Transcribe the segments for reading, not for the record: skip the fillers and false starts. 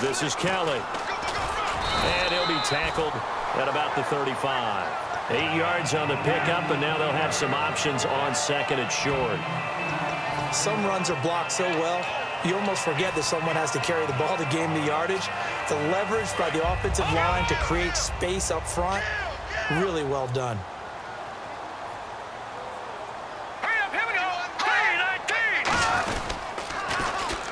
This is Kelly. And he'll be tackled at about the 35. 8 yards on the pickup, and now they'll have some options on second and short. Some runs are blocked so well, you almost forget that someone has to carry the ball to gain the yardage. The leverage by the offensive line to create space up front, really well done.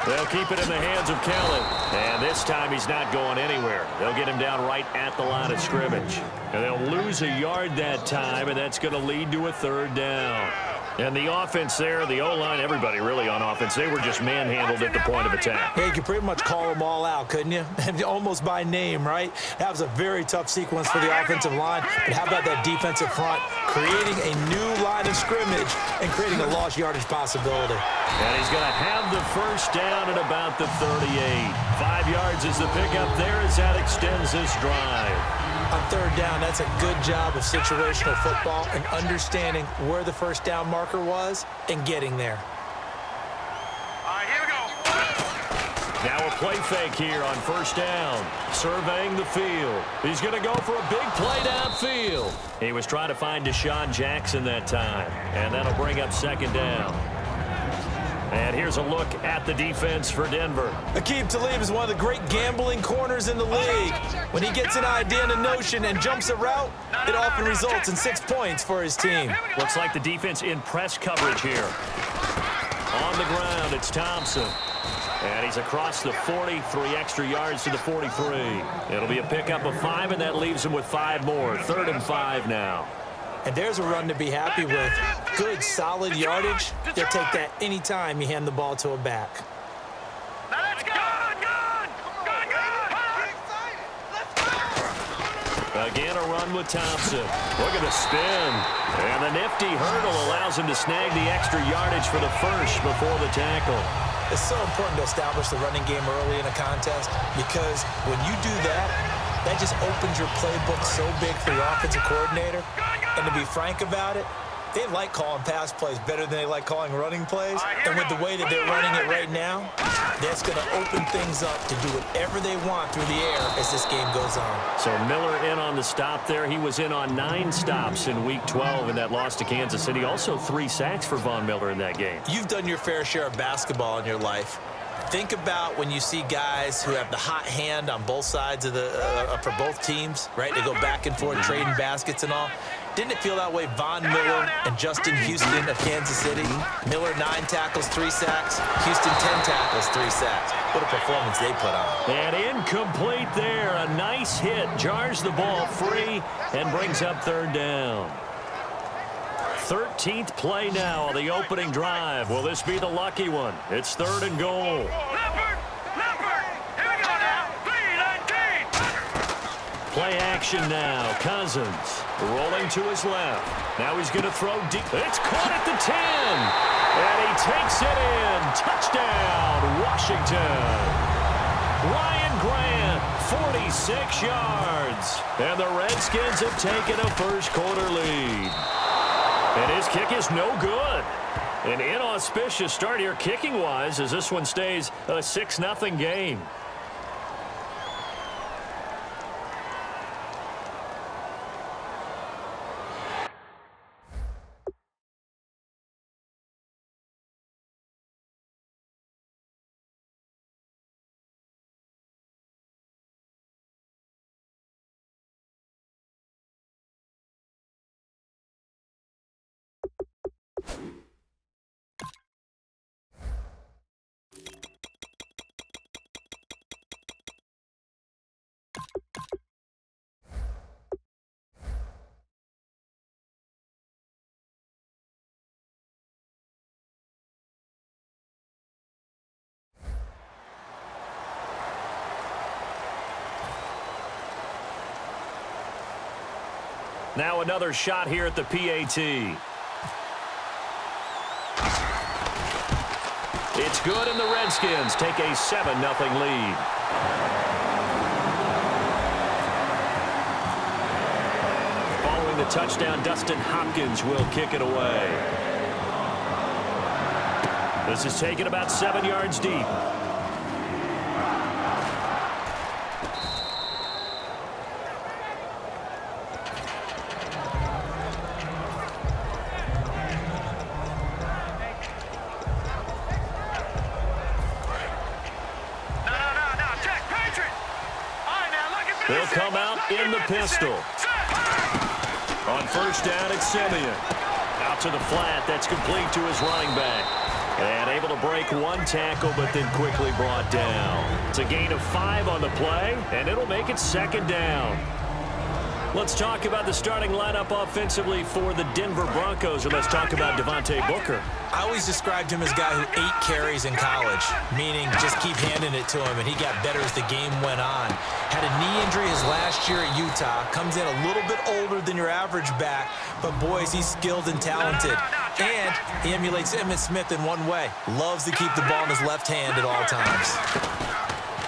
They'll keep it in the hands of Kelly. And this time he's not going anywhere. They'll get him down right at the line of scrimmage. And they'll lose a yard that time, and that's going to lead to a third down. And the offense there, the O-line, everybody really on offense, they were just manhandled at the point of attack. Yeah, you could pretty much call them all out, couldn't you? Almost by name, right? That was a very tough sequence for the offensive line. But how about that defensive front creating a new line of scrimmage and creating a lost yardage possibility? And he's going to have the first down at about the 38. 5 yards is the pickup there as that extends this drive. On third down, that's a good job of situational football and understanding where the first down marker was and getting there. All right, here we go. Now a play fake here on first down. Surveying the field. He's going to go for a big play downfield. He was trying to find Deshaun Jackson that time, and that'll bring up second down. And here's a look at the defense for Denver. Aqib Talib is one of the great gambling corners in the league. When he gets an idea and a notion and jumps a route, it often results in 6 points for his team. Looks like the defense in press coverage here. On the ground, it's Thompson. And he's across the 40, 3 extra yards to the 43. It'll be a pickup of 5, and that leaves him with 5 more. 3rd and 5 now. And there's a run to be happy with. Good, solid yardage. They'll take that anytime you hand the ball to a back. Again, a run with Thompson. Look at the spin. And the nifty hurdle allows him to snag the extra yardage for the first before the tackle. It's so important to establish the running game early in a contest because when you do that, that just opens your playbook so big for your offensive coordinator. And to be frank about it, they like calling pass plays better than they like calling running plays. And with the way that they're running it right now, that's going to open things up to do whatever they want through the air as this game goes on. So Miller in on the stop there. He was in on 9 stops in Week 12 in that loss to Kansas City. Also 3 sacks for Von Miller in that game. You've done your fair share of basketball in your life. Think about when you see guys who have the hot hand on both sides of the for both teams, right? They go back and forth trading baskets and all. Didn't it feel that way? Von Miller and Justin Houston of Kansas City. Miller 9 tackles, 3 sacks. Houston 10 tackles, 3 sacks. What a performance they put on. And incomplete there. A nice hit. Jars the ball free and brings up 3rd down. 13th play now on the opening drive. Will this be the lucky one? It's 3rd and goal. Leopard, here we go now. 3-19. Play action now. Cousins rolling to his left. Now he's going to throw deep. It's caught at the 10. And he takes it in. Touchdown, Washington. Ryan Grant, 46 yards. And the Redskins have taken a first-quarter lead. And his kick is no good. An inauspicious start here kicking-wise as this one stays a 6-0 game. Now another shot here at the PAT. It's good, and the Redskins take a 7-0 lead. Following the touchdown, Dustin Hopkins will kick it away. This is taken about 7 yards deep. They'll come out in the pistol. On first down, it's Simeon. Out to the flat. That's complete to his running back. And able to break one tackle, but then quickly brought down. It's a gain of 5 on the play, and it'll make it second down. Let's talk about the starting lineup offensively for the Denver Broncos, and let's talk about Devontae Booker. I always described him as a guy who ate carries in college, meaning just keep handing it to him, and he got better as the game went on. Had a knee injury his last year at Utah. Comes in a little bit older than your average back, but boys, he's skilled and talented. And he emulates Emmitt Smith in one way. Loves to keep the ball in his left hand at all times.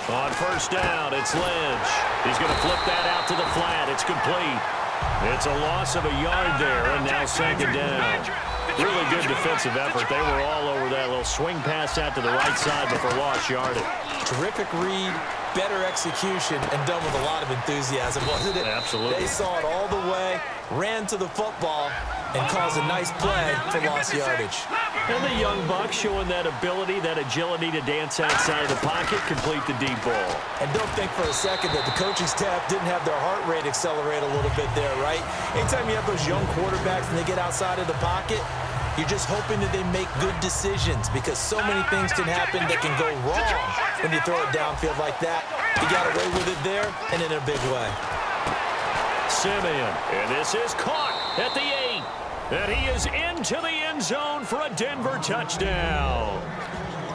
On first down, it's Lynch. He's going to flip that out to the flat. It's complete. It's a loss of a yard there, and now second down. Really good defensive effort. They were all over that little swing pass out to the right side before lost yardage. Terrific read, better execution, and done with a lot of enthusiasm, wasn't it? Absolutely. They saw it all the way, ran to the football, and caused a nice play for lost yardage. And the young buck showing that ability, that agility to dance outside of the pocket, complete the deep ball. And don't think for a second that the coaching staff didn't have their heart rate accelerate a little bit there, right? Anytime you have those young quarterbacks and they get outside of the pocket, you're just hoping that they make good decisions because so many things can happen that can go wrong when you throw it downfield like that. He got away with it there and in a big way. Simeon, and this is caught at the 8. And he is into the end zone for a Denver touchdown.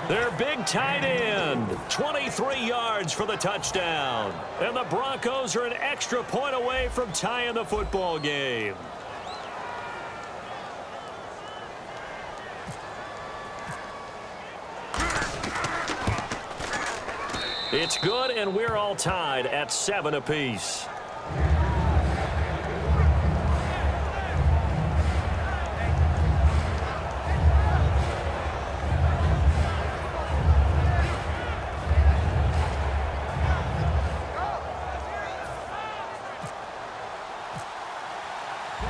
Their big tight end, 23 yards for the touchdown. And the Broncos are an extra point away from tying the football game. It's good, and we're all tied at 7 apiece.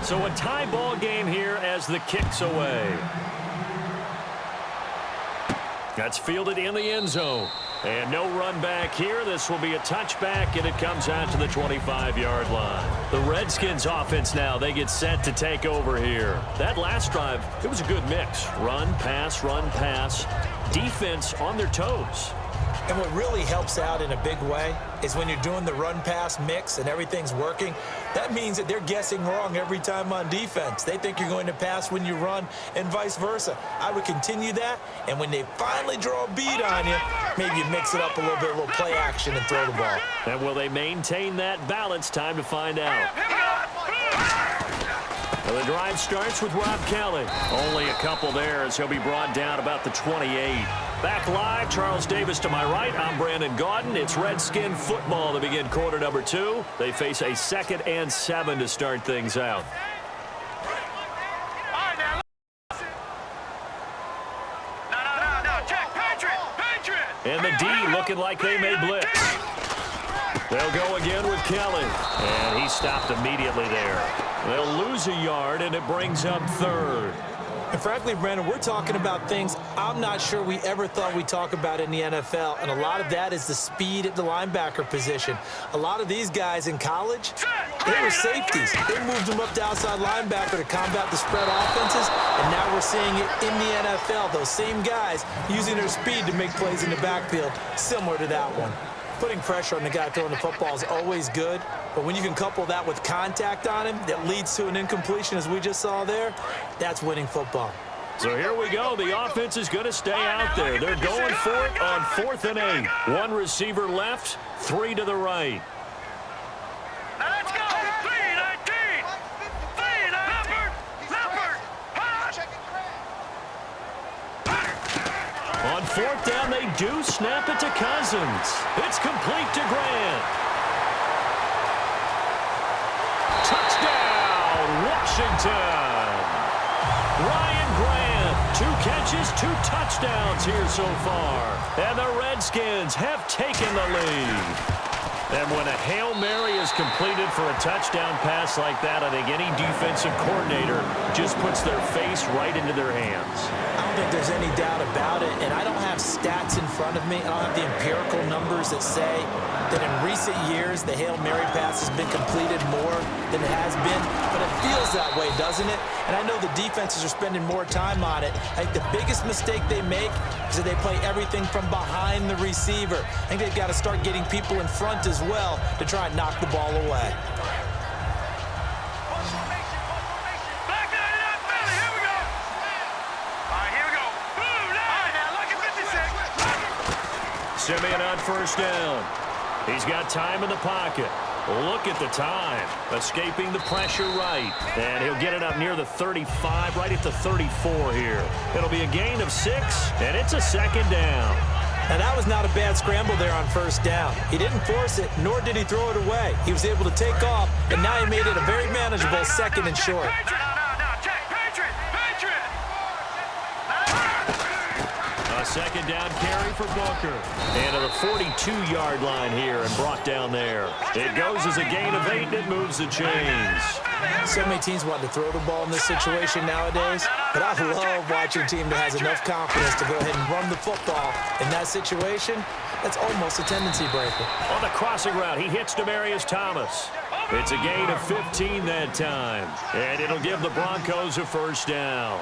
So a tie ball game here as the kick's away. That's fielded in the end zone. And no run back here. This will be a touchback, and it comes out to the 25-yard line. The Redskins offense now, they get set to take over here. That last drive, it was a good mix. Run, pass, defense on their toes. And what really helps out in a big way is when you're doing the run-pass mix and everything's working, that means that they're guessing wrong every time on defense. They think you're going to pass when you run and vice versa. I would continue that, and when they finally draw a bead on you, maybe you mix it up a little play action and throw the ball. And will they maintain that balance? Time to find out. Well, the drive starts with Rob Kelly. Only a couple there as he'll be brought down about the 28. Back live, Charles Davis to my right. I'm Brandon Gaudin. It's Redskin football to begin quarter number 2. They face a 2nd and 7 to start things out. And the D looking like they may blitz. They'll go again with Kelly. And he stopped immediately there. They'll lose a yard, and it brings up 3rd. And frankly, Brandon, we're talking about things I'm not sure we ever thought we'd talk about in the NFL, and a lot of that is the speed at the linebacker position. A lot of these guys in college, they were safeties. They moved them up to outside linebacker to combat the spread offenses, and now we're seeing it in the NFL. Those same guys using their speed to make plays in the backfield, similar to that one. Putting pressure on the guy throwing the football is always good, but when you can couple that with contact on him that leads to an incompletion, as we just saw there, that's winning football. So here we go. The offense is going to stay out there. They're going for it on 4th and 8. One receiver left, 3 to the right. Let's go! 3-19! On 4th down, they do snap it to Cousins. It's complete to Grant. Touchdown, Washington. Ryan Grant, 2 catches, 2 touchdowns here so far. And the Redskins have taken the lead. And when a Hail Mary is completed for a touchdown pass like that, I think any defensive coordinator just puts their face right into their hands. I don't think there's any doubt about it, and I don't have stats in front of me. I don't have the empirical numbers that say that in recent years the Hail Mary pass has been completed more than it has been, but it feels that way, doesn't it? And I know the defenses are spending more time on it. I think the biggest mistake they make is that they play everything from behind the receiver. I think they've got to start getting people in front as well to try and knock the ball away. Back that it up, Philly. Here we go. All right, here we go. Boom, all right, now look at 56. Simeon on first down. He's got time in the pocket. Look at the time. Escaping the pressure right. And he'll get it up near the 35, right at the 34 here. It'll be a gain of 6, and it's a second down. And that was not a bad scramble there on first down. He didn't force it, nor did he throw it away. He was able to take off, and now he made it a very manageable second and short. No, check. Patriot. A second down carry for Booker. And to the 42-yard line here and brought down there. It goes as a gain of 8, and it moves the chains. So many teams want to throw the ball in this situation nowadays, but I love watching a team that has enough confidence to go ahead and run the football. In that situation, that's almost a tendency breaker. On the crossing route, he hits Demaryius Thomas. It's a gain of 15 that time, and it'll give the Broncos a first down.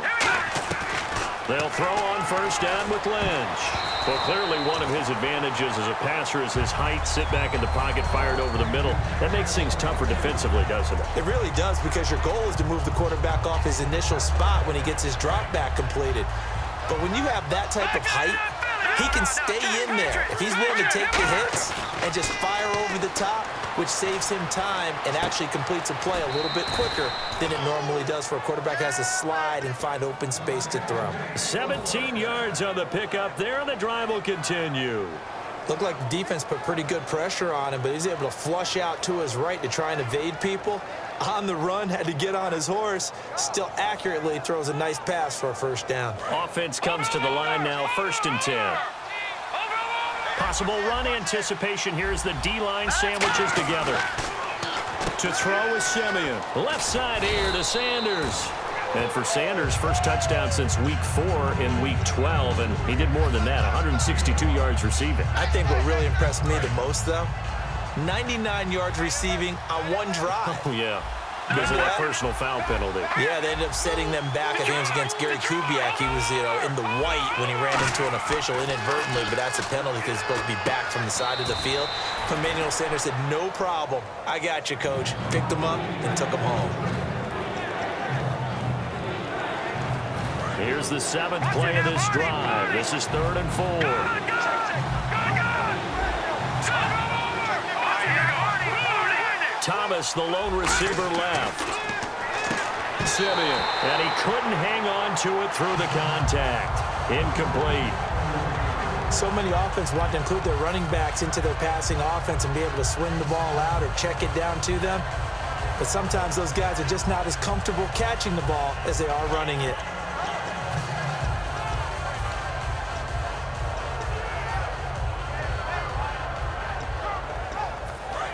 They'll throw on first down with Lynch. Well, clearly one of his advantages as a passer is his height, sit back in the pocket, fired over the middle. That makes things tougher defensively, doesn't it? It really does, because your goal is to move the quarterback off his initial spot when he gets his drop back completed. But when you have that type of height, he can stay in there. If he's willing to take the hits and just fire over the top, which saves him time and actually completes a play a little bit quicker than it normally does for a quarterback who has to slide and find open space to throw. 17 yards on the pickup there, and the drive will continue. Looked like the defense put pretty good pressure on him, but he's able to flush out to his right to try and evade people. On the run, had to get on his horse. Still accurately throws a nice pass for a first down. Offense comes to the line now, 1st and 10. Possible run anticipation. Here's the D-line sandwiches together. To throw is Simeon. Left side here to Sanders. And for Sanders, first touchdown since week 4 in week 12, and he did more than that, 162 yards receiving. I think what really impressed me the most, though, 99 yards receiving on one drive. Oh, yeah, because of that personal foul penalty. Yeah, they ended up setting them back. I think it was against Gary Kubiak. He was, in the white when he ran into an official inadvertently, but that's a penalty because he's supposed to be back from the side of the field. Emmanuel Sanders said, no problem. I got you, coach. Picked him up and took him home. Here's the 7th play of this drive. This is 3rd and 4. Thomas, the lone receiver, left. Simeon, and he couldn't hang on to it through the contact. Incomplete. So many offenses want to include their running backs into their passing offense and be able to swing the ball out or check it down to them. But sometimes those guys are just not as comfortable catching the ball as they are running it.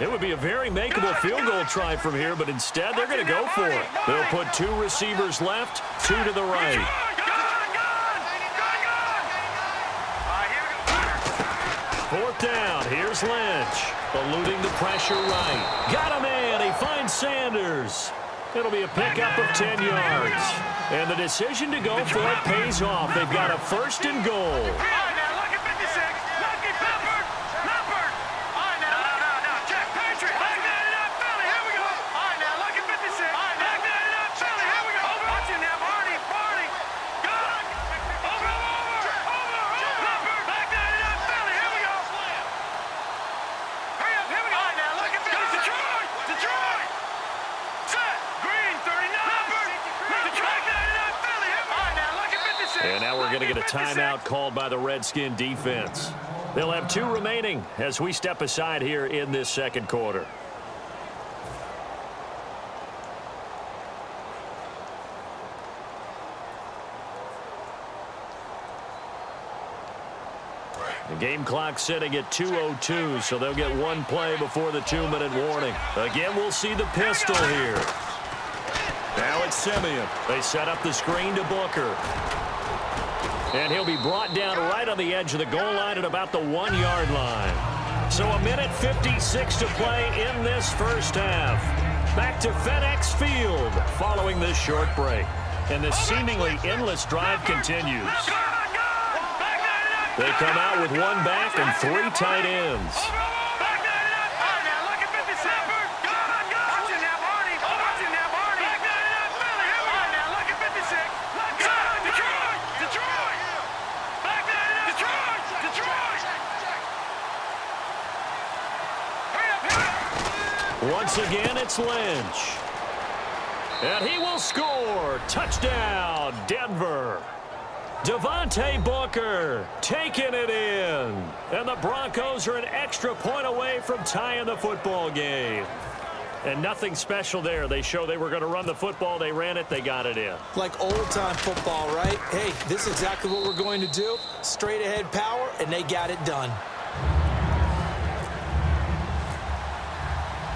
It would be a very makeable field goal try from here, but instead they're going to go for it. They'll put 2 receivers left, 2 to the right. Fourth down, here's Lynch. Eluding the pressure right. Got him in, he finds Sanders. It'll be a pickup of 10 yards. And the decision to go for it pays off. They've got a 1st and goal. And now we're going to get a timeout called by the Redskin defense. They'll have 2 remaining as we step aside here in this second quarter. Game clock sitting at 2:02, so they'll get one play before the 2-minute warning. Again, we'll see the pistol here. Now it's Simeon. They set up the screen to Booker. And he'll be brought down right on the edge of the goal line at about the 1-yard line. So a minute 56 to play in this first half. Back to FedEx Field following this short break. And this seemingly endless drive continues. They come out with one back and 3 tight ends. Once again, it's Lynch. And he will score. Touchdown, Denver. Devontae Booker taking it in. And the Broncos are an extra point away from tying the football game. And nothing special there. They show they were going to run the football. They ran it. They got it in. Like old-time football, right? Hey, this is exactly what we're going to do. Straight ahead power, and they got it done.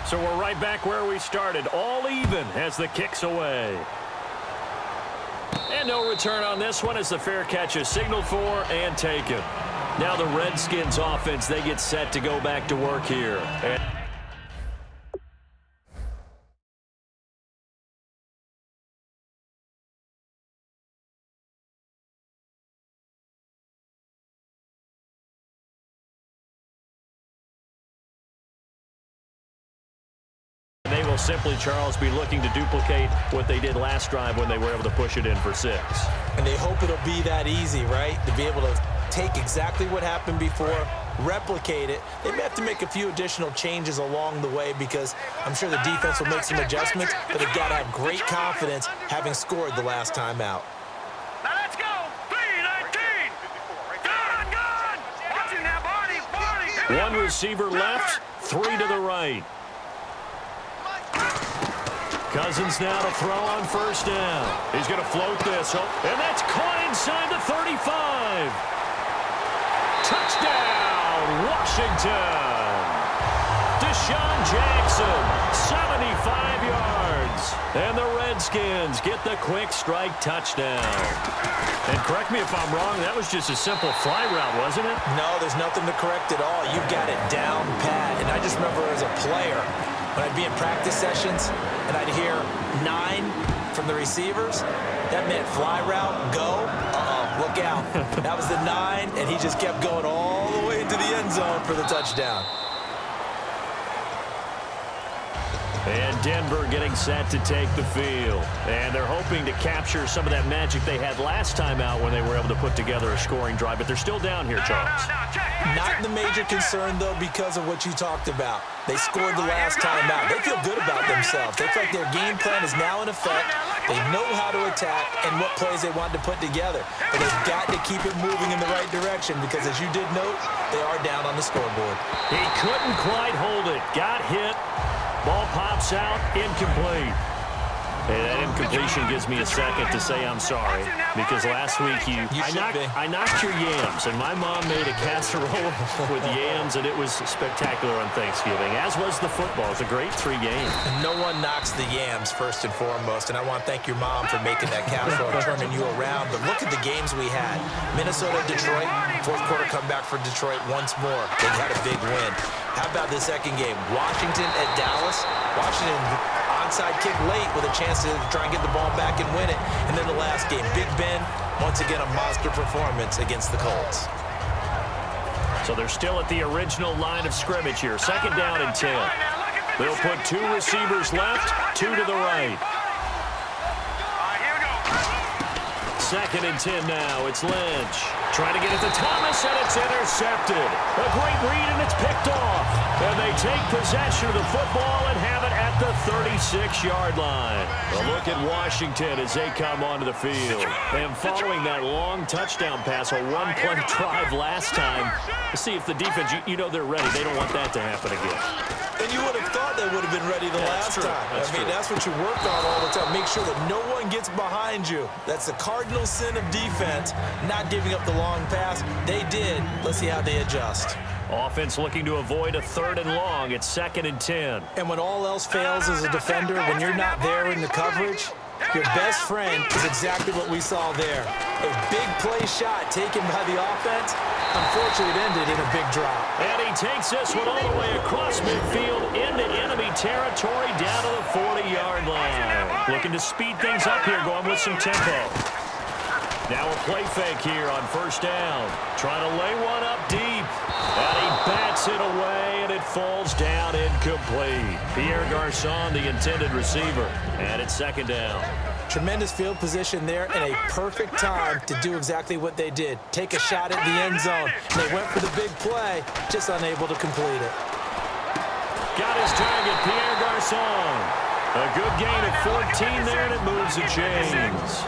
So we're right back where we started, all even as the kick's away. And no return on this one as the fair catch is signaled for and taken. Now the Redskins offense, they get set to go back to work here. They will simply, Charles, be looking to duplicate what they did last drive when they were able to push it in for 6. And they hope it'll be that easy, right? To be able to take exactly what happened before, replicate it. They may have to make a few additional changes along the way because I'm sure the defense will make some adjustments, but they've got to have great confidence having scored the last time out. Now let's go. 3-19. Gone. Watching that Barney. One receiver left, 3 to the right. Cousins now to throw on first down. He's going to float this. And that's caught inside the 35. Touchdown, Washington. Deshaun Jackson, 75 yards. And the Redskins get the quick strike touchdown. And correct me if I'm wrong, that was just a simple fly route, wasn't it? No, there's nothing to correct at all. You've got it down pat. And I just remember as a player, when I'd be in practice sessions and I'd hear 9 from the receivers, that meant fly route, go, look out. That was the 9, and he just kept going all the way into the end zone for the touchdown. And Denver getting set to take the field. And they're hoping to capture some of that magic they had last time out when they were able to put together a scoring drive. But they're still down here, Charles. Not the major concern, though, because of what you talked about. They scored the last time out. They feel good about themselves. They feel like their game plan is now in effect. They know how to attack and what plays they want to put together. But they've got to keep it moving in the right direction because, as you did note, they are down on the scoreboard. He couldn't quite hold it. Got hit. Ball pops out, incomplete. Hey, that incompletion gives me a second to say I'm sorry because last week I knocked your yams, and my mom made a casserole with yams, and it was spectacular on Thanksgiving, as was the football. It was a great 3 games. No one knocks the yams first and foremost, and I want to thank your mom for making that casserole and turning you around. But look at the games we had. Minnesota, Detroit, fourth quarter comeback for Detroit once more. They had a big win. How about the second game? Washington at Dallas. Washington onside kick late with a chance to try and get the ball back and win it. And then the last game, Big Ben, once again a monster performance against the Colts. So they're still at the original line of scrimmage here. Second down and 10. They'll put 2 receivers left, 2 to the right. Second and 10 now. It's Lynch. Trying to get it to Thomas, and it's intercepted. A great read, and it's picked off. And they take possession of the football and have it at the 36-yard line. A look at Washington as they come onto the field. And following that long touchdown pass, a 1-play drive last time, to see if the defense, you know they're ready. They don't want that to happen again. And you would have thought they would have been ready the last time. I mean, that's what you work on all the time. Make sure that no one gets behind you. That's the cardinal sin of defense, not giving up the long pass. They did. Let's see how they adjust. Offense looking to avoid a 3rd and long. It's 2nd and 10. And when all else fails as a defender, when you're not there in the coverage, your best friend is exactly what we saw there. A big play shot taken by the offense. Unfortunately, it ended in a big drop. And he takes this one all the way across midfield into enemy territory down to the 40-yard line. Looking to speed things up here, going with some tempo. Now a play fake here on 1st down. Trying to lay one up deep. And he bats it away, and it falls down incomplete. Pierre Garçon, the intended receiver. And it's 2nd down. Tremendous field position there and a perfect time to do exactly what they did. Take a shot at the end zone. They went for the big play, just unable to complete it. Got his target, Pierre Garçon. A good gain of 14 there, and it moves the chains.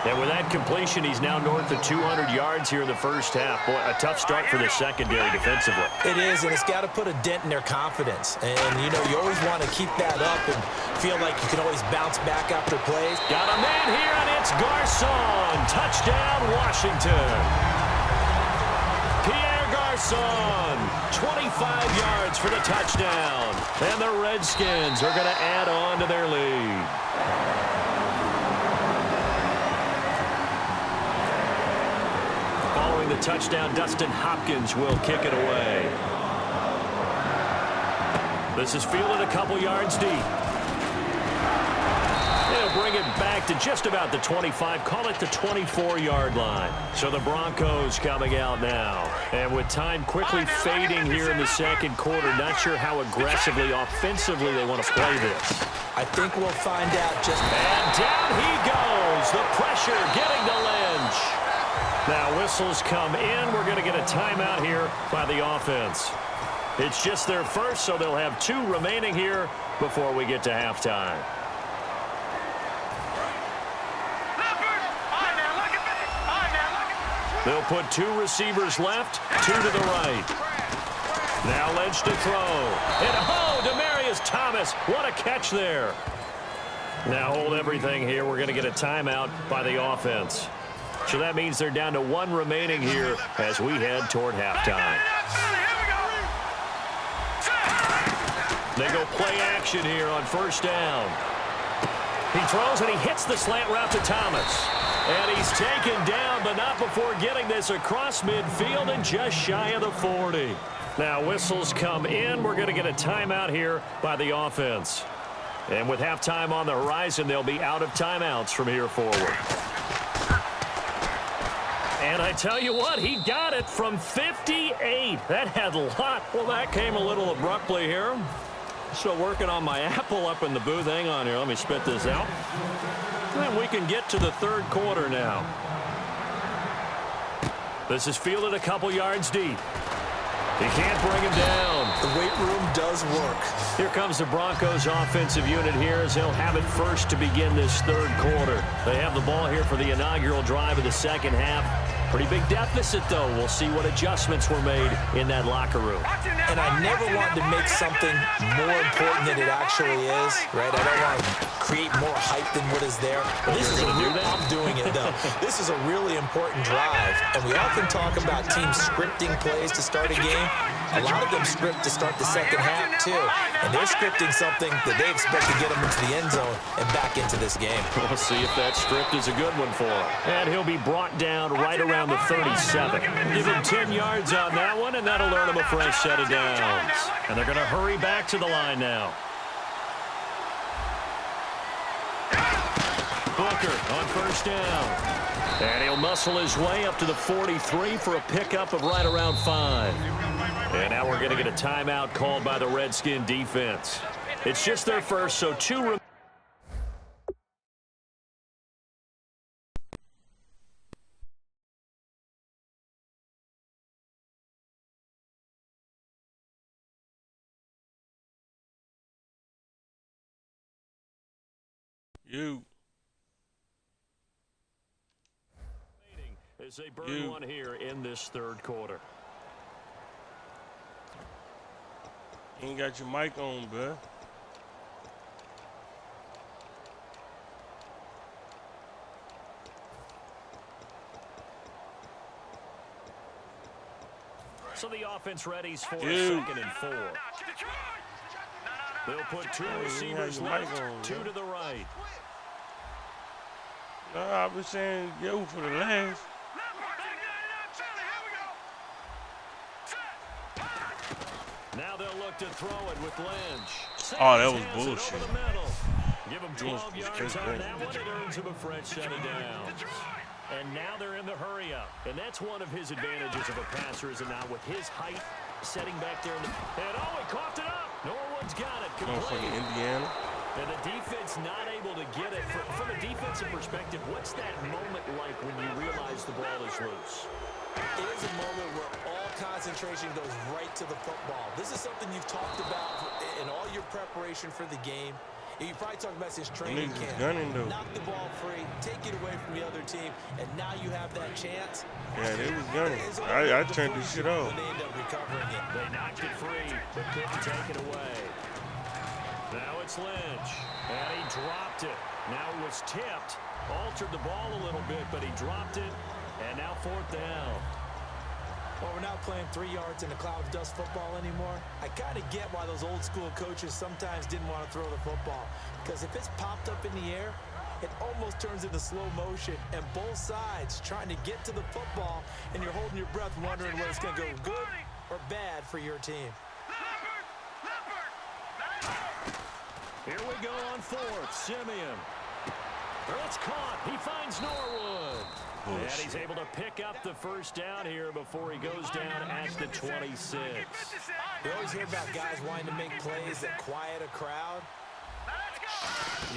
And with that completion, he's now north of 200 yards here in the first half. Boy, a tough start for the secondary defensively. It is, and it's got to put a dent in their confidence. And, you know, you always want to keep that up and feel like you can always bounce back after plays. Got a man here, and it's Garçon. Touchdown, Washington. Pierre Garçon, 25 yards for the touchdown. And the Redskins are going to add on to their lead. Following the touchdown, Dustin Hopkins will kick it away. This is fielded a couple yards deep. They'll bring it back to just about the 25, call it the 24-yard line. So the Broncos coming out now. And with time quickly fading here in the 2nd quarter, not sure how aggressively, offensively they want to play this. I think we'll find out just... And down he goes. The pressure getting to Lynch. Now whistles come in. We're going to get a timeout here by the offense. It's just their first, so they'll have 2 remaining here before we get to halftime. They'll put 2 receivers left, 2 to the right. Now Lynch to throw. And Demaryius Thomas, what a catch there. Now hold everything here. We're going to get a timeout by the offense. So that means they're down to 1 remaining here as we head toward halftime. They go play action here on 1st down. He throws and he hits the slant route to Thomas. And he's taken down, but not before getting this across midfield and just shy of the 40. Now whistles come in. We're going to get a timeout here by the offense. And with halftime on the horizon, they'll be out of timeouts from here forward. And I tell you what, he got it from 58. That had a lot. Well, that came a little abruptly here. Still working on my apple up in the booth. Hang on here. Let me spit this out. And we can get to the 3rd quarter now. This is fielded a couple yards deep. He can't bring him down. The weight room does work. Here comes the Broncos offensive unit here as they'll have it first to begin this 3rd quarter. They have the ball here for the inaugural drive of the 2nd half. Pretty big deficit, though. We'll see what adjustments were made in that locker room. And I never want to make something more important than it actually is, right? I don't want to create more hype than what is there. But this is I'm doing it, though. This is a really important drive. And we often talk about teams scripting plays to start a game. A lot of them script to start the 2nd half, too. And they're scripting something that they expect to get them into the end zone and back into this game. We'll see if that script is a good one for him. And he'll be brought down right around the 37. Give him 10 yards on that one, and that'll earn him a fresh set of downs. And they're going to hurry back to the line now. Booker on 1st down. And he'll muscle his way up to the 43 for a pickup of right around 5. And now we're going to get a timeout called by the Redskin defense. It's just their first, so 2 as they burn one here in this 3rd quarter. You ain't got your mic on, bruh. So the offense readies for a Dude. 2nd and 4. They'll put 2 Hey, you receivers had your mic left, on, 2 man. to the right. Nah, I was saying yo for the last. Now they'll look to throw it with Lynch. Oh, that was Has it bullshit. over the middle. Give him He was 12 yards just on great. that one. It earns him a fresh set of downs. And now they're in the hurry up. And that's one of his advantages of a passer, is it not? With his height, setting back there. And oh, he coughed it up. Norwood's got it. Motherfucking Complete. Indiana. And the defense not able to get it. From a defensive perspective, what's that moment like when you realize the ball is loose? It is a moment where all concentration goes right to the football. This is something you've talked about in all your preparation for the game. You probably talked about since training Niggas camp. gunning, though. Knock the ball free, take it away from the other team, and now you have that chance. Yeah, they was gunning. It's I only turned this shit off. when they end up recovering it. They knocked it free, but couldn't take it away. Now it's Lynch, and he dropped it. Now it was tipped, altered the ball a little bit, but he dropped it, and now 4th down. Well, we're not playing 3 yards in a cloud of dust football anymore. I kind of get why those old school coaches sometimes didn't want to throw the football. Because if it's popped up in the air, it almost turns into slow motion. And both sides trying to get to the football, and you're holding your breath wondering whether it's going to go good or bad for your team. Here we go on 4th. Simeon. It's caught. He finds Norwood. And he's Bullshit. able to pick up the first down here before he goes down at the 26. You always hear about guys wanting to make plays that quiet a crowd.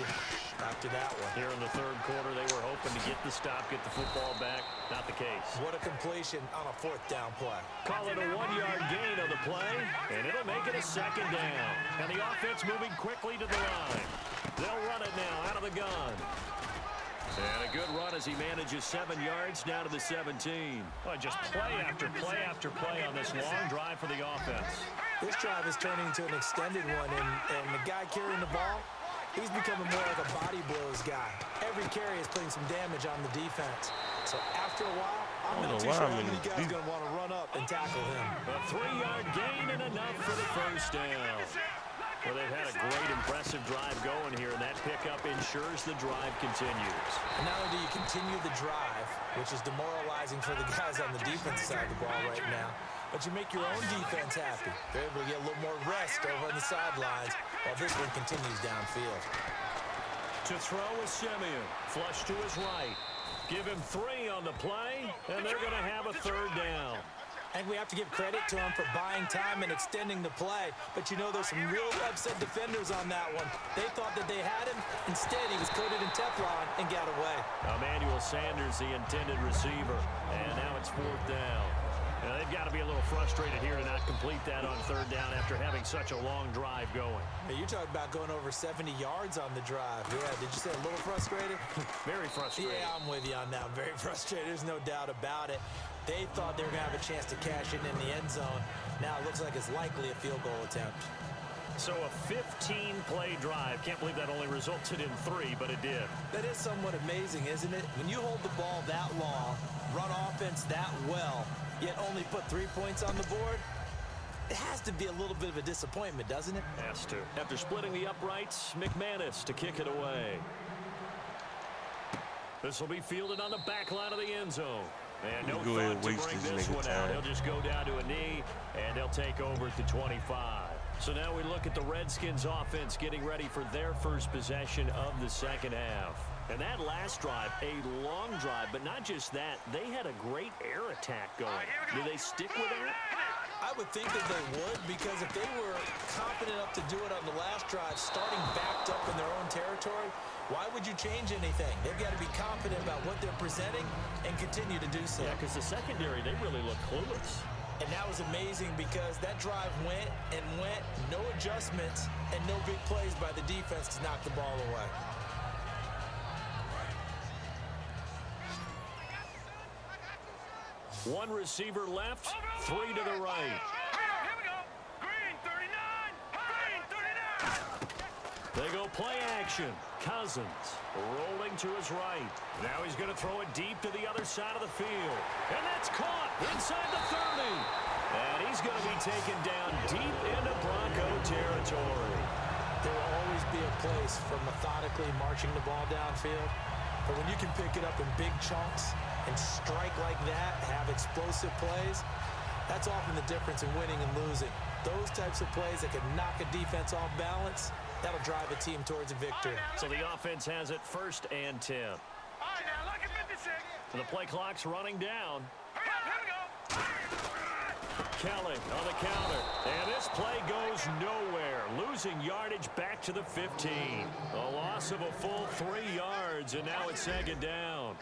Yeah, after that one. Here in the 3rd quarter, they were hoping to get the stop, get the football back. Not the case. What a completion on a 4th down play. Call it a 1-yard gain on the play, and it'll make it a 2nd down. And the offense moving quickly to the line. They'll run it now out of the gun. And a good run as he manages 7 yards down to the 17. Oh, just play after play after play on this long drive for the offense. This drive is turning into an extended one, and the guy carrying the ball, he's becoming more like a body blows guy. Every carry is putting some damage on the defense. So after a while, I'm not too sure how many guys are going to want to run up and tackle him. A 3-yard gain and enough for the first down. Well, they've had a great, impressive drive going here, and that pickup ensures the drive continues. And not only do you continue the drive, which is demoralizing for the guys on the defense side of the ball right now, but you make your own defense happy. They're able to get a little more rest over on the sidelines while this one continues downfield. To throw is Simeon. Flush to his right. Give him 3 on the play, and they're going to have a 3rd down. I think we have to give credit to him for buying time and extending the play. But you know, there's some real upset defenders on that one. They thought that they had him. Instead, he was coated in Teflon and got away. Emmanuel Sanders, the intended receiver. And now it's 4th down. Now, they've got to be a little frustrated here to not complete that on 3rd down after having such a long drive going. Hey, you're talking about going over 70 yards on the drive. Yeah, did you say a little frustrated? Very frustrated. Yeah, I'm with you on that. I'm very frustrated. There's no doubt about it. They thought they were going to have a chance to cash in the end zone. Now it looks like it's likely a field goal attempt. So a 15-play drive. Can't believe that only resulted in 3, but it did. That is somewhat amazing, isn't it? When you hold the ball that long, run offense that well, yet only put 3 points on the board, it has to be a little bit of a disappointment, doesn't it? Has to. After splitting the uprights, McManus to kick it away. This will be fielded on the back line of the end zone. And no Go ahead thought and to waste bring this this nigga one out. time. He'll just go down to a knee, and they'll take over at the 25. So now we look at the Redskins offense getting ready for their first possession of the 2nd half. And that last drive, a long drive, but not just that. They had a great air attack going. Do they stick with that? I would think that they would, because if they were confident enough to do it on the last drive, starting backed up in their own territory, why would you change anything? They've got to be confident about what they're presenting and continue to do so. Yeah, because the secondary, they really look clueless. And that was amazing because that drive went and went, no adjustments, and no big plays by the defense to knock the ball away. One receiver left, 3 to the right. Here we go. Green, 39. They go play action. Cousins rolling to his right. Now he's going to throw it deep to the other side of the field. And that's caught inside the 30. And he's going to be taken down deep into Bronco territory. There will always be a place for methodically marching the ball downfield. But when you can pick it up in big chunks and strike like that, have explosive plays, that's often the difference in winning and losing. Those types of plays that can knock a defense off balance, that'll drive a team towards a victory. So the offense has it 1st and 10. All right, now, look at 56. The play clock's running down. Hurry up, here we go. Kelly on the counter. And this play goes nowhere. Losing yardage back to the 15. A loss of a full 3 yards, and now it's 2nd down.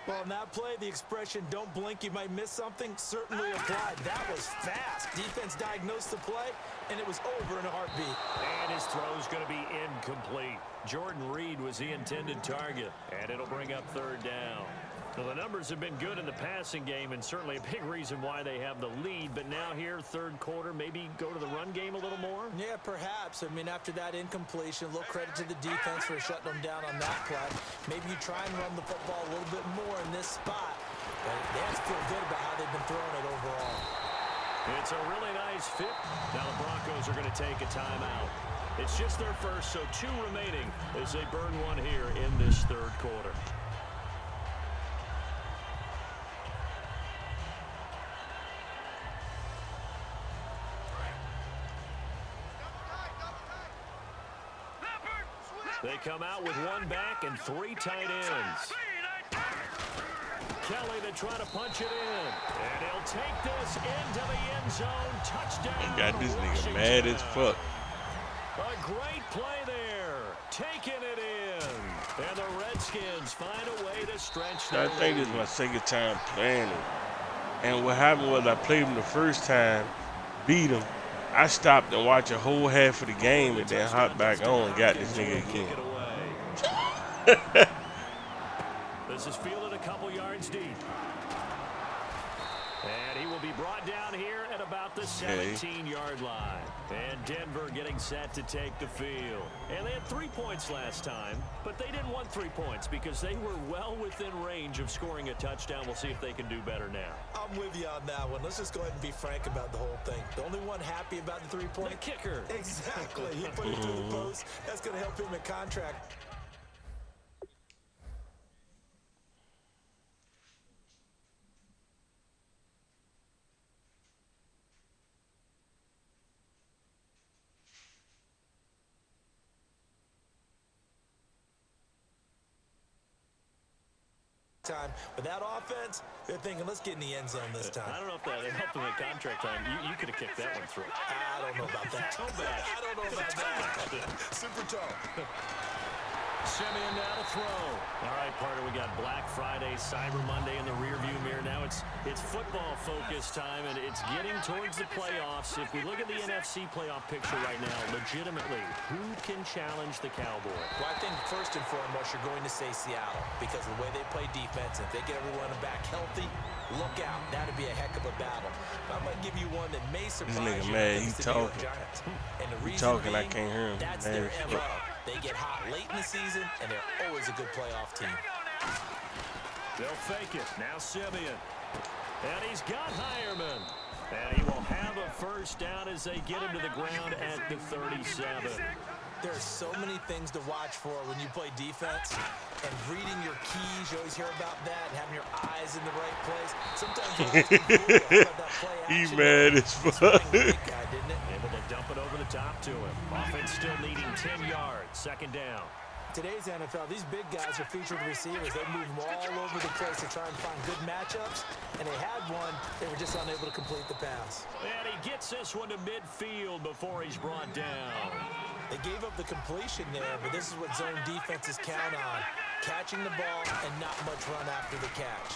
Well, in that play, the expression, don't blink, you might miss something, certainly applied. That was fast. Defense diagnosed the play, and it was over in a heartbeat. And his throw's going to be incomplete. Jordan Reed was the intended target, and it'll bring up 3rd down. Well, the numbers have been good in the passing game, and certainly a big reason why they have the lead. But now here, 3rd quarter, maybe go to the run game a little more? Yeah, perhaps. I mean, after that incompletion, a little credit to the defense for shutting them down on that play. Maybe you try and run the football a little bit more in this spot. But they have to feel good about how they've been throwing it overall. It's a really nice fit. Now the Broncos are going to take a timeout. It's just their first, so 2 remaining as they burn one here in this 3rd quarter. They come out with 1 back and 3 tight ends. Kelly to try to punch it in. And he'll take this into the end zone. Touchdown. Got this nigga Washington. mad as fuck. A great play there. Taking it in. And the Redskins find a way to stretch I their think this is lead. my 2nd time playing it. And what happened was I played him the first time, beat him. I stopped and watched a whole half of the game and then hopped back on and got this nigga Kick again. it away. This is fielded a couple yards deep. And he will be brought down here at about the 17-yard line. And Denver getting set to take the field. And they had 3 points last time, but they didn't want 3 points because they were well within range of scoring a touchdown. We'll see if they can do better now. I'm with you on that one. Let's just go ahead and be frank about the whole thing. The only one happy about the 3-point The kicker. Exactly. He put it through the post. That's going to help him in contract. Time. But that offense, they're thinking, let's get in the end zone this time. I don't know if that helped him at contract time. You could have kicked that one through. I don't know about that. Toe bash. I don't know about that. Super toe. Simeon now to throw. All right, partner, we got Black Friday, Cyber Monday in the rearview mirror. Now it's football focus time, and it's getting towards the playoffs. If we look at the NFC playoff picture right now, legitimately, who can challenge the Cowboys? Well, I think first and foremost, you're going to say Seattle because of the way they play defense. If they get everyone back healthy, look out. That'd be a heck of a battle. But I might give you one that may surprise nigga you. mad. It's He the New York talking. Giants. And the He reason talking, I being, can't hear him. that's Mad their as MO. fuck. They get hot late in the season, and they're always a good playoff team. They'll fake it. Now Simeon. And he's got Hireman. And he will have a first down as they get him to the ground at the 37. There are so many things to watch for when you play defense, and reading your keys, you always hear about that, and having your eyes in the right place. Sometimes your eyes can fool you. How about that play He action? mad as It's fuck. a big guy, didn't it? Able to dump it over the top to him. Offense still needing 10 yards. 2nd down. Today's NFL, these big guys are featured receivers. They move them all over the place to try and find good matchups, and they had one. They were just unable to complete the pass. And he gets this one to midfield before he's brought down. They gave up the completion there, but this is what zone defenses count on. Catching the ball and not much run after the catch.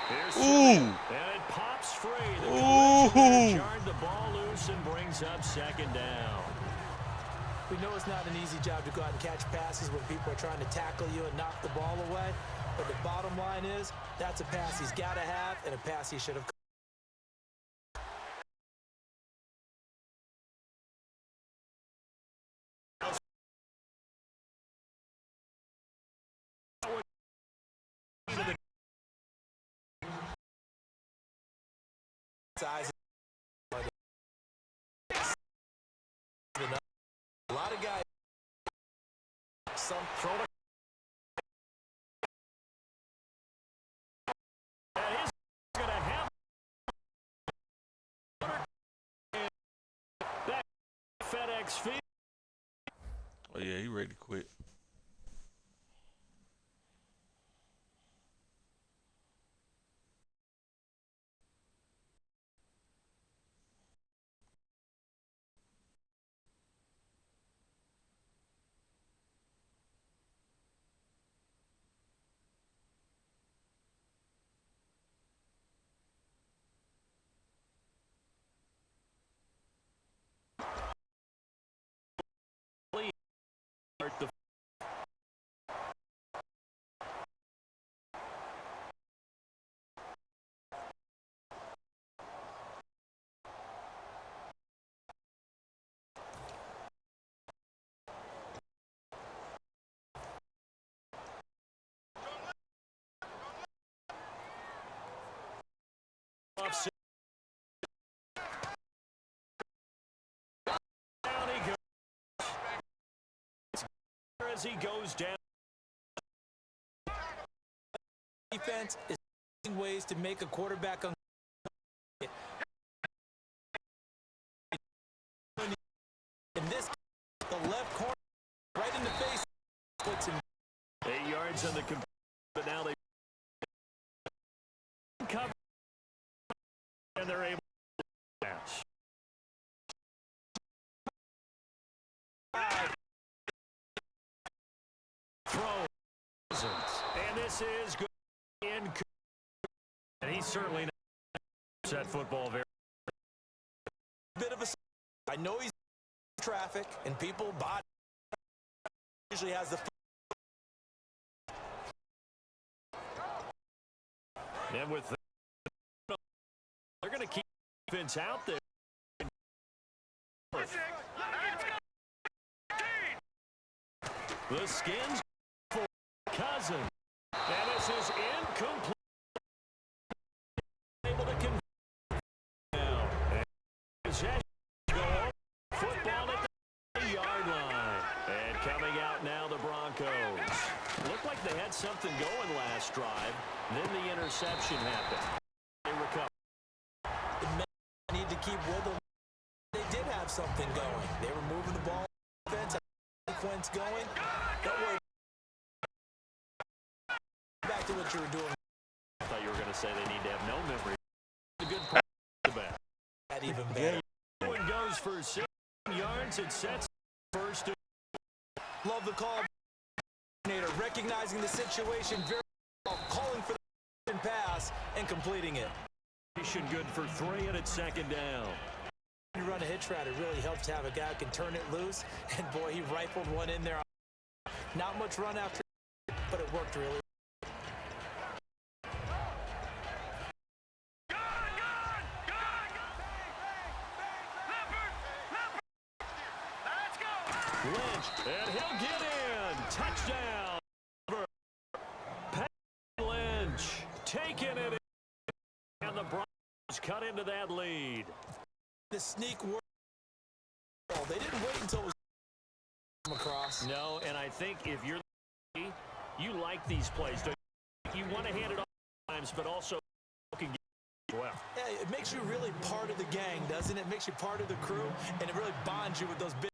Here's Ooh. Simeon, and it pops free. The Ooh. collision there jarred the ball loose and brings up 2nd down. We know it's not an easy job to go out and catch passes when people are trying to tackle you and knock the ball away. But the bottom line is, that's a pass he's got to have and a pass he should have size. A lot of guys. Some throw to. And he's going to have back FedEx Field. Oh, yeah, he ready to quit. The down he goes. As he goes down. Defense is finding ways to make a quarterback on. In this, the left corner, right in the face, puts him 8 yards on the but now they cover and they're able to pass. Throw, and this is good in, and he's certainly not that football very. bit of a. I know he's in traffic and people body usually has the. And with the, they're going to keep defense out there. The Skins for Cousins. And this is incomplete. Able to convert now. Possession go over. Football at the 3-yard line. And coming out now, the Broncos. Looked like they had something going last drive. Then the interception happened. They recover. The men need to keep with them. They did have something going. They were moving the ball. Defense, sequence going. Don't worry. Back to what you were doing. I thought you were going to say they need to have no memory. A good part of the back. That even better. One goes for 6 yards. It sets first. Love the call. Recognizing the situation very well, calling for the pass and completing it. Good for 3 and it's second down. You run a hitch route, it really helps to have a guy who can turn it loose. And boy, he rifled one in there. Not much run after, but it worked really. Lynch, and he'll get in. Touchdown. Pat Lynch taking it in. And the Broncos cut into that lead. The sneak work. They didn't wait until it was across. No, and I think if you're you like these plays. You want to hand it off times, but also can get well. Yeah, it makes you really part of the gang, doesn't it? It makes you part of the crew, and it really bonds you with those big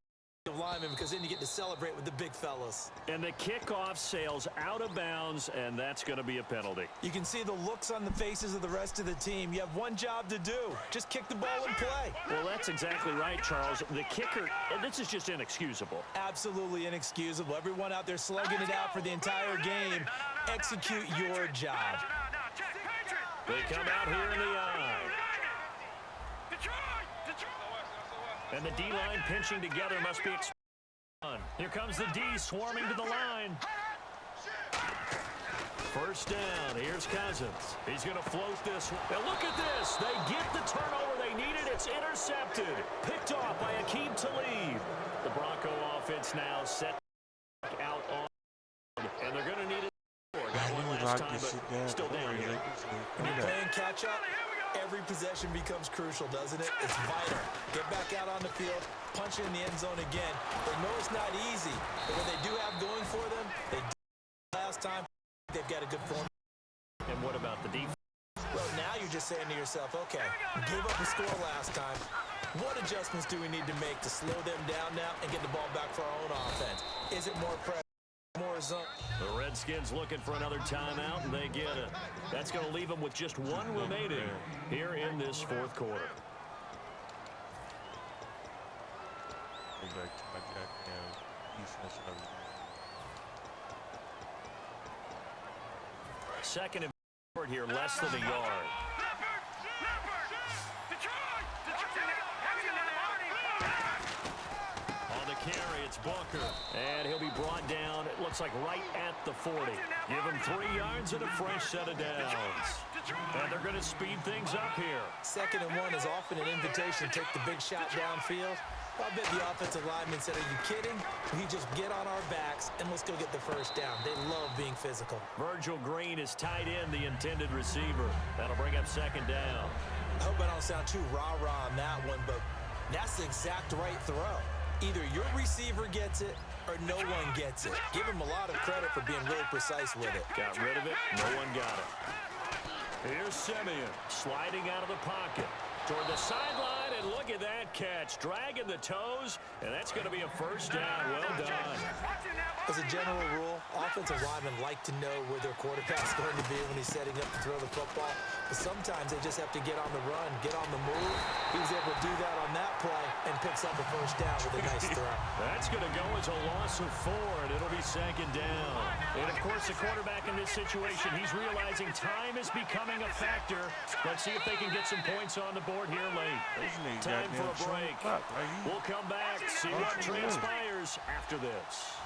linemen because then you get to celebrate with the big fellas. And the kickoff sails out of bounds, and that's going to be a penalty. You can see the looks on the faces of the rest of the team. You have one job to do. Just kick the ball and play. Well, that's exactly right, Charles. The kicker, and this is just inexcusable. Absolutely inexcusable. Everyone out there slugging it out for the entire game. Execute your job. They come out here in the eye. And the D-line pinching together must be on. Here comes the D swarming to the line. First down. Here's Cousins. He's going to float this one. Now look at this. They get the turnover they needed. It's intercepted. Picked off by Aqib Talib. The Bronco offense now set out on. And they're going to need it. Got one last time, but still down here. Playing catch up. Every possession becomes crucial, doesn't it? It's vital. Get back out on the field, punch in the end zone again. They know it's not easy, but what they do have going for them, they did last time. They've got a good form. And what about the defense? Well, now you're just saying to yourself, okay, gave up a score last time. What adjustments do we need to make to slow them down now and get the ball back for our own offense? Is it more pressure, more zone? The Redskins looking for another timeout, and they get it. That's going to leave them with just one remaining here in this fourth quarter. Go back to my goddamn defense and everything. Second and forward here, less than a yard. On the carry, it's Booker. And he'll be brought down, it looks like right at the 40. Give him 3 yards and a fresh set of downs. And they're going to speed things up here. 2nd and 1 is often an invitation to take the big shot downfield. I bet the offensive lineman said, are you kidding? We just get on our backs and let's go get the first down. They love being physical. Virgil Green is tied in, the intended receiver. That'll bring up 2nd down. I hope I don't sound too rah-rah on that one, but that's the exact right throw. Either your receiver gets it or no one gets it. Give him a lot of credit for being really precise with it. Got rid of it. No one got it. Here's Simeon sliding out of the pocket toward the sideline, and look at that catch. Dragging the toes, and that's going to be a first down. Well done. As a general rule, offensive linemen like to know where their quarterback's going to be when he's setting up to throw the football. But sometimes they just have to get on the run, get on the move. He was able to do that on that play and picks up a first down with a nice throw. That's going to go as a loss of 4, and it'll be 2nd down. And, of course, the quarterback in this situation, he's realizing time is becoming a factor. Let's see if they can get some points on the board here late. Time for a break. We'll come back, see what transpires after this.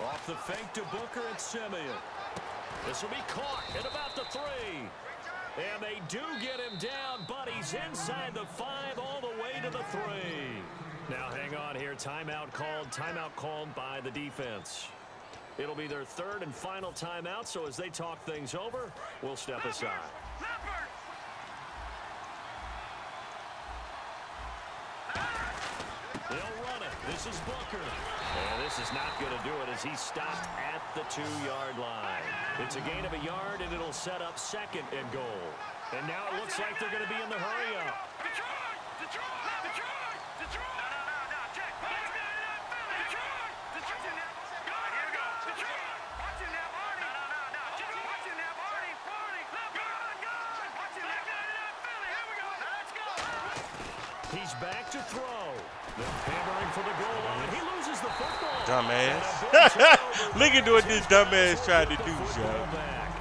Off the fake to Booker and Simeon. This will be caught at about the 3. And they do get him down, but he's inside the 5 all the way to the 3. Now hang on here. Timeout called by the defense. It'll be their 3rd and final timeout, so as they talk things over, we'll step aside. They'll run it. This is Booker. And this is not going to do it as he's stopped at the 2-yard line. It's a gain of a yard, and it'll set up 2nd and goal. And now it looks like they're going to be in the hurry-up. He's back to throw. They're hammering for the goal line. He loses the football. Dumbass. Look at what this dumbass tried to do, Sean.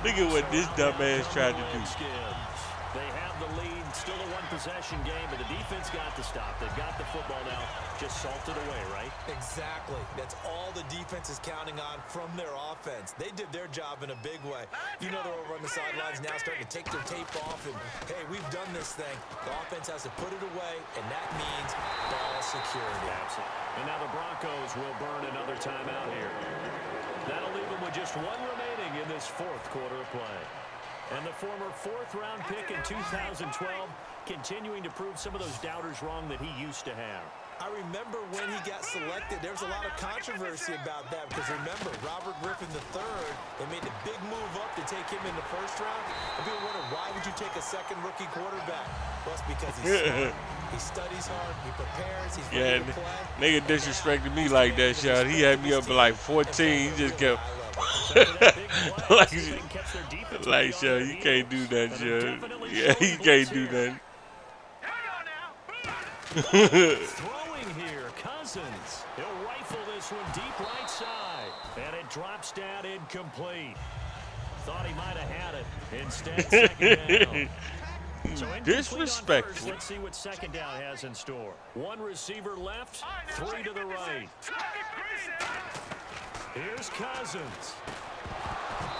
Look at what this dumbass tried to do. They have the lead. Still a one-possession game, but the defense got to stop. They've got the football now. Just salted away, right? Exactly. That's all the defense is counting on from their offense. They did their job in a big way. You know they're over on the sidelines now starting to take their tape off and, hey, we've done this thing. The offense has to put it away, and that means ball security. Absolutely. And now the Broncos will burn another timeout here. That'll leave them with just 1 remaining in this 4th quarter of play. And the former 4th-round pick in 2012 continuing to prove some of those doubters wrong that he used to have. I remember when he got selected, there was a lot of controversy about that because remember, Robert Griffin III, they made a big move up to take him in the 1st round. And people wonder, why would you take a 2nd rookie quarterback? Well, it's because he's smart. He studies hard. He prepares. He's ready to play. Nigga disrespected me like that, Sean. He had me up at like 14. He just kept... like, Sean, you can't do that, Sean. Yeah, you can't do that. Throwing here, Cousins. He'll rifle this one deep right side. And it drops down incomplete. Thought he might have had it. Instead, 2nd down. So disrespectful. Let's see what 2nd down has in store. 1 receiver left, 3 to the right. Here's Cousins.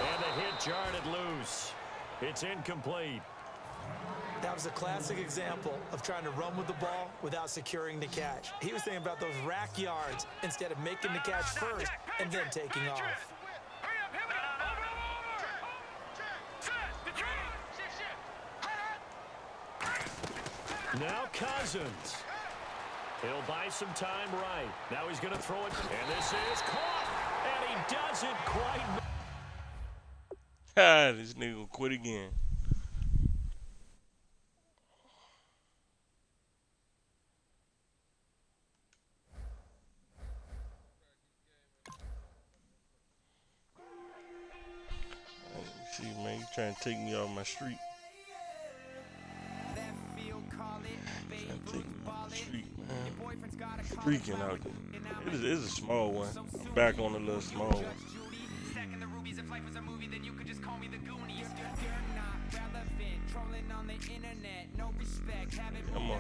And the hit jarred it loose. It's incomplete. That was a classic example of trying to run with the ball without securing the catch. He was thinking about those rack yards instead of making the catch first and then taking off. Hurry up, here we go. Over. Now Cousins. He'll buy some time right. Now he's going to throw it. And this is caught. And he doesn't quite. This nigga gonna quit again. See, man, you trying to take me off my street. Trying to take me off the street, man. Freaking out there. It is a small one. I'm back on the little small one. Stacking the rubies, if life was a movie, then you could just call me the Goonies. You're not relevant, trolling on the internet, no respect. I'm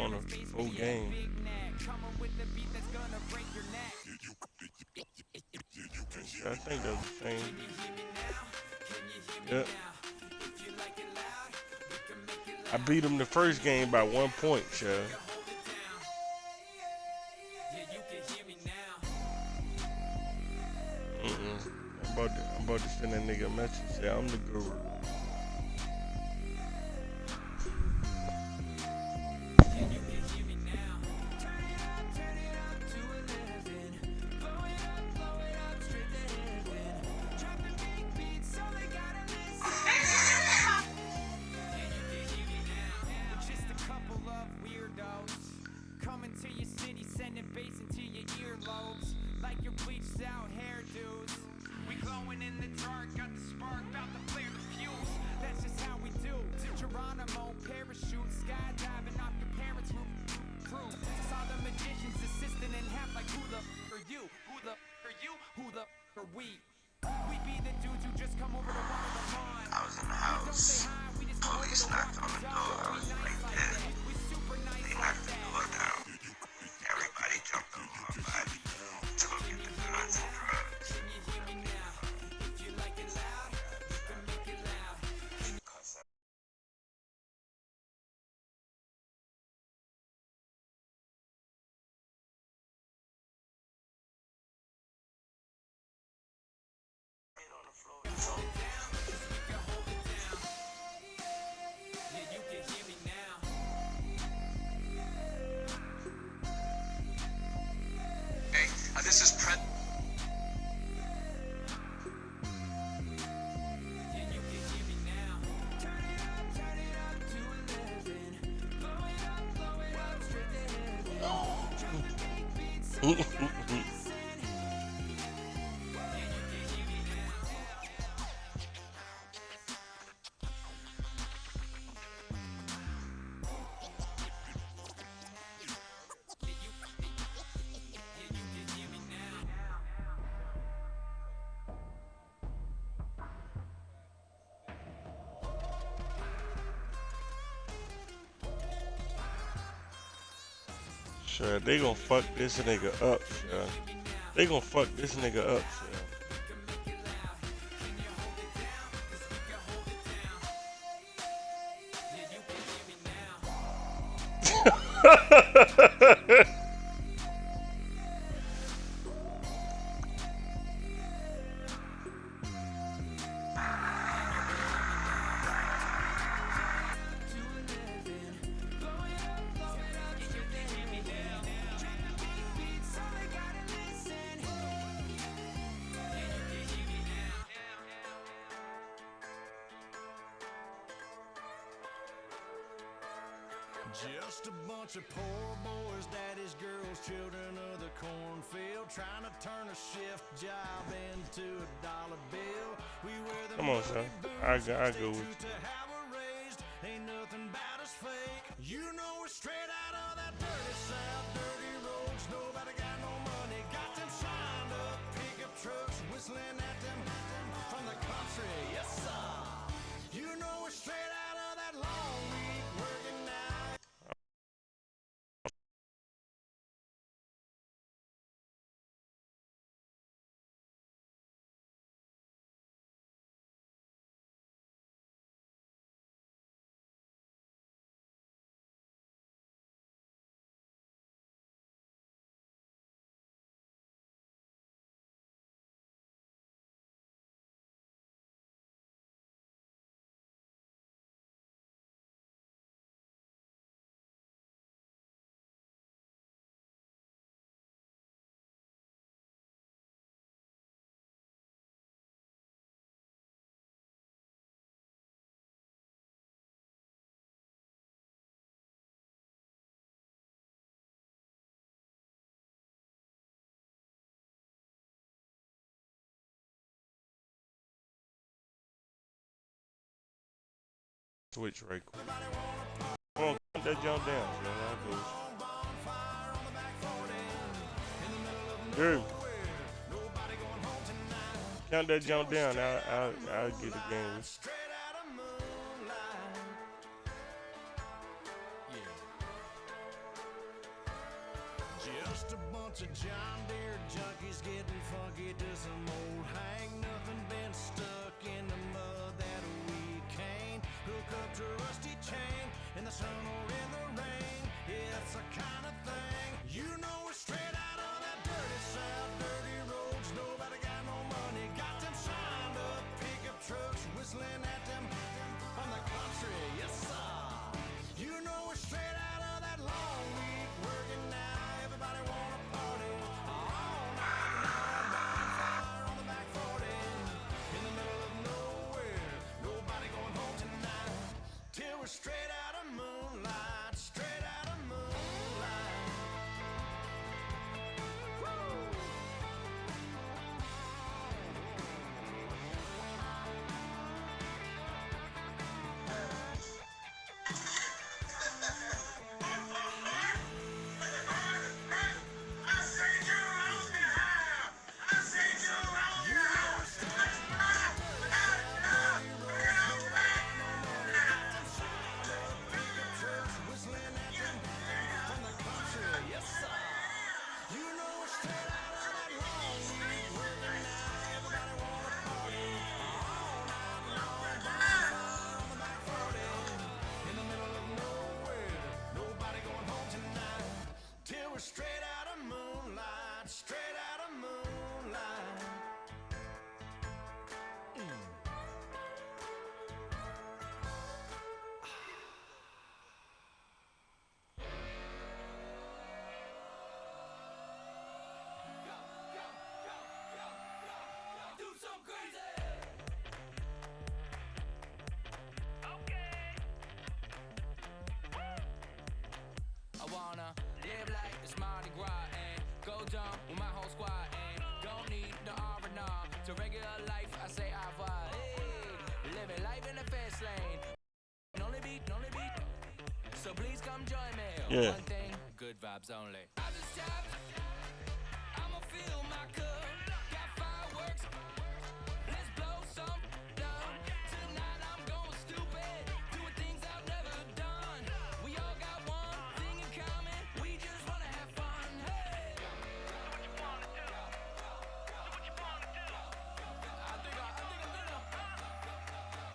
on a full game. Coming with the beat that's gonna break your neck. I think that's the same. Yep. I beat him the first game by 1 point, Chad. I'm about to send that nigga a message. Say I'm the guru. I was in the house. Police knocked on the door. I was like, yeah. They knocked the door down. Everybody jumped on my body to go get the guns and drugs. This is Pret. Sure, they gonna fuck this nigga up, sure. They gonna fuck this nigga up, sure. Just a bunch of poor boys, daddy's girls, children of the cornfield, trying to turn a shift job into a dollar bill. We wear the Come on, son. I go with you. to have a raised. Ain't nothing about us fake. You know we're straight out of that dirty south, dirty roads. Nobody got no money, got them signed up pickup trucks, whistling at them from the country. Yes, sir. You know we're straight out of that long week working now. Switch right quick. Come on, count that jump down. Man. Dude. Count that jump down. I'll get the game. Just a bunch of John Deere junkies getting funky to some old hang. Nothing been stuck in the mud that we can't hook up to a rusty chain in the sun or in the rain. Yeah, it's the kind of thing you know we're straight out of that dirty south, dirty roads. Nobody got no money, got them signed up pickup trucks whistling at them from the country. Yes, sir. You know we're straight out of that long week working now. Everybody wanna party all night long. Bonfire on the back 40 in the middle of nowhere. Nobody going home tonight till we're straight out of moonlight. Straight out of moonlight. Woo! We're straight out of moonlight, straight out of moonlight. Do some crazy. I wanna live like it's Mardi Gras and go dumb with my whole squad and don't need the R&R to regular life. I say au revoir. Hey, living life in the fast lane. Only beat. So please come join me. Yeah. One thing, good vibes only. I just tapped. I'ma fill my cup. Got fireworks. Let's blow some down. Tonight I'm going stupid. Doing things I've never done. We all got one thing in common. We just wanna have fun. Hey. Do what you wanna do. Do what you wanna do. I think I'm gonna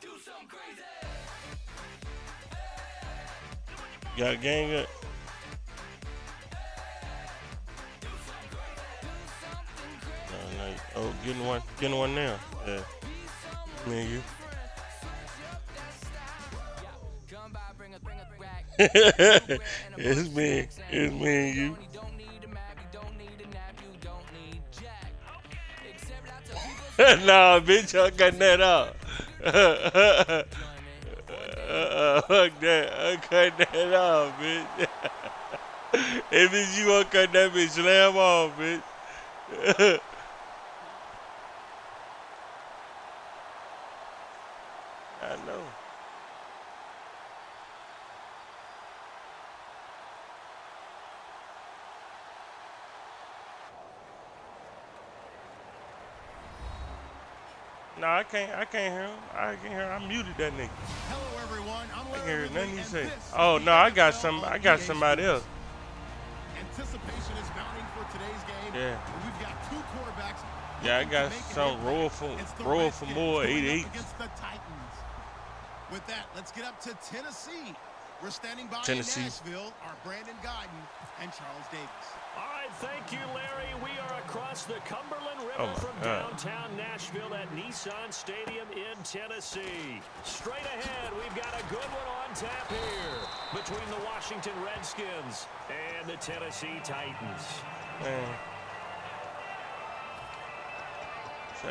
do something crazy. Got a gang up. Oh, getting one now. Yeah. Me and you. It's me and you. Nah, bitch, I cut that out. Fuck that. I cut that off, bitch. If it's you gonna cut that bitch, slam off, bitch. I know. No, I can't hear him. I can't hear him. I muted that nigga. Hello, everyone. I'm I can't hear Larry nothing Ridley, he say. and this Oh is no, the I got NFL somebody else. Anticipation is mounting for today's game. Yeah. And we've got two quarterbacks. Yeah, I looking got to make an some impact. roll for It's the more Redskins going up 88. against the Titans. With that, let's get up to Tennessee. We're standing by Tennessee. in Nashville, our Brandon Guyton and Charles Davis. All right, thank you, Larry. We are across the Cumberland River Oh, my from God. downtown Nashville at Nissan Stadium in Tennessee. Straight ahead, we've got a good one on tap here between the Washington Redskins and the Tennessee Titans. Man. So,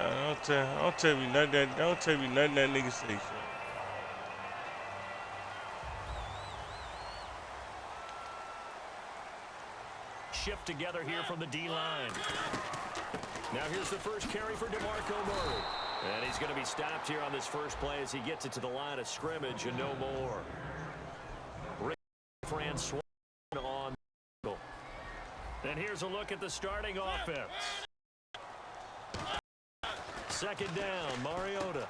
don't tell me nothing that nigga say, son. Shift together here from the D-line. Now here's the first carry for DeMarco Murray. And he's going to be stopped here on this first play as he gets it to the line of scrimmage and no more. Rick Francois on. And here's a look at the starting offense. Second down, Mariota.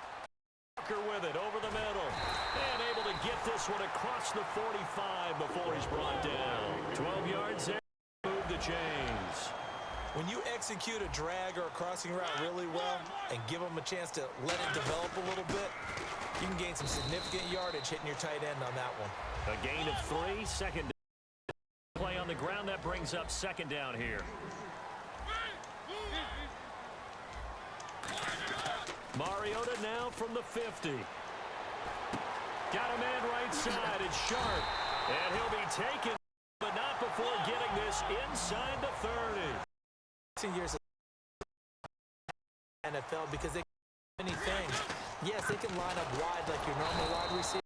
Walker with it over the middle. And able to get this one across the 45 before he's brought down. 12 yards there. Move the chains. When you execute a drag or a crossing route really well and give them a chance to let it develop a little bit, you can gain some significant yardage hitting your tight end on that one. A gain of 3, second down. Play on the ground, that brings up second down here. Mariota now from the 50. Got a man right side. It's Sharp. And he'll be taken, but not before getting this inside the 30. Years of NFL because they can do many things. Yes, they can line up wide like your normal wide receiver.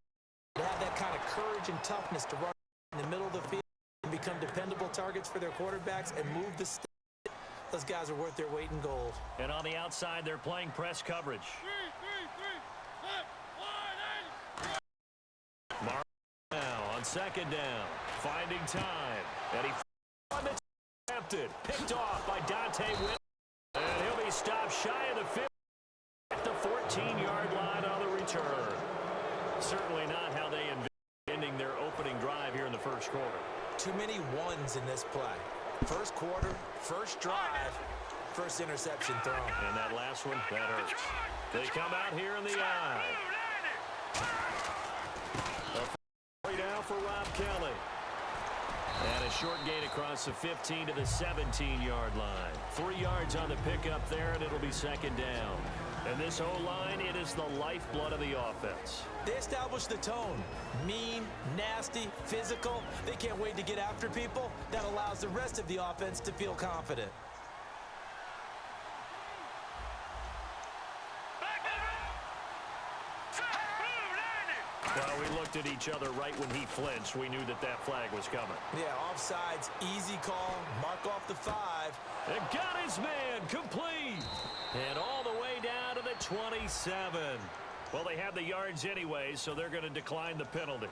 They have that kind of courage and toughness to run in the middle of the field and become dependable targets for their quarterbacks and move the state. Those guys are worth their weight in gold. And on the outside, they're playing press coverage. Mark now on second down, finding time, and he on the attempted, picked off by Dante Whit, and he'll be stopped shy of the 50 at the 14-yard line on the return. Certainly not how they envisioned ending their opening drive here in the first quarter. Too many ones in this play. First quarter, first drive, first interception thrown. And that last one, that hurts. They come out here in the eye. Now for Rob Kelly. And a short gain across the 15 to the 17-yard line. 3 yards on the pickup there, and it'll be second down. And this O-line, it is the lifeblood of the offense. They establish the tone. Mean, nasty, physical. They can't wait to get after people. That allows the rest of the offense to feel confident. Well, we looked at each other right when he flinched. We knew that that flag was coming. Yeah, offsides, easy call. Mark off the 5. And got his man complete. And all the way down to the 27. Well, they have the yards anyway, so they're going to decline the penalty.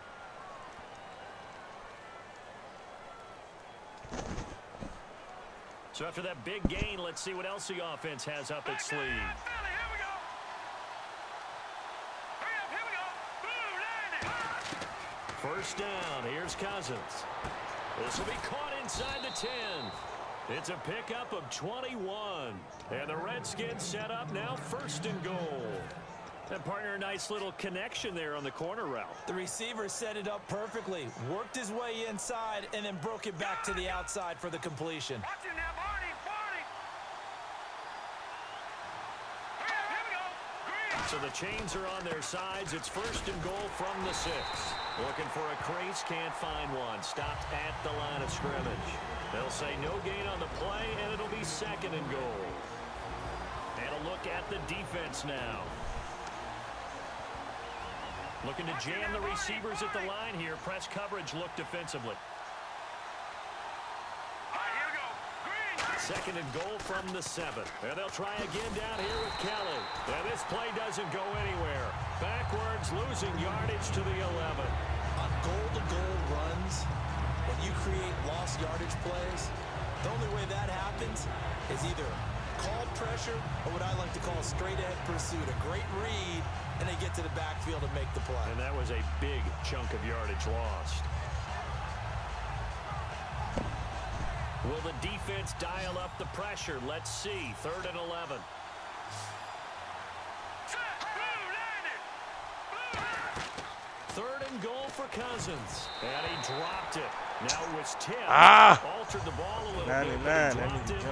So after that big gain, let's see what else the offense has up its sleeve. First down, here's Cousins. This will be caught inside the 10. It's a pickup of 21. And the Redskins set up now first and goal. And partner, a nice little connection there on the corner route. The receiver set it up perfectly, worked his way inside, and then broke it back to the outside for the completion. Watch it now, Barney. So the chains are on their sides. It's first and goal from the 6. Looking for a crease, can't find one. Stopped at the line of scrimmage. They'll say no gain on the play, and it'll be second and goal. And a look at the defense now. Looking to jam the receivers at the line here. Press coverage look defensively. Second and goal from the 7. And they'll try again down here with Kelly. And this play doesn't go anywhere. Backwards, losing yardage to the 11. On goal-to-goal runs, when you create lost yardage plays, the only way that happens is either called pressure or what I like to call straight-ahead pursuit. A great read, and they get to the backfield and make the play. And that was a big chunk of yardage lost. Will the defense dial up the pressure? Let's see. 3rd and 11. Third and goal for Cousins. And he dropped it. Now it was tipped. Altered the ball a little bit. Dropped it.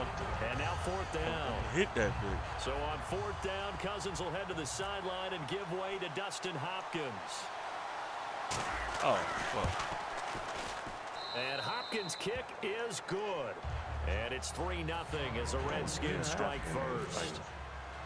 And now 4th down. Hit that bitch. So on 4th down, Cousins will head to the sideline and give way to Dustin Hopkins. Oh, fuck. And Hopkins' kick is good. And it's 3-0 as the Redskins strike first.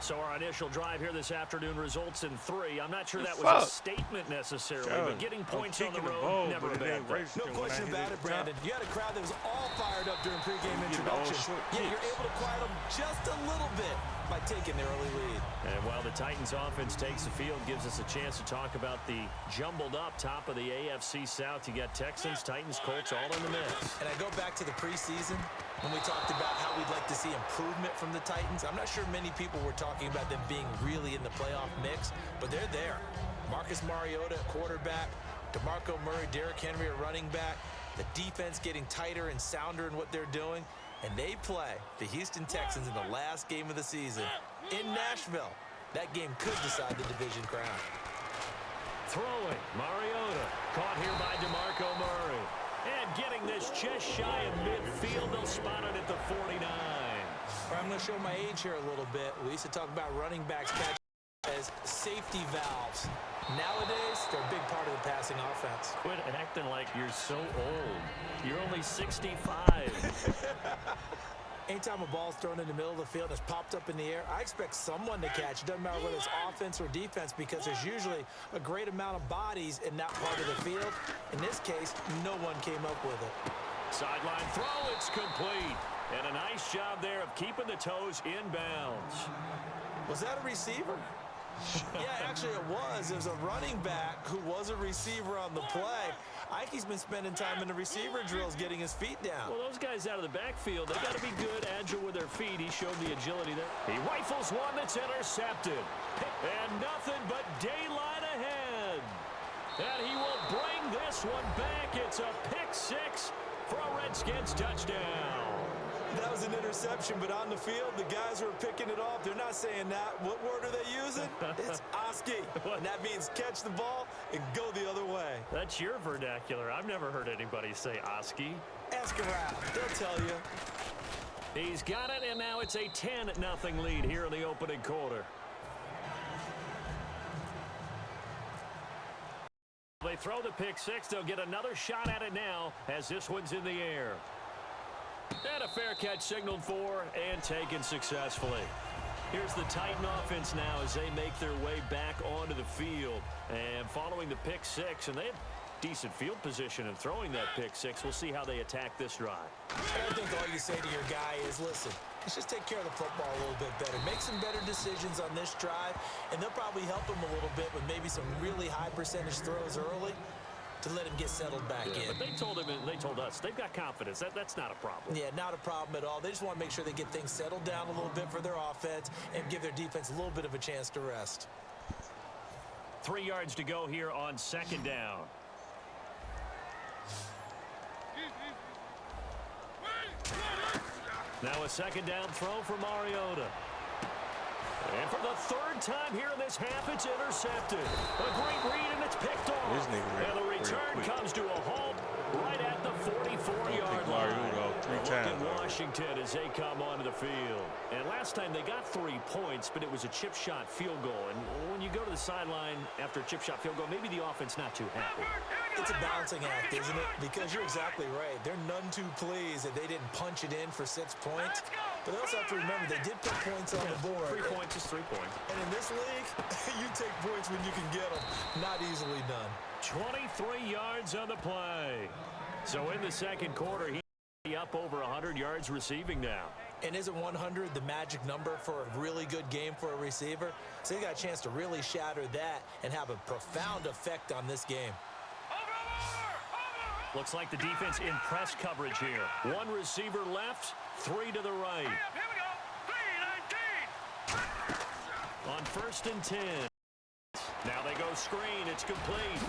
So our initial drive here this afternoon results in 3. I'm not sure that was a statement necessarily, but getting points on the road, never a bad thing. No question about it, Brandon. You had a crowd that was all fired up during pregame introduction. Yeah, you're able to quiet them just a little bit. by taking the early lead. And while the Titans offense takes the field, gives us a chance to talk about the jumbled up top of the AFC South. You got Texans, Titans, Colts all in the mix. And I go back to the preseason when we talked about how we'd like to see improvement from the Titans. I'm not sure many people were talking about them being really in the playoff mix, but they're there. Marcus Mariota at quarterback, DeMarco Murray, Derrick Henry at running back, the defense getting tighter and sounder in what they're doing, and they play the Houston Texans in the last game of the season in Nashville. That game could decide the division crown. Throwing, Mariota, caught here by DeMarco Murray. And getting this just shy of midfield, they'll spot it at the 49. I'm going to show my age here a little bit. We used to talk about running backs catch as safety valves. Nowadays, they're a big part of the passing offense. Quit acting like you're so old. You're only 65. Anytime a ball's thrown in the middle of the field and it's popped up in the air, I expect someone to catch. It doesn't matter whether it's offense or defense, because there's usually a great amount of bodies in that part of the field. In this case, no one came up with it. Sideline throw, it's complete. And a nice job there of keeping the toes inbounds. Was that a receiver? Yeah, actually it was. It was a running back who was a receiver on the play. I think he's been spending time in the receiver drills getting his feet down. Well, those guys out of the backfield, they got to be good, agile with their feet. He showed the agility there. He rifles one that's intercepted. And nothing but daylight ahead. And he will bring this one back. It's a pick six for a Redskins touchdown. That was an interception, but on the field, the guys who are picking it off, they're not saying that. What word are they using? It's Oski. And that means catch the ball and go the other way. That's your vernacular. I've never heard anybody say Oski. Ask around. They'll tell you. He's got it, and now it's a 10-0 lead here in the opening quarter. They throw the pick six. They'll get another shot at it now as this one's in the air. And a fair catch signaled for and taken successfully. Here's the Titan offense now as they make their way back onto the field. And following the pick six, and they have decent field position in throwing that pick six. We'll see how they attack this drive. I think all you say to your guy is, listen, let's just take care of the football a little bit better. Make some better decisions on this drive, and they'll probably help him a little bit with maybe some really high percentage throws early to let him get settled back in. But they told him, and they told us, they've got confidence. That's not a problem. Yeah, not a problem at all. They just want to make sure they get things settled down a little bit for their offense and give their defense a little bit of a chance to rest. 3 yards to go here on second down. Now a second down throw for Mariota. And for the third time here in this half, it's intercepted. A great read, and it's picked off. And the return comes to a halt right at the 44-yard line. Washington as they come onto the field. And last time they got 3 points, but it was a chip shot field goal. And when you go to the sideline after a chip shot field goal, maybe the offense not too happy. It's a balancing act, isn't it? Because you're exactly right. They're none too pleased that they didn't punch it in for 6 points. But they also have to remember they did put points on the board. 3 points is 3 points. And in this league, you take points when you can get them. Not easily done. 23 yards on the play. So in the second quarter, he's up over 100 yards receiving now. And isn't 100 the magic number for a really good game for a receiver? So they got a chance to really shatter that and have a profound effect on this game. Looks like the defense in press coverage here. 1 receiver left, 3 to the right. Here we go. 3-19. On 1st and 10. Now they go screen. It's complete.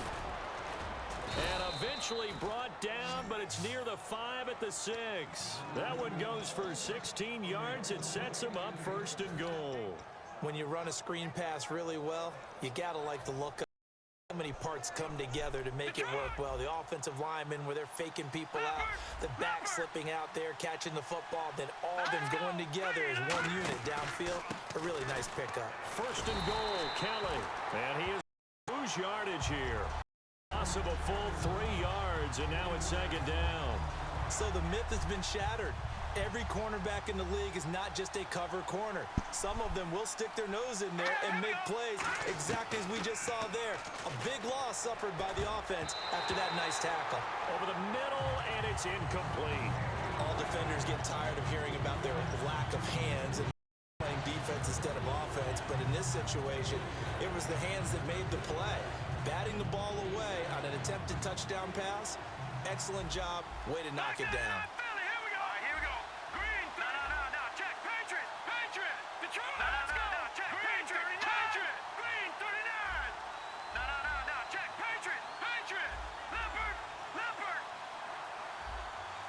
And eventually brought down, but it's near the 5 at the 6. That one goes for 16 yards. It sets him up 1st and goal. When you run a screen pass really well, you got to like the look of so many parts come together to make it work well. The offensive linemen where they're faking people out, the back slipping out there, catching the football, then all of them going together as one unit downfield. A really nice pickup. 1st and goal, Kelly. And he is lose yardage here. Loss of a full 3 yards, and now it's 2nd down. So the myth has been shattered. Every cornerback in the league is not just a cover corner. Some of them will stick their nose in there and make plays exactly as we just saw there. A big loss suffered by the offense after that nice tackle. Over the middle, and it's incomplete. All defenders get tired of hearing about their lack of hands, and playing defense is but in this situation, it was the hands that made the play. Batting the ball away on an attempted touchdown pass, excellent job, way to knock it down. Philly, here we go. All right, here we go. Green, no, check. Patriot, Detroit, let's go. Check, Green, 39. Patriot, Green, 39. No, check, Patriot, Leopard.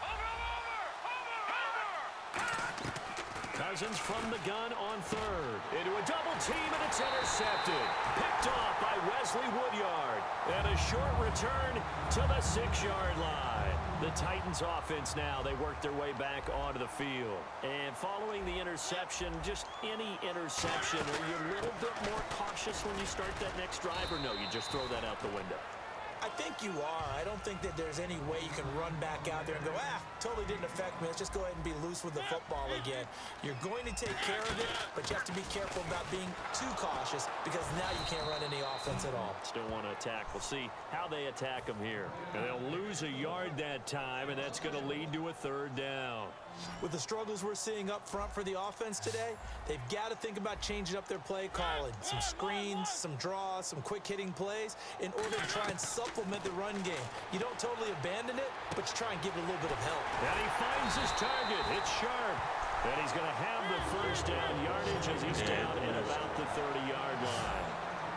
Over. Cousins from the gun on third. Into a double team, and it's intercepted. Picked off by Wesley Woodyard. And a short return to the 6-yard line. The Titans offense now, they work their way back onto the field. And following the interception, just any interception, are you a little bit more cautious when you start that next drive, or no, you just throw that out the window? I think you are. I don't think that there's any way you can run back out there and go, totally didn't affect me. Let's just go ahead and be loose with the football again. You're going to take care of it, but you have to be careful about being too cautious because now you can't run any offense at all. Still want to attack. We'll see how they attack them here. And they'll lose a yard that time, and that's going to lead to a third down. With the struggles we're seeing up front for the offense today, they've got to think about changing up their play calling. Some screens, some draws, some quick-hitting plays in order to try and supplement the run game. You don't totally abandon it, but you try and give it a little bit of help. And he finds his target. It's Sharp. And he's going to have the first down yardage as he's down at about the 30-yard line.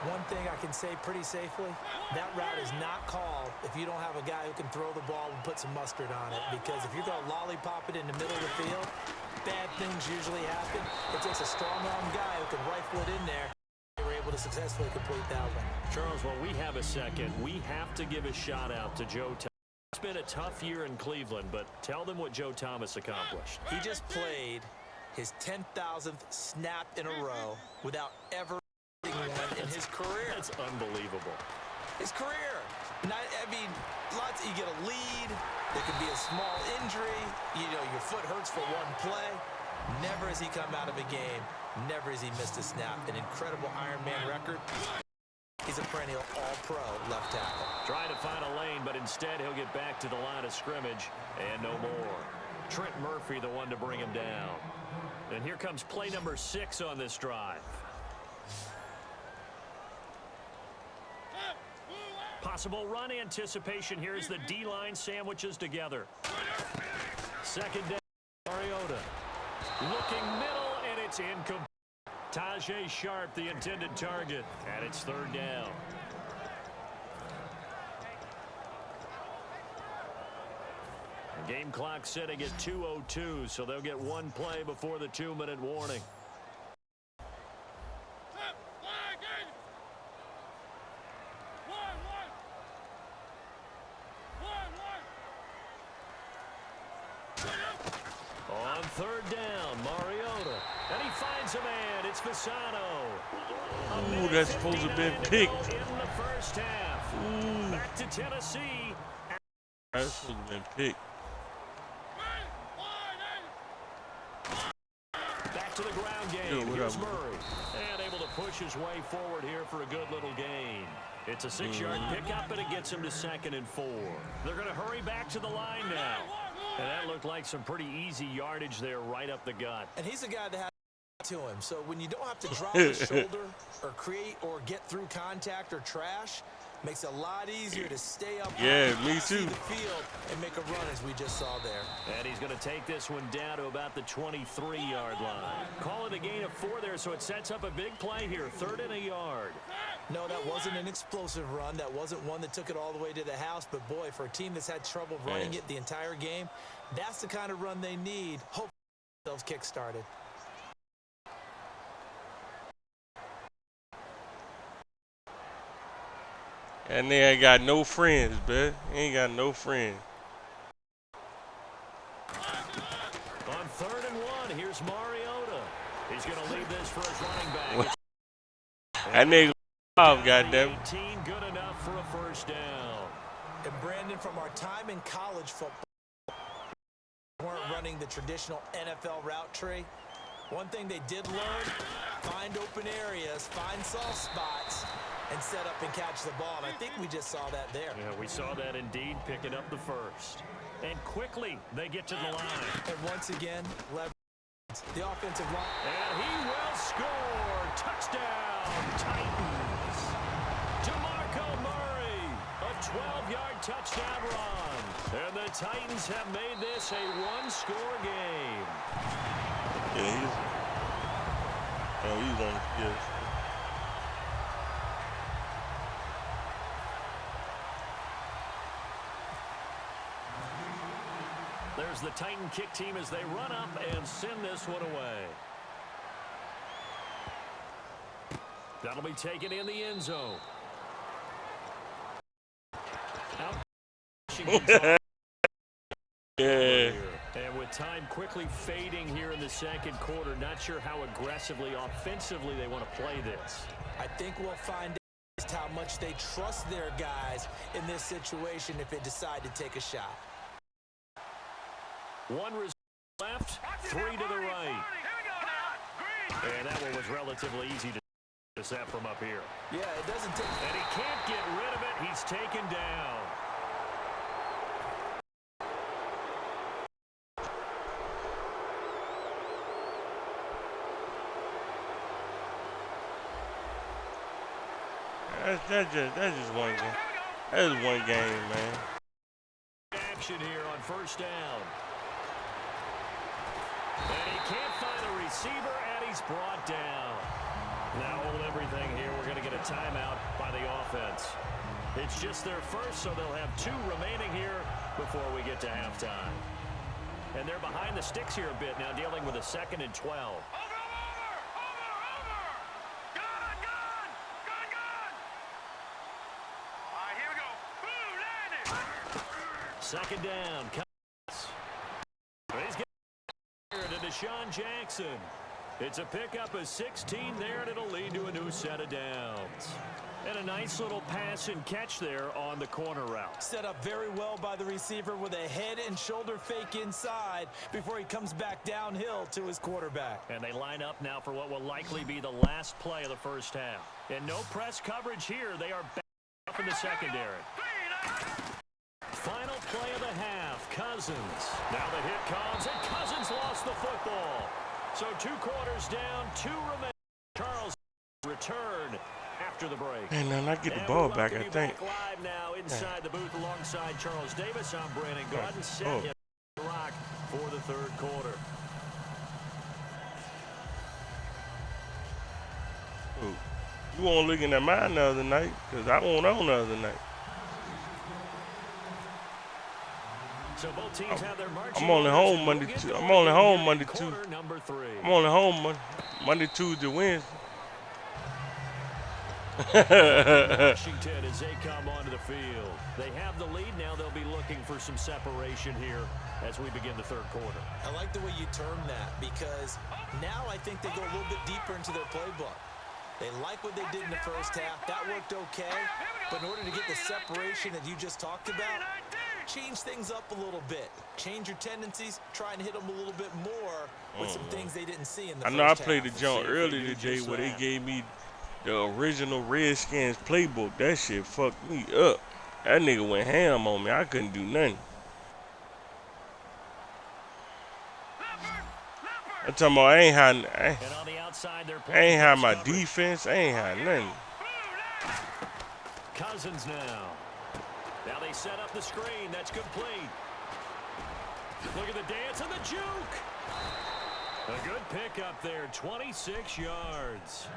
One thing I can say pretty safely, that route is not called if you don't have a guy who can throw the ball and put some mustard on it. Because if you're going to lollipop it in the middle of the field, bad things usually happen. It takes a strong-arm guy who can rifle it in there. They were able to successfully complete that one. Charles, while we have a second, we have to give a shout-out to Joe Thomas. It's been a tough year in Cleveland, but tell them what Joe Thomas accomplished. He just played his 10,000th snap in a row without ever one in his career. That's unbelievable. His career. You get a lead. There could be a small injury. Your foot hurts for one play. Never has he come out of a game. Never has he missed a snap. An incredible Ironman record. He's a perennial all-pro left tackle. Trying to find a lane, but instead he'll get back to the line of scrimmage and no more. Trent Murphy, the one to bring him down. And here comes play number 6 on this drive. Possible run anticipation here as the D-line sandwiches together. Second down, Mariota. Looking middle, and it's incomplete. Tajay Sharp, the intended target, and it's third down. The game clock sitting at 2:02, so they'll get one play before the 2-minute warning. On third down, Mariota. And he finds a man. It's Fasano. Ooh, that's supposed to have been picked. In the first half. Ooh. Back to Tennessee. That's supposed to have been picked. Back to the ground game. Here's Murray. And able to push his way forward here for a good little gain. It's a 6-yard pickup, and it gets him to 2nd and 4. They're going to hurry back to the line now. And that looked like some pretty easy yardage there right up the gut. And he's a guy that has to him. So when you don't have to drop the shoulder or create or get through contact or trash, makes it a lot easier to stay up me too. The field and make a run as we just saw there. And he's going to take this one down to about the 23-yard line. Call it a gain of 4 there, so it sets up a big play here. 3rd and a yard. No, that wasn't an explosive run. That wasn't one that took it all the way to the house. But, boy, for a team that's had trouble running it the entire game, that's the kind of run they need. Hopefully themselves kick-started. And they ain't got no friends, man. He ain't got no friends. On 3rd and 1, here's Mariota. He's going to leave this for his running back. That nigga, goddamn. 18, good enough for a first down. And Brandon, from our time in college football, we weren't running the traditional NFL route tree. One thing they did learn, find open areas, find soft spots, and set up and catch the ball. And I think we just saw that there. Yeah, we saw that indeed, picking up the first. And quickly, they get to the line. And once again, the offensive line. And he will score. Touchdown, Titans. DeMarco Murray, a 12-yard touchdown run. And the Titans have made this a one-score game. Yeah, he's on. Yes. There's the Titan kick team as they run up and send this one away. That'll be taken in the end zone. Yeah. And with time quickly fading here in the second quarter, not sure how aggressively, offensively they want to play this. I think we'll find out just how much they trust their guys in this situation if they decide to take a shot. One left, three to the right. And that one was relatively easy to set from up here. Yeah, it doesn't take... And he can't get rid of it. He's taken down. That's just one game. That is one game, man. Action here on first down. And he can't find a receiver, and he's brought down. Now hold everything here. We're going to get a timeout by the offense. It's just their first, so they'll have two remaining here before we get to halftime. And they're behind the sticks here a bit now, dealing with a 2nd and 12. Second down. He's getting to Deshaun Jackson. It's a pickup of 16 there, and it'll lead to a new set of downs. And a nice little pass and catch there on the corner route. Set up very well by the receiver with a head and shoulder fake inside before he comes back downhill to his quarterback. And they line up now for what will likely be the last play of the first half. And no press coverage here. They are back up in the secondary. Final play of the half, Cousins. Now the hit comes, and Cousins lost the football. So 2 quarters down, 2 remaining. Charles return after the break. And then I get the ball back, I think. Live now inside the booth alongside Charles Davis. I'm Brandon Gordon. Set rock for the third quarter. You weren't looking at mine the other night, because I wasn't on the other night. So both teams have their I'm only home Monday, I'm only home Monday, Tuesday. I'm only home Monday, Tuesday, Wednesday. Washington as they come onto the field. They have the lead now. They'll be looking for some separation here as we begin the third quarter. I like the way you term that because now I think they go a little bit deeper into their playbook. They like what they did in the first half. That worked okay. But in order to get the separation that you just talked about, change things up a little bit. Change your tendencies. Try and hit them a little bit more with some things they didn't see in the first half. I know I played the joint earlier today where they gave me the original Redskins playbook. That shit fucked me up. That nigga went ham on me. I couldn't do nothing. I'm talking about I ain't had my defense. I ain't had nothing. Cousins now. Now they set up the screen. That's complete. Look at the dance and the juke. A good pickup there, 26 yards.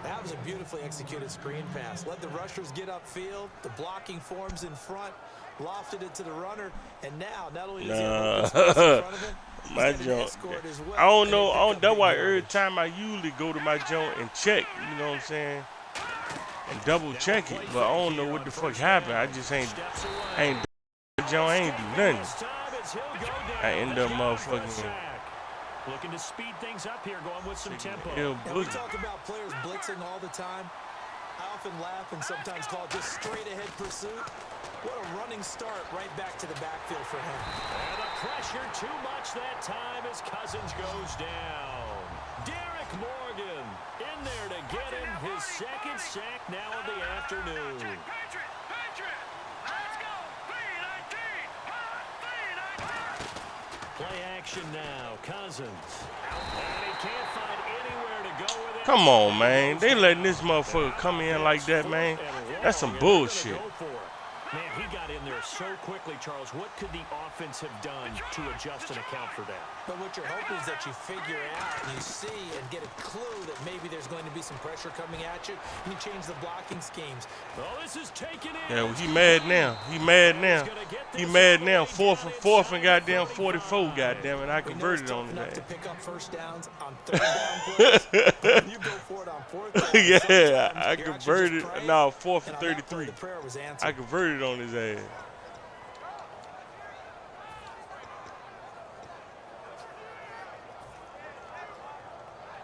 That was a beautifully executed screen pass. Let the rushers get upfield. The blocking forms in front. Lofted it to the runner. And now, not only does he have open space in front of him, my joint. I don't know. That's why every time I usually go to my joint and check, you know what I'm saying? And double check it, but I don't know what the fuck happened. I just ain't do nothing. I end up motherfucking. Looking to speed things up here, going with some tempo. And we talk about players blitzing all the time. I often laugh and sometimes call it just straight ahead pursuit. What a running start right back to the backfield for him. And the pressure too much that time as Cousins goes down. Derek Morgan in there to get him his second sack now of the afternoon. Play action now. Cousins. And he can't find anywhere to go with it. Come on, man. They letting this motherfucker come in like that, man. That's some bullshit. Man, he got in there so quickly, Charles. What could the offense have done to adjust and account for that? But what you're hoping is that you figure out and you see and get a clue that maybe there's going to be some pressure coming at you, and you change the blocking schemes. Oh, this is taken in. Yeah, well, he mad now. He mad now. He mad now. Fourth and goddamn 44, goddamn it. I converted on enough to that. pick up first downs on third down plays. But when you go for it on fourth down, Yeah, sometimes I you're actually just converted. praying, No, 4th and and on that play, 33. the prayer was answered. I converted on his ass.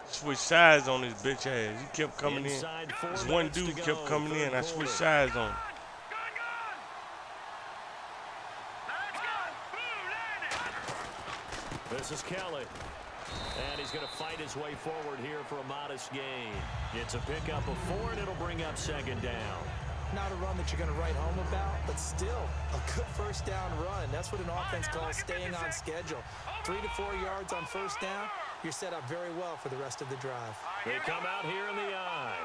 Switch sides on his bitch ass. He kept coming in. Inside 4 This one minutes to dude go, kept coming in. third I switched quarter. sides on him. This is Kelly. And he's going to fight his way forward here for a modest gain. It's a pickup of 4, and it'll bring up second down. Not a run that you're going to write home about, but still a good first down run. That's what an offense calls staying on schedule. 3 to 4 yards on first down, you're set up very well for the rest of the drive. They come out here in the eye.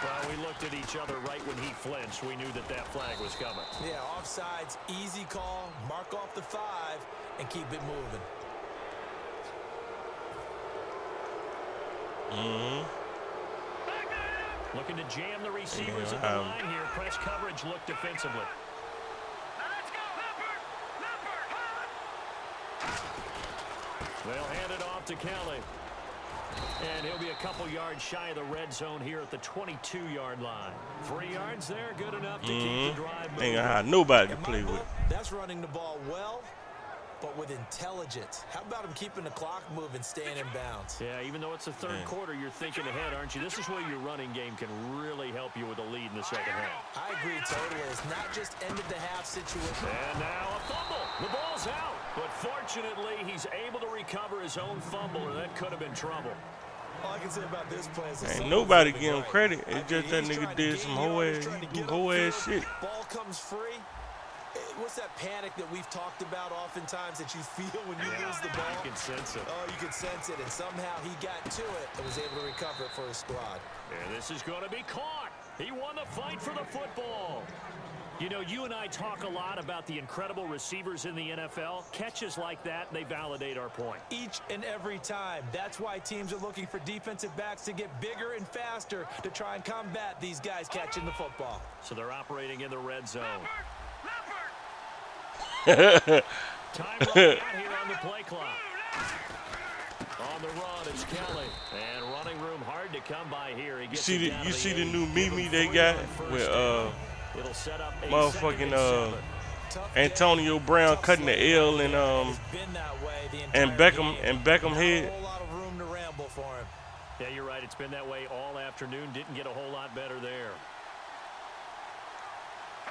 Well, we looked at each other right when he flinched. We knew that that flag was coming. Yeah, offsides, easy call, mark off the 5, and keep it moving. Looking to jam the receivers at the line here. Press coverage look defensively. They'll hand it off to Kelly. And he'll be a couple yards shy of the red zone here at the 22-yard line. 3 yards there, good enough to keep the drive moving. Ain't gonna have nobody to play with. That's running the ball well, but with intelligence. How about him keeping the clock moving, staying in bounds? Yeah, even though it's the third quarter, you're thinking ahead, aren't you? This is where your running game can really help you with a lead in the second half. I agree totally. It's not just end of the half situation. And now a fumble. The ball's out. But fortunately, he's able to recover his own fumble, or that could have been trouble. All I can say about this play is Ain't nobody give him credit. It's just that nigga did some whole ass shit. Ball comes free. What's that panic that we've talked about oftentimes that you feel when you lose the ball? You can sense it. Oh, you can sense it, and somehow he got to it and was able to recover it for his squad. And this is going to be caught. He won the fight for the football. You know, you and I talk a lot about the incredible receivers in the NFL. Catches like that, they validate our point. Each and every time. That's why teams are looking for defensive backs to get bigger and faster to try and combat these guys catching the football. So they're operating in the red zone. Time running out here on the play clock. On the run, it's Kelly. And running room hard to come by here. He gets You see the new Mimi they got with it'll set up a motherfucking Antonio Brown cutting the L and Beckham head. A whole lot of room to ramble for him. Yeah, you're right. It's been that way all afternoon. Didn't get a whole lot better there.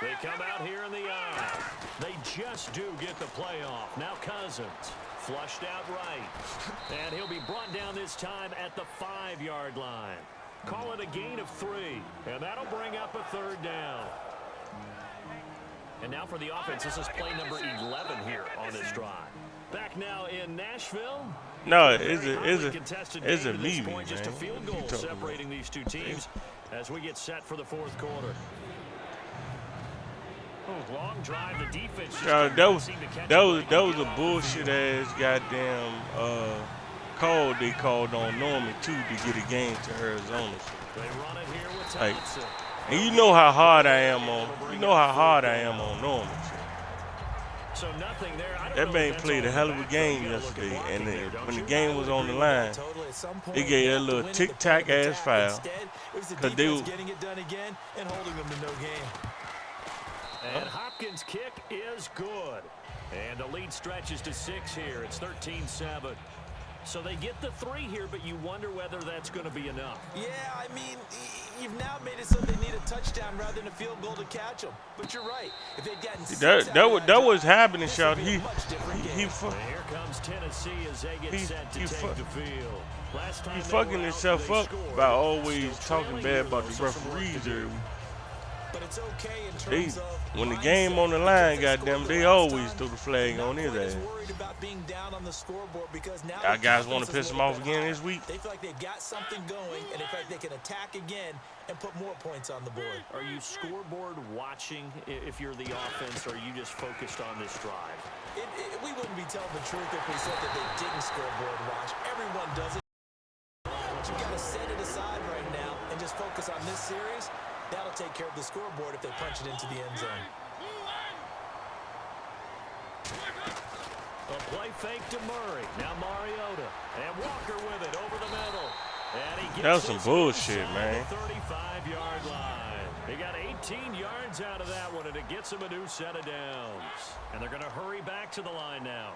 They come out here in the eye. They just do get the playoff. Now Cousins flushed out right. And he'll be brought down this time at the 5-yard line. Call it a gain of 3. And that'll bring up a third down. And now for the offense, this is play number 11 here on this drive. Back now in Nashville. No, it's a Mimi, man. Just a field goal separating these two teams as we get set for the fourth quarter. Oh, long drive. The defense. That was a bullshit ass goddamn call they called on Norman too to get a game to Arizona. They run it here with Like, Thompson. and you know how hard I am on Norman. So nothing there. I don't That know man if played a that's hell all of a the game back, so you yesterday, gotta look at and blocking there, when the don't game was on the line, they gave a little tic-tac ass foul. Because they were getting it done again and holding them to no game. And Hopkins' kick is good. And the lead stretches to 6 here. It's 13-7. So they get the 3 here, but you wonder whether that's going to be enough. Yeah, I mean, you've now made it so they need a touchdown rather than a field goal to catch them. But you're right. If they'd gotten that was happening, this Shout. would be a much different game. And here comes Tennessee as they get set to take the field. Last time He they fucking were out, himself they up scored. by always Still talking trailing bad here, about though, the so some work to referees. do. But it's okay in terms of when the game on the line, goddamn, they always throw the flag on his ass. Worried about being down on the scoreboard because now Y'all guys want to piss him off again this week? They feel like they've got something going, and they feel like they can attack again and put more points on the board. Are you scoreboard watching if you're the offense, or are you just focused on this drive? We wouldn't be telling the truth if we said that they didn't scoreboard watch. Everyone does it. But you got to set it aside right now and just focus on this series. That'll take care of the scoreboard if they punch it into the end zone. A play fake to Murray. Now Mariota. And Walker with it over the middle. And he gets that was some bullshit, man. 35-yard line. He got 18 yards out of that one, and it gets him a new set of downs. And they're going to hurry back to the line now.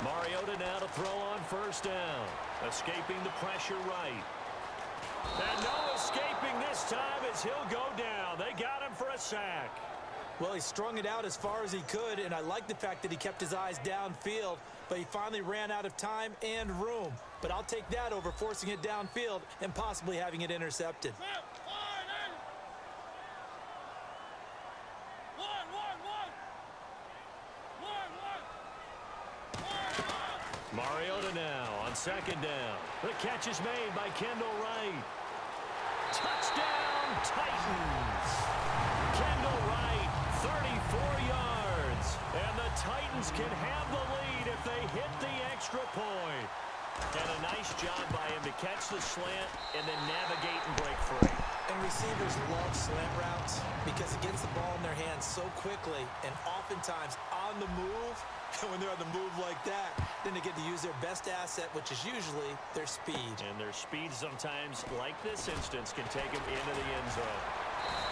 Mariota now to throw on first down. Escaping the pressure right. And no escaping this time as he'll go down. They got him for a sack. Well, he strung it out as far as he could, and I like the fact that he kept his eyes downfield, but he finally ran out of time and room. But I'll take that over forcing it downfield and possibly having it intercepted. Mariota now on second down. The catch is made by Kendall Wright. Touchdown, Titans. Kendall Wright, 34 yards. And the Titans can have the lead if they hit the extra point. And a nice job by him to catch the slant and then navigate and break free. And receivers love slant routes because it gets the ball in their hands so quickly and oftentimes on the move. And when they're on the move like that, then they get to use their best asset, which is usually their speed. And their speed sometimes, like this instance, can take them into the end zone.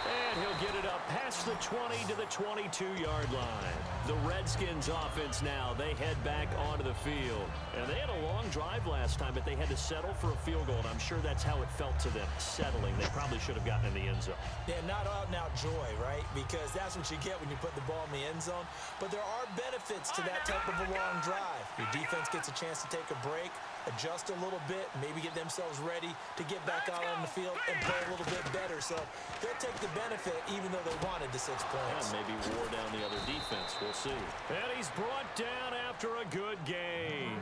And he'll get it up past the 20 to the 22-yard line. The Redskins offense now, they head back onto the field. And they had a long drive last time, but they had to settle for a field goal. And I'm sure that's how it felt to them, settling. They probably should have gotten in the end zone. Yeah, not out-and-out joy, right? Because that's what you get when you put the ball in the end zone. But there are benefits to that type of a long drive. Your defense gets a chance to take a break, adjust a little bit, maybe get themselves ready to get back out on the field and play a little bit better. So they'll take the benefit even though they wanted the 6 points. And maybe wore down the other defense. We'll see. And he's brought down after a good game.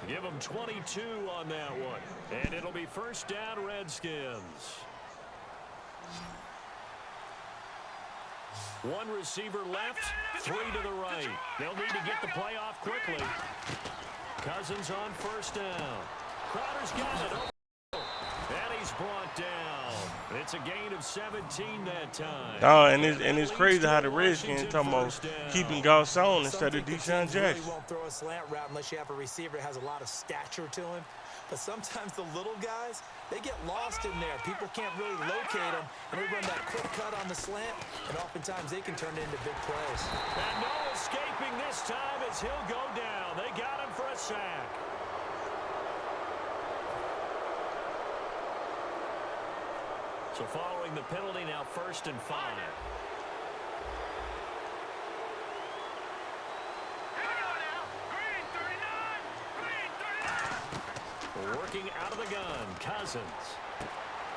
Give him 22 on that one. And it'll be first down, Redskins. One receiver left, 3 to the right. They'll need to get the play off quickly. Cousins on first down. Crowder's got it. And he's brought down. It's a gain of 17 that time. Oh, and it's crazy how the Redskins talking about keeping Garcon instead of Deshaun Jackson. Really won't throw a slant route unless you have a receiver that has a lot of stature to him. But sometimes the little guys, they get lost in there. People can't really locate them, and they run that quick cut on the slant, and oftentimes they can turn it into big plays. And no escaping this time as he'll go down. They got him for a sack. So following the penalty, now 1st and 5. Working out of the gun, Cousins.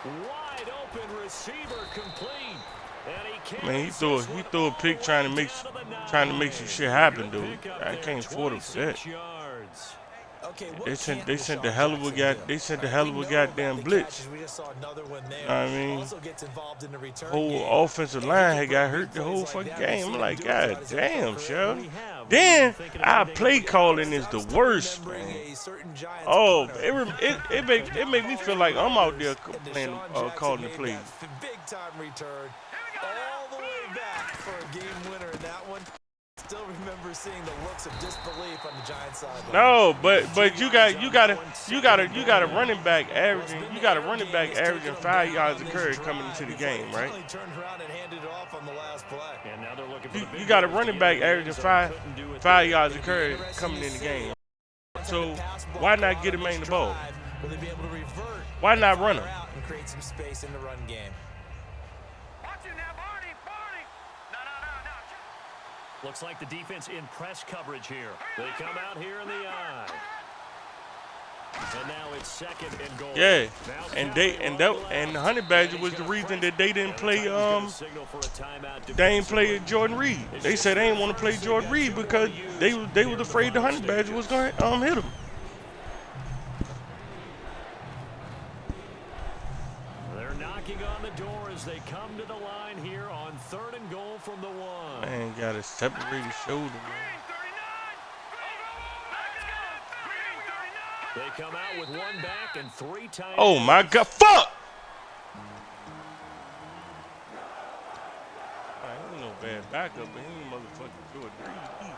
Wide open receiver complete. And he can't. Man, he threw a pick trying to make some shit happen, dude. I can't afford it for that. Okay, They sent the hell of a goddamn blitz. We just saw another one there. I mean, also gets involved in the return whole game. offensive line had got hurt the whole fucking game. I'm like, God damn, Shelby. Then our play calling is the worst, man. Oh, it make me feel like I'm out there playing, calling the plays. Big time return, all the way back for a game winner in that one. Still remember seeing the looks of disbelief on the Giants side. No, but you got a running back averaging 5 yards a carry coming into the game, right? You got a running back averaging 5 yards a carry coming in the game. So why not get him in the ball? Why not run him? And create some space in the run game. Looks like the defense in press coverage here. They come out here in the eye. And now it's second and goal. Yeah, and the Honey Badger was the reason that they didn't play they ain't play Jordan Reed. They said they didn't want to play Jordan Reed because they was afraid the Honey Badger was gonna hit them. They're knocking on the door as they come to the line here on 3rd and goal from the 1. Man, got a separated shoulder, man. They come out with 1 back and 3 tight. Oh my God! Fuck! I ain't no bad backup, but he ain't motherfucking Jordan Reed.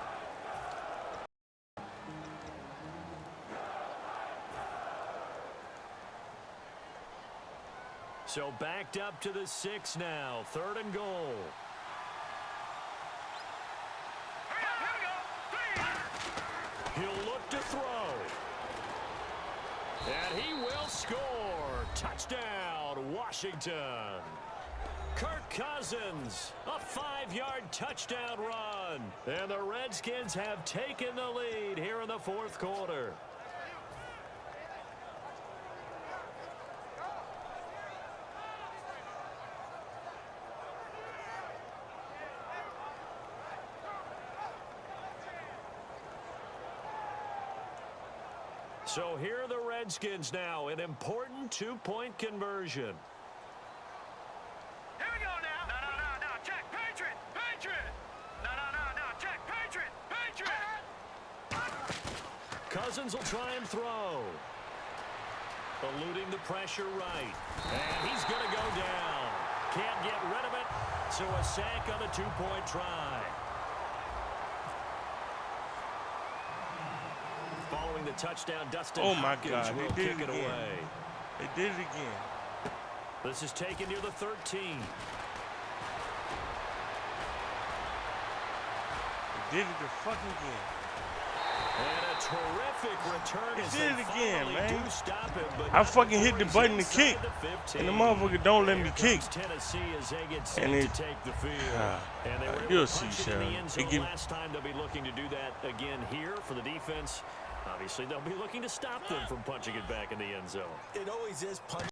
So backed up to the 6 now. 3rd and goal. He'll look to throw. And he will score. Touchdown, Washington. Kirk Cousins, a 5-yard touchdown run. And the Redskins have taken the lead here in the 4th quarter. So here are the Redskins now, an important 2-point conversion. Here we go now. No, check, Patriot. No, check, Patriot. Cousins will try and throw. Eluding the pressure right. And he's going to go down. Can't get rid of it, so a sack on the 2-point try. Following the touchdown, Dustin Hopkins will kick it away. They did it again. This is taken near the 13. They did it the fucking again. And a terrific return. They did it again, man. Do stop him, but I fucking hit the button to kick, and the motherfucker don't let me kick. Tennessee as they get set And to take the field. And they were able you'll to see, punch it in the end Sean. zone last time. They'll be looking to do that again here for the defense. Obviously, they'll be looking to stop them from punching it back in the end zone. It always is punch,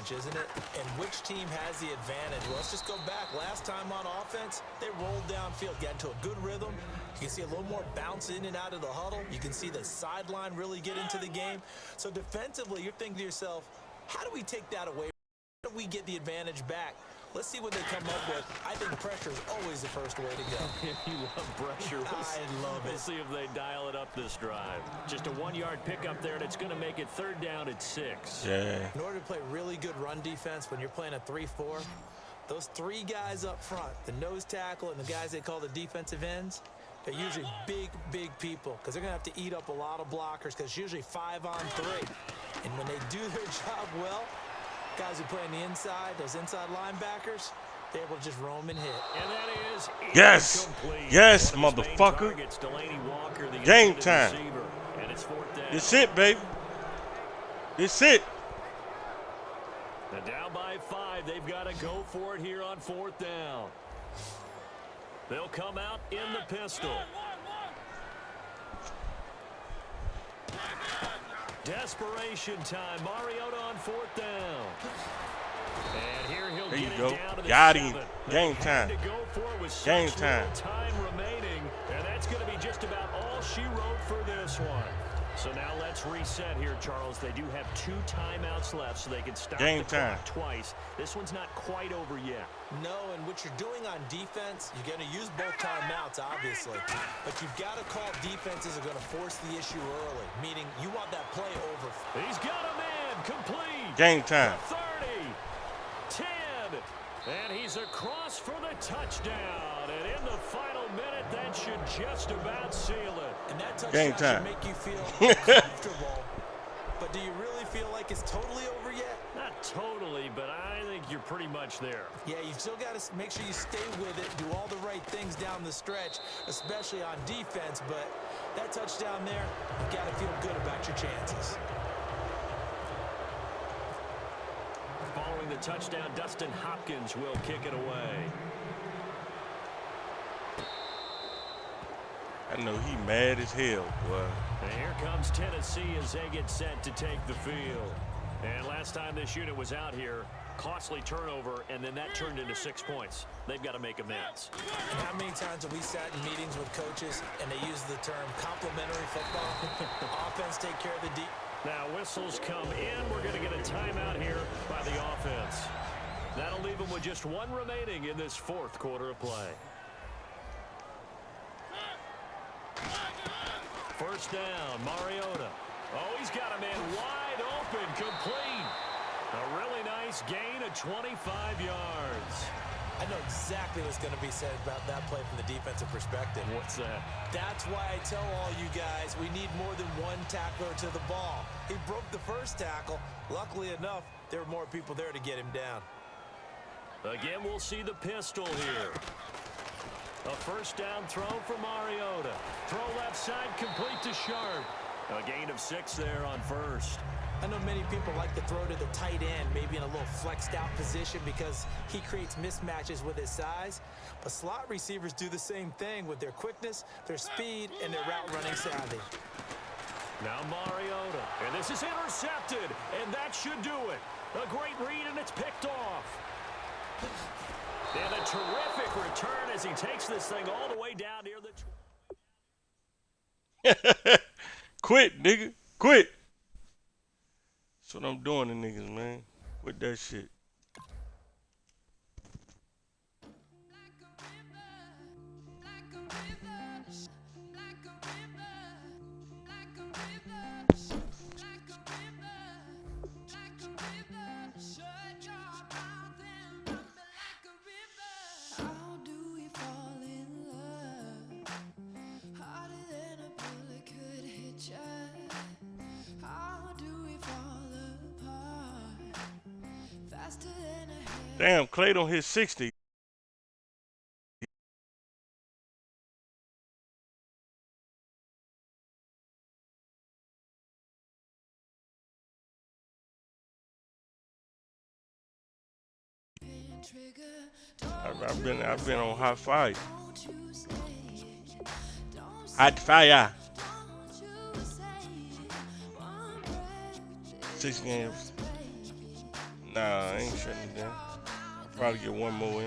isn't it? And which team has the advantage? Well, let's just go back. Last time on offense, they rolled downfield, got into a good rhythm. You can see a little more bounce in and out of the huddle. You can see the sideline really get into the game. So defensively, you're thinking to yourself, how do we take that away? How do we get the advantage back? Let's see what they come up with. I think pressure is always the first way to go. You love pressure. I love it. We'll see if they dial it up this drive. Just a 1-yard pickup there, and it's going to make it 3rd down at 6. Yeah. In order to play really good run defense when you're playing a 3-4, those 3 guys up front, the nose tackle and the guys they call the defensive ends, they're usually big people because they're going to have to eat up a lot of blockers because it's usually 5 on 3. And when they do their job well, guys who play on the inside, those inside linebackers, they're able to just roam and hit. And that is Yes. incomplete. Yes, One of his main motherfucker. targets, Delaney Walker, the Game intended time. receiver. And it's 4th down. It's it, baby. It's it. And down by 5, they've got to go for it here on 4th down. They'll come out in the pistol. Desperation time. Mariota on 4th down. And here he'll There you get go. it down to the Got him. 7. Game They time. had to go for it with Game such time. little time remaining, and that's going to be just about all she wrote for this one. So now let's reset here, Charles. They do have 2 timeouts left, so they can stop Game the time. clock twice. This one's not quite over yet. No, and what you're doing on defense, you're going to use both timeouts, obviously. But you've got to call defenses are going to force the issue early, meaning you want that play over. He's got a man complete. Game time. 30, 10, and he's across for the touchdown. And in the final minute, that should just about seal it. And that Game touchdown time. should make you feel comfortable. But do you really feel like it's totally over yet? Not totally, but I think you're pretty much there. Yeah, you've still got to make sure you stay with it, do all the right things down the stretch, especially on defense. But that touchdown there, you've got to feel good about your chances. Following the touchdown, Dustin Hopkins will kick it away. I know he mad as hell, boy. And here comes Tennessee as they get set to take the field. And last time this unit was out here, costly turnover, and then that turned into 6 points. They've got to make amends. And how many times have we sat in meetings with coaches and they use the term complementary football? Offense take care of the deep. Now whistles come in. We're going to get a timeout here by the offense. That'll leave them with just one remaining in this fourth quarter of play. First down, Mariota. Oh, he's got a man wide open, complete. A really nice gain of 25 yards. I know exactly what's going to be said about that play from the defensive perspective. What's that? That's why I tell all you guys we need more than one tackler to the ball. He broke the first tackle. Luckily enough, there were more people there to get him down. Again, we'll see the pistol here. A first down throw for Mariota. Throw left side, complete to Sharp. A gain of 6 there on first. I know many people like to throw to the tight end, maybe in a little flexed out position because he creates mismatches with his size. But slot receivers do the same thing with their quickness, their speed, and their route running savvy. Now Mariota, and this is intercepted, and that should do it. A great read, and it's picked off. And a terrific return as he takes this thing all the way down near the... Quit, nigga. Quit. That's what I'm doing to niggas, man. Quit that shit. Damn, Clay don't hit 60. I've been on hot fire. Hot fire. 6 games. Nah, I ain't shutting it down. Probably get one more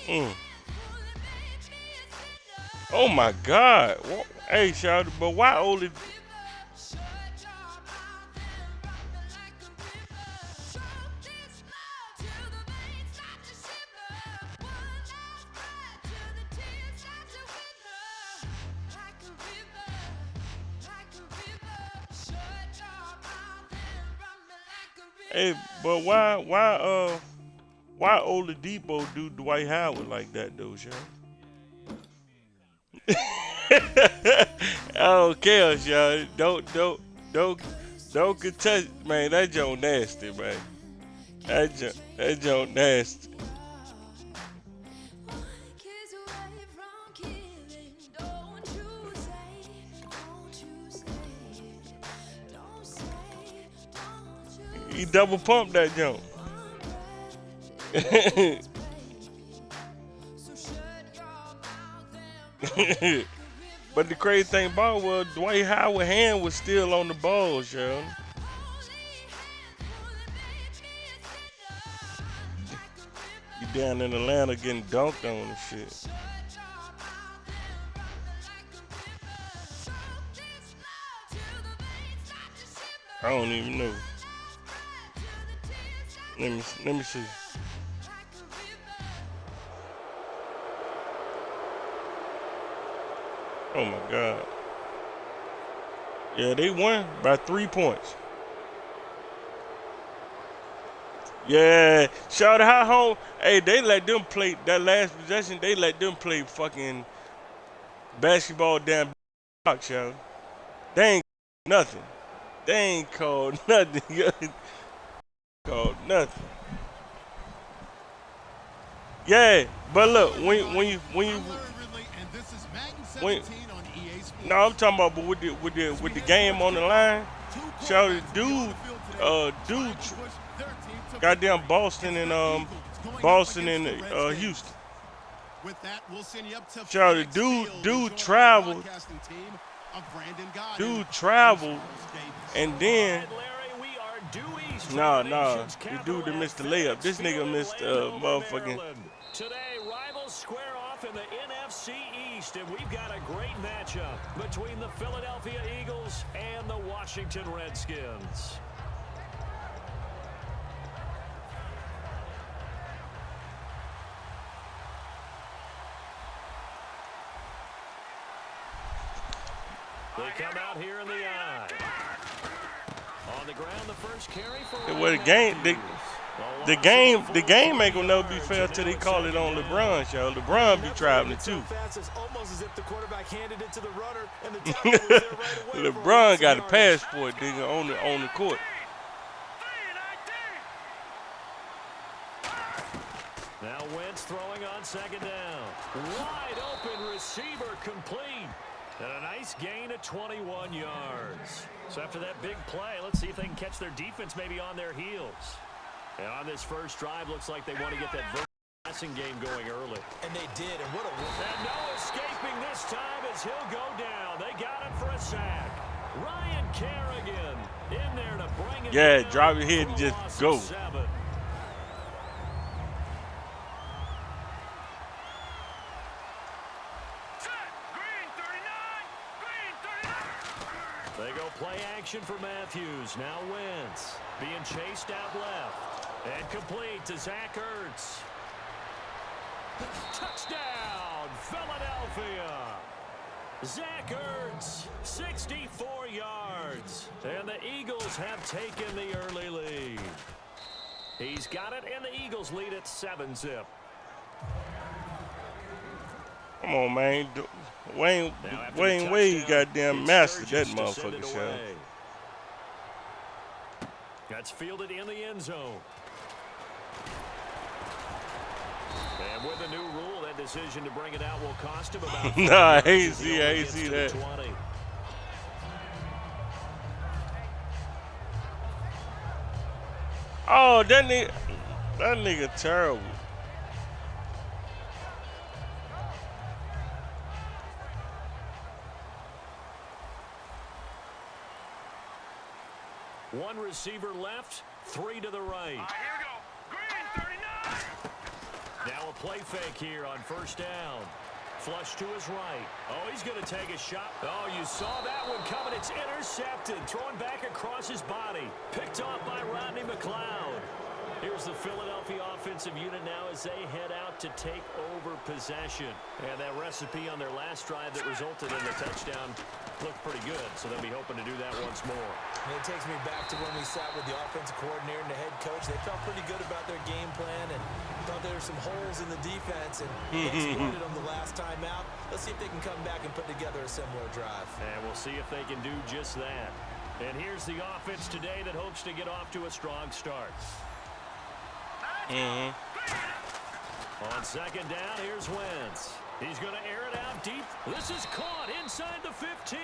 in. Oh my God! Hey, shout, but why only? Hey, but why Oladipo do Dwight Howard like that though, Sean? I don't care, Sean. Don't contest, man. That joke nasty, man. That joke nasty. He double pumped that jump. But the crazy thing about it was Dwight Howard's hand was still on the ball, Sean. You down in Atlanta getting dunked on and shit. I don't even know. Let me see. Oh my God. Yeah, they won by 3 points. Yeah, shout out how home. Hey, they let them play that last possession. They let them play fucking basketball down block, shout. They ain't nothing. They ain't called nothing. Called nothing. Yeah, but look, when you no, I'm talking about, but with the game on the line, shout out dude, goddamn Boston and going up Boston against and the Redskins. Houston. With that, we'll send you up to Charlie, FedEx dude Field to join our traveled. broadcasting team of Brandon Goddard, Dude traveled, Charles Davis. and then And Larry, we are due east from nah, the nah, nation's the capital dude that at missed the layup. FedEx This nigga Field in missed Landover, motherfucking. Maryland. Today, rivals square off in the NFC East, and we've got a great matchup between the Philadelphia Eagles and the Washington Redskins. They come out here in the eye. On the ground, the first carry for Well, the game ain't gonna never be fair till they call it on LeBron show. LeBron be traveling too. It's almost as if the quarterback handed it to the runner and the tackle was there right away. LeBron got a passport, nigga, on the court. Now Wentz throwing on second down. Wide open receiver complete. And a nice gain of 21 yards. So after that big play, let's see if they can catch their defense maybe on their heels. And on this first drive, looks like they want to get that passing game going early. And they did, and what a... And no escaping this time as he'll go down. They got him for a sack. Ryan Kerrigan in there to bring him Yeah, down drop your head and for a just loss go. of 7. They go play action for Matthews. Now Wentz being chased out left. And complete to Zach Ertz. Touchdown, Philadelphia. Zach Ertz, 64 yards. And the Eagles have taken the early lead. He's got it, and the Eagles lead at 7-zip. Come on, man. Wayne Wade goddamn mastered that motherfucker show. That's fielded in the end zone. And with the new rule, that decision to bring it out will cost him about Nah, I yards ain't as he see only gets that. to the 20. Oh, that nigga terrible. One receiver left, 3 to the right. Here we go. Green 39. Now a play fake here on first down. Flush to his right. Oh, he's going to take a shot. Oh, you saw that one coming. It's intercepted. Throwing back across his body. Picked off by Rodney McLeod. Here's the Philadelphia offensive unit now as they head out to take over possession. And that recipe on their last drive that resulted in the touchdown looked pretty good, so they'll be hoping to do that once more. And it takes me back to when we sat with the offensive coordinator and the head coach. They felt pretty good about their game plan and thought there were some holes in the defense, and they exploited them the last time out. Let's see if they can come back and put together a similar drive. And we'll see if they can do just that. And here's the offense today that hopes to get off to a strong start. On second down, here's Wentz. He's going to air it out deep. This is caught inside the 15.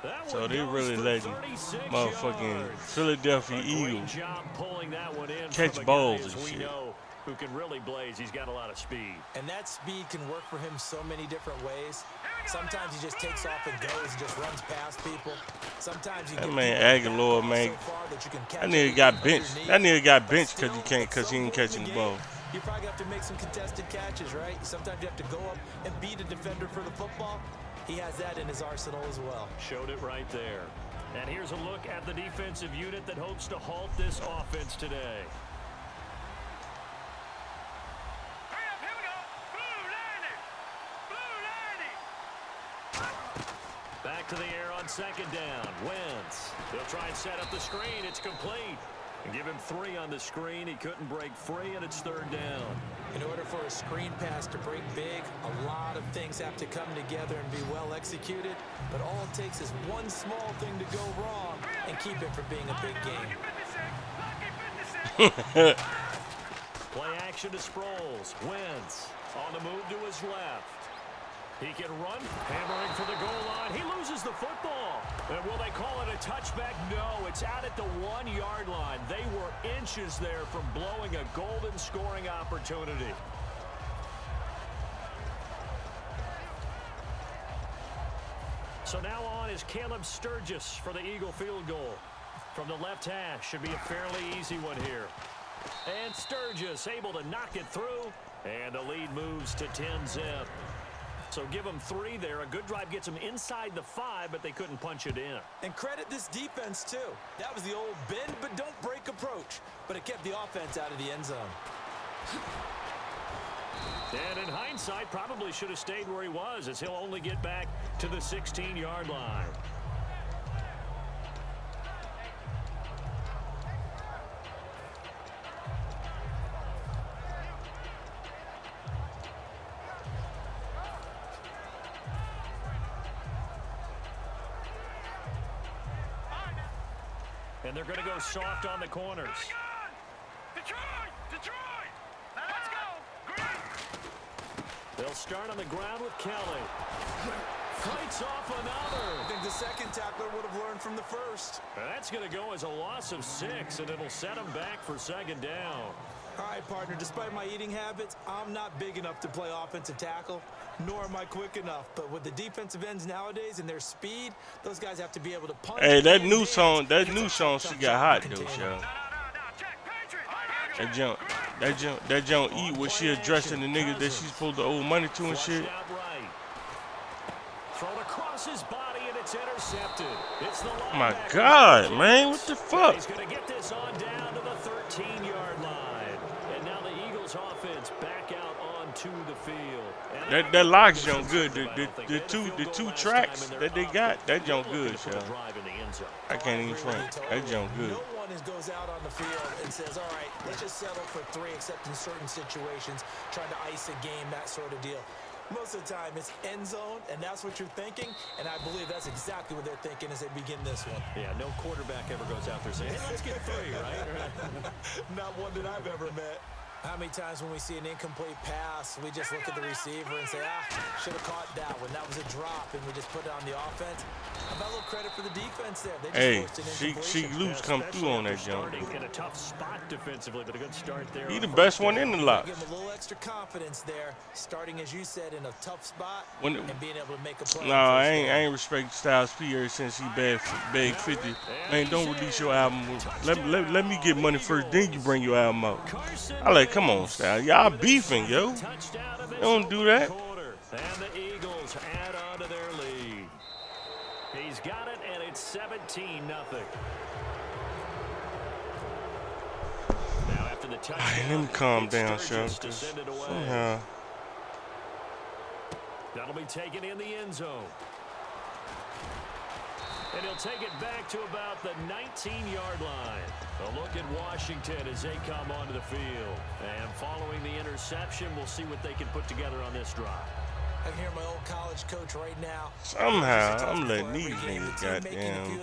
That So one they goes really for letting 36 motherfucking yards. Philadelphia A great Eagles job pulling that one in catch from a balls guy, as and we shit. know, who can really blaze. He's got a lot of speed. And that speed can work for him so many different ways. Sometimes he just takes off and goes and just runs past people. Sometimes you That get man people Aguilar, so man. far that you can catch That nigga everything got benched. underneath. That nigga got But benched because still, he ain't at catching some the point in ball. game, you probably have to make some contested catches, right? Sometimes you have to go up and beat a defender for the football. He has that in his arsenal as well. Showed it right there. And here's a look at the defensive unit that hopes to halt this offense today. Hurry up, here we go. Blue 90. Blue 90. Back to the air on second down. Wentz. He'll try and set up the screen. It's complete. And give him 3 on the screen. He couldn't break free, and it's third down. In order for a screen pass to break big, a lot of things have to come together and be well executed. But all it takes is one small thing to go wrong and keep it from being a big game. Lucky 56. Play action to Sproles. Wentz on the move to his left. He can run, hammering for the goal line. He loses the football. And will they call it a touchback? No, it's out at the 1-yard line. They were inches there from blowing a golden scoring opportunity. So now on is Caleb Sturgis for the Eagle field goal. From the left hash, should be a fairly easy one here. And Sturgis able to knock it through. And the lead moves to 10-zip. So give them 3 there. A good drive gets them inside the 5, but they couldn't punch it in. And credit this defense, too. That was the old bend but don't break approach. But it kept the offense out of the end zone. And in hindsight, probably should have stayed where he was, as he'll only get back to the 16-yard line. And they're going to go soft on the corners. Detroit! Detroit! Let's go! Green! They'll start on the ground with Kelly. Fights off another. I think the second tackler would have learned from the first. That's going to go as a loss of 6, and it'll set them back for second down. All right, partner, despite my eating habits, I'm not big enough to play offensive tackle, nor am I quick enough. But with the defensive ends nowadays and their speed, those guys have to be able to punch. Hey, that new song she got hot though, yo. That junk eat what she addressing the niggas that she's supposed to owe money to and shit. Thrown across his body and it's intercepted. It's the Oh my God, man, what the fuck? He's going to get this on down to the 13-yard line. And now the Eagles offense back out onto the field. That Locks junk good. The two tracks that they got, that junk good, yo. I can't even front. That junk good. No one goes out on the field and says, all right, let's just settle for 3, except in certain situations, trying to ice a game, that sort of deal. Most of the time, it's end zone, and that's what you're thinking, and I believe that's exactly what they're thinking as they begin this one. Yeah, no quarterback ever goes out there saying, hey, let's get 3, right? Not one that I've ever met. How many times when we see an incomplete pass, we just look at the receiver and say, should have caught that one. That was a drop, and we just put it on the offense. I've got a little credit for the defense there. They just forced an Sheik Lou's come through on that jump. In a tough spot defensively, but a good start there. He the best one in the lot. Give him a little extra confidence there, starting, as you said, in a tough spot and being able to make a play. No, I ain't respect Styles P ever since he begged 50. Man, don't release your album. Let me get money first, then you bring your album out. I like, come on, Styles. Y'all beefing, yo. Don't do that. And the Eagles add on to their lead. He's got it, and it's 17-0. Now after the touchdown, let me calm down, Shell. Somehow. That'll be taken in the end zone. And he'll take it back to about the 19-yard line. A look at Washington as they come onto the field. And following the interception, we'll see what they can put together on this drive. I can hear my old college coach right now. Somehow, I'm letting these niggas goddamn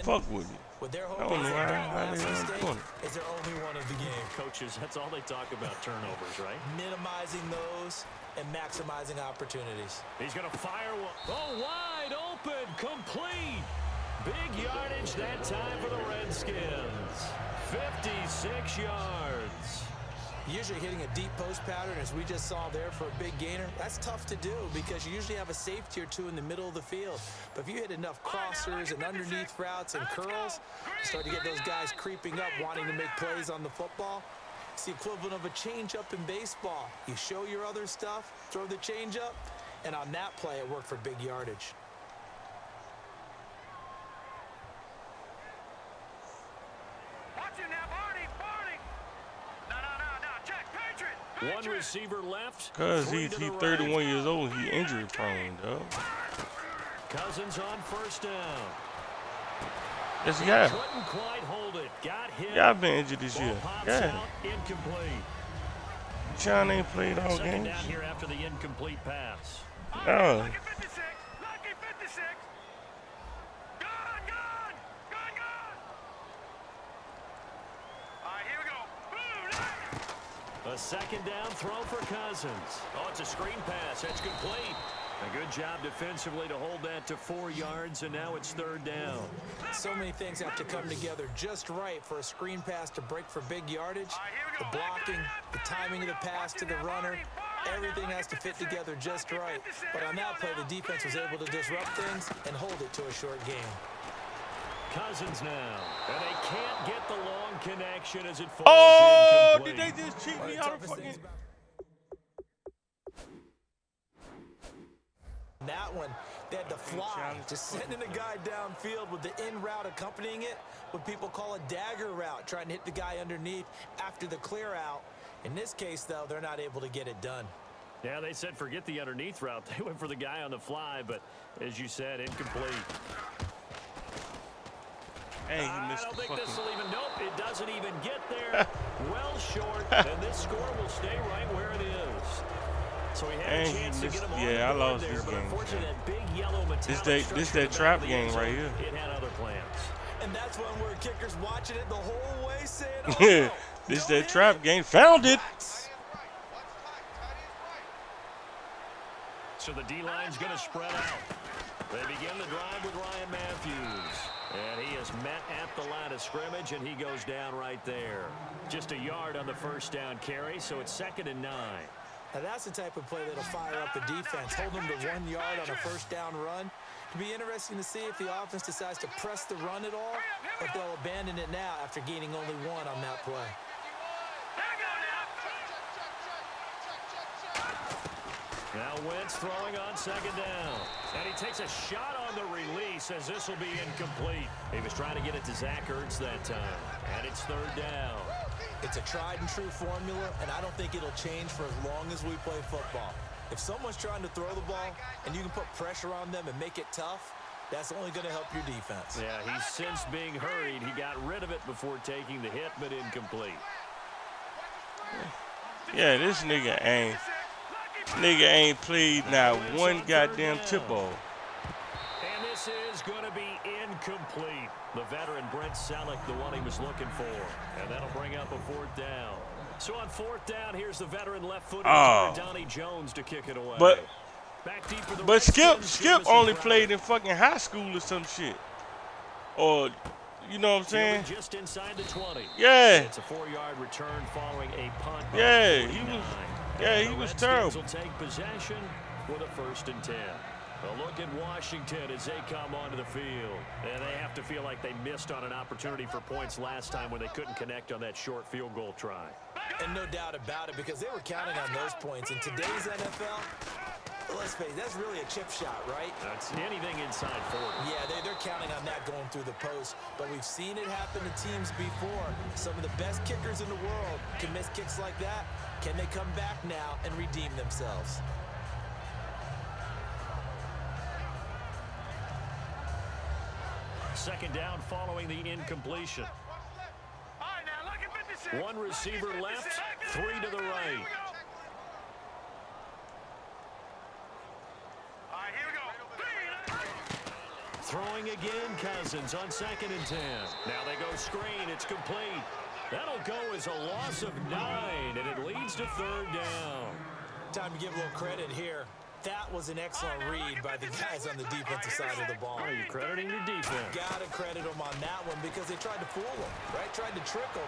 fuck with me. I don't know how they doing it. Is there only one of the game? Coaches, that's all they talk about, turnovers, right? Minimizing those and maximizing opportunities. He's going to fire one. Oh, wide open, complete. Big yardage that time for the Redskins. 56 yards. Usually hitting a deep post pattern, as we just saw there, for a big gainer, that's tough to do because you usually have a safety or two in the middle of the field. But if you hit enough crossers and underneath routes and curls, you start to get those guys creeping up, wanting to make plays on the football. It's the equivalent of a change-up in baseball. You show your other stuff, throw the change-up, and on that play, it worked for big yardage. One receiver left. Cause he's 31 years old, he injury prone, though. Cousins on first down. Yes, yeah. Couldn't quite hold it. Got hit. Yeah, I've been injured this year. Yeah. Incomplete. Sean ain't played all Second games. down here after the incomplete pass. No. Lucky 56. Lucky 56. Gone. All right, here we go. Boom. A A second down throw for Cousins. Oh, it's a screen pass. That's complete. A good job defensively to hold that to 4 yards, and now it's third down. So many things have to come together just right for a screen pass to break for big yardage. The blocking, the timing of the pass to the runner, everything has to fit together just right. But on that play, the defense was able to disrupt things and hold it to a short game. Cousins now, and they can't get the long connection as it falls Oh, did incomplete. they just cheat One me of the out of toughest fucking... things about that one, they had to fly, just sending a guy downfield with the in route accompanying it, what people call a dagger route, trying to hit the guy underneath after the clear out. In this case, though, they're not able to get it done. Yeah, they said forget the underneath route. They went for the guy on the fly, but as you said, incomplete. Hey, he I missed don't the think fucking... this will even, nope, it doesn't even get there. Well short, and this score will stay right where it is. So he had And a he chance to missed- get him on yeah, I the board lost there, this but game, unfortunately man. that big yellow metallic This structure that in the trap back of the game end right zone, here. It had other plans. And that's when we're kickers watching it the whole way saying, oh, Yeah, no, this don't that hit trap it. game. Found it. So the D-line's going to spread out. They begin the drive with Ryan Matthews. And he is met at the line of scrimmage, and he goes down right there. Just a yard on the first down carry, so it's 2nd and 9. Now that's the type of play that'll fire up the defense, hold them to 1 yard on a first down run. It'll be interesting to see if the offense decides to press the run at all, or if they'll abandon it now after gaining only 1 on that play. Now Wentz throwing on 2nd down. And he takes a shot on the release as this will be incomplete. He was trying to get it to Zach Ertz that time. And it's 3rd down. It's a tried and true formula, and I don't think it'll change for as long as we play football. If someone's trying to throw the ball and you can put pressure on them and make it tough, that's only going to help your defense. Yeah, he's since being hurried. He got rid of it before taking the hit, but incomplete. Yeah, this nigga ain't played now one goddamn tip ball. And this is going to be incomplete. The veteran Brent Selleck, the one he was looking for. And that'll bring up a 4th down. So on 4th down, here's the veteran left-footed Donnie Jones to kick it away. But Back deep for the But Skip Redskins, Jamison only Crowder. played in fucking high school or some shit. Or, you know what I'm saying? Fielding just inside the 20. Yeah. It's a 4-yard return following a punt. by Yeah, 49. he The was Redskins terrible. will take possession with a 1st and 10. A look at Washington as they come onto the field. And they have to feel like they missed on an opportunity for points last time when they couldn't connect on that short field goal try. And no doubt about it, because they were counting on those points. In today's NFL, let's face it, that's really a chip shot, right? That's anything inside 40. Yeah, they're counting on that going through the post. But we've seen it happen to teams before. Some of the best kickers in the world can miss kicks like that. Can they come back now and redeem themselves? Second down following the incompletion. All right, now look at 56. One receiver left, 3 to the right. All right, here we go. Throwing again, Cousins on 2nd and 10. Now they go screen, it's complete. That'll go as a loss of 9, and it leads to 3rd down. Time to give a little credit here. That was an excellent read by the guys on the defensive side of the ball. Are you crediting your defense? Gotta credit them on that one because they tried to fool them, right? Tried to trick them,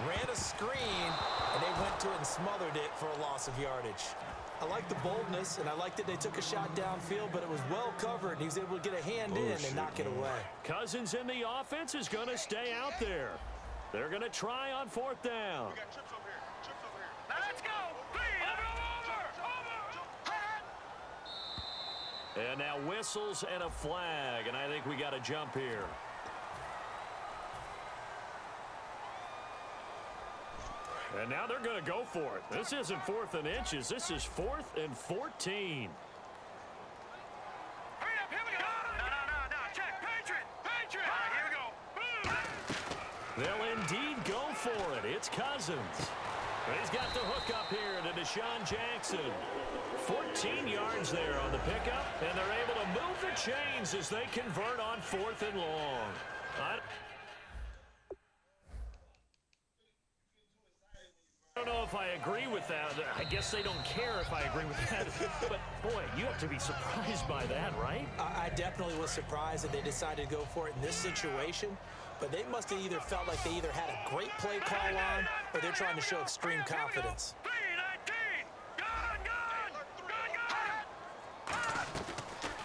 ran a screen, and they went to it and smothered it for a loss of yardage. I like the boldness, and I like that they took a shot downfield, but it was well covered. He was able to get a hand in and knock it away. Cousins in the offense is going to stay out there. They're going to try on 4th down. Now let's go. And now whistles and a flag, and I think we got a jump here. And now they're going to go for it. This isn't 4th and inches. This is 4th and 14. Hurry up, here we go. No. Check. Patriot. All right, here we go. Boom. They'll indeed go for it. It's Cousins. And he's got the hook up here to Deshaun Jackson. 14 yards there on the pickup, and they're able to move the chains as they convert on 4th and long. I don't know if if I agree with that. I guess they don't care if I agree with that. But, boy, you have to be surprised by that, right? I definitely was surprised that they decided to go for it in this situation, but they must have either felt like they either had a great play call on or they're trying to show extreme confidence. 3-19.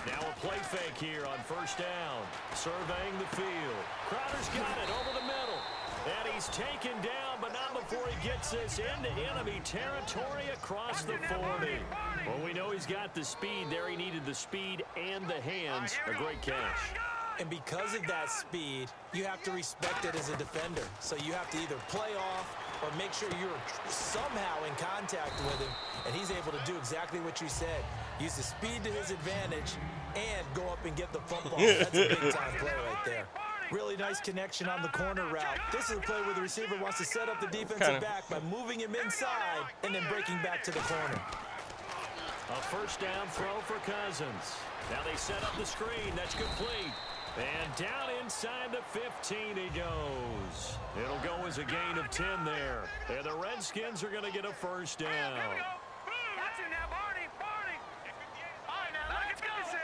Now a play fake here on first down. Surveying the field. Crowder's got it over the middle. And he's taken down, but not before he gets this into enemy territory across the 40. Well, we know he's got the speed there. He needed the speed and the hands. A great catch. And because of that speed, you have to respect it as a defender. So you have to either play off or make sure you're somehow in contact with him, and he's able to do exactly what you said. Use the speed to his advantage and go up and get the football. That's a big-time play right there. Really nice connection on the corner route. This is a play where the receiver wants to set up the defensive back by moving him inside and then breaking back to the corner. A first down throw for Cousins. Now they set up the screen. That's complete. And down inside the 15 he goes. It'll go as a gain of 10 there. And the Redskins are going to get a first down. Watch it now, Barney. All right, now, look at 56.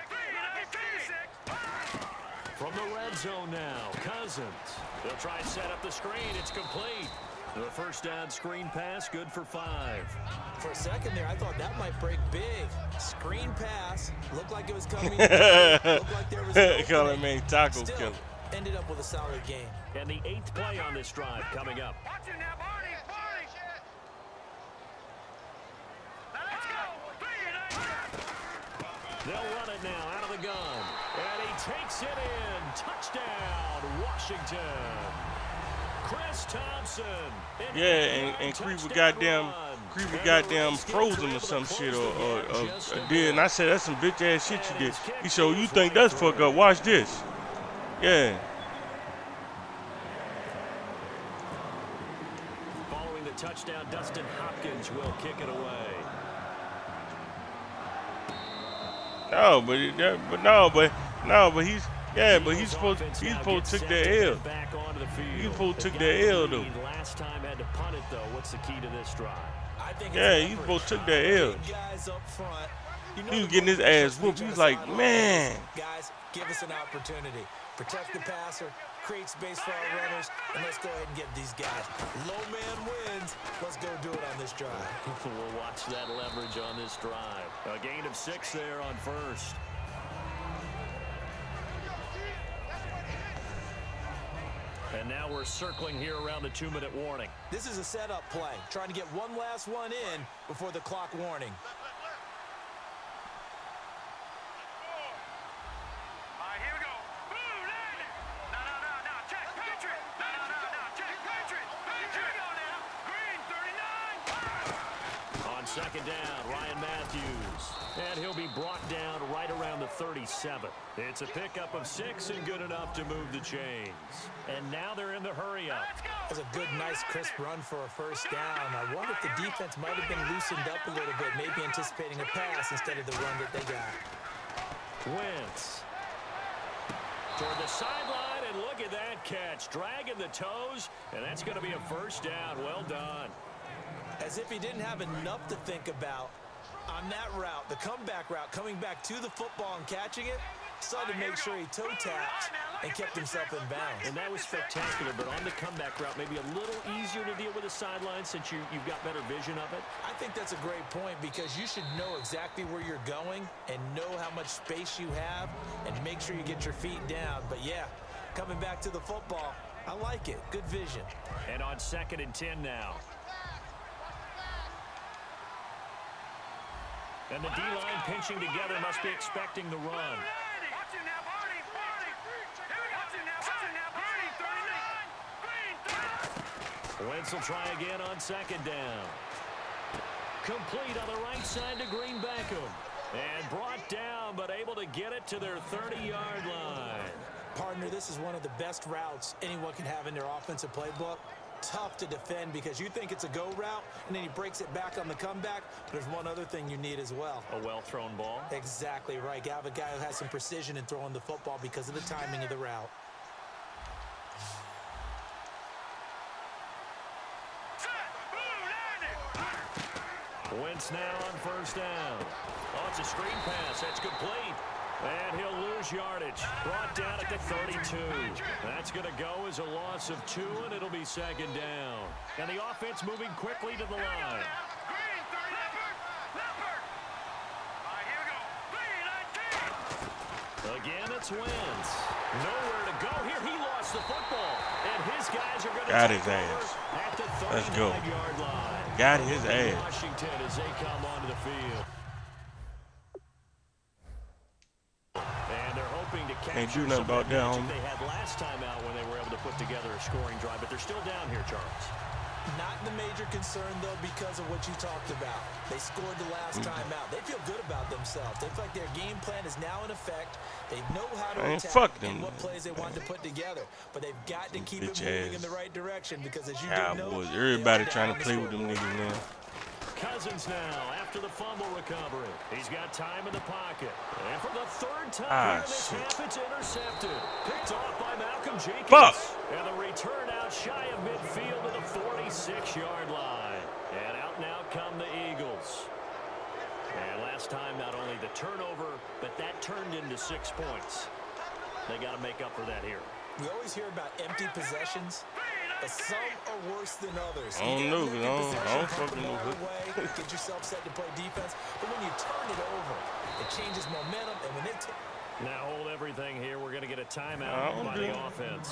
From the red zone now, Cousins. They'll try and set up the screen. It's complete. The first down screen pass, good for 5. For a second there, I thought that might break big. Screen pass. Looked like it was coming. Looked like there was an Call opening. him a taco Still, killer. ended up with a solid game. And the 8th play on this drive coming up. Watch it now, Barney. Now let's go. 3-19. They'll run it now out of the gun. And he takes it in. Touchdown, Washington. Chris Thompson. Yeah, and Creeper goddamn froze him or some shit or did. And I said, that's some bitch ass shit you did. He said, you think that's fucked up? Watch this. Yeah. Following the touchdown, Dustin Hopkins will kick it away. But he's supposed to took that L. He's supposed to took that L though. Last time had to punt it though. What's the key to this drive? I think He's supposed to took that L. Guys up front. He was getting his ass whooped. He's like, man. Guys, give us an opportunity. Protect the passer, create space for our runners, and let's go ahead and get these guys. Low man wins. Let's go do it on this drive. We'll watch that leverage on this drive. A gain of 6 there on first. And now we're circling here around the 2-minute warning. This is a setup play, trying to get one last one in before the clock warning. All right, here we go. Boom, landed. No, check, Patriot. No, check, Patriot. Here we go now. Green, 39. On second down, Ryan Matthews. And he'll be brought down right around the 37. It's a pickup of 6 and good enough to move the chains. And now they're in the hurry-up. That was a good, nice, crisp run for a first down. I wonder if the defense might have been loosened up a little bit, maybe anticipating a pass instead of the run that they got. Wentz. Toward the sideline, and look at that catch. Dragging the toes, and that's going to be a first down. Well done. As if he didn't have enough to think about on that route, the comeback route, coming back to the football and catching it, decided to make sure he toe-tapped and kept himself in bounds. And that was spectacular, but on the comeback route, maybe a little easier to deal with the sideline since you've got better vision of it. I think that's a great point because you should know exactly where you're going and know how much space you have and make sure you get your feet down. But, yeah, coming back to the football, I like it. Good vision. And on 2nd and 10 now. And the D-line pinching together must be expecting the run. Watch it now, Barney. Here we go. Watch it now, Barney. 39. Green, 30. Wentz will try again on 2nd down. Complete on the right side to Green Beckham. And brought down, but able to get it to their 30-yard line. Partner, this is one of the best routes anyone can have in their offensive playbook. Tough to defend because you think it's a go route, and then he breaks it back on the comeback. There's one other thing you need as well. A well-thrown ball. Exactly right. You have a guy who has some precision in throwing the football because of the timing of the route. Set. Boom, landed. Wentz now on first down. Oh, it's a screen pass. That's complete. And he'll lose yardage. Brought down at the 32. That's going to go as a loss of 2, and it'll be second down. And the offense moving quickly to the line. Green, 30, Leopard. All right, here we go. 3-19. Again, it's Wentz. Nowhere to go here. He lost the football. And his guys are going to Got take his ass. over at the Let's go. 39-yard line. Got his ass. Washington as they come onto the field. And they're hoping to Can't capture do nothing some of about that that, magic homie. they had last time out when they were able to put together a scoring drive, but they're still down here, Charles. Not the major concern, though, because of what you talked about. They scored the last time out. They feel good about themselves. They feel like their game plan is now in effect. They know how to Man, attack fuck them. and what plays they want to put together. But they've got to keep it Bitch moving ass in the right direction because, as you do know, Cowboys. they Everybody are trying down to the play with them scoreboard. niggas now. Cousins now after the fumble recovery. He's got time in the pocket. And for the third time in this shit. half, it's intercepted. Picked off by Malcolm Jenkins. Fuck. And the return out shy of midfield to the 46-yard line. And out now come the Eagles. And last time, not only the turnover, but that turned into 6 points. They got to make up for that here. We always hear about empty possessions, but some are worse than others. I don't know, You 'cause get I don't possession, fucking put the know ball who- away, get yourself set to play defense. But when you turn it over, it changes momentum, and when they Now hold everything here. We're going to get a I timeout don't by do the it. offense.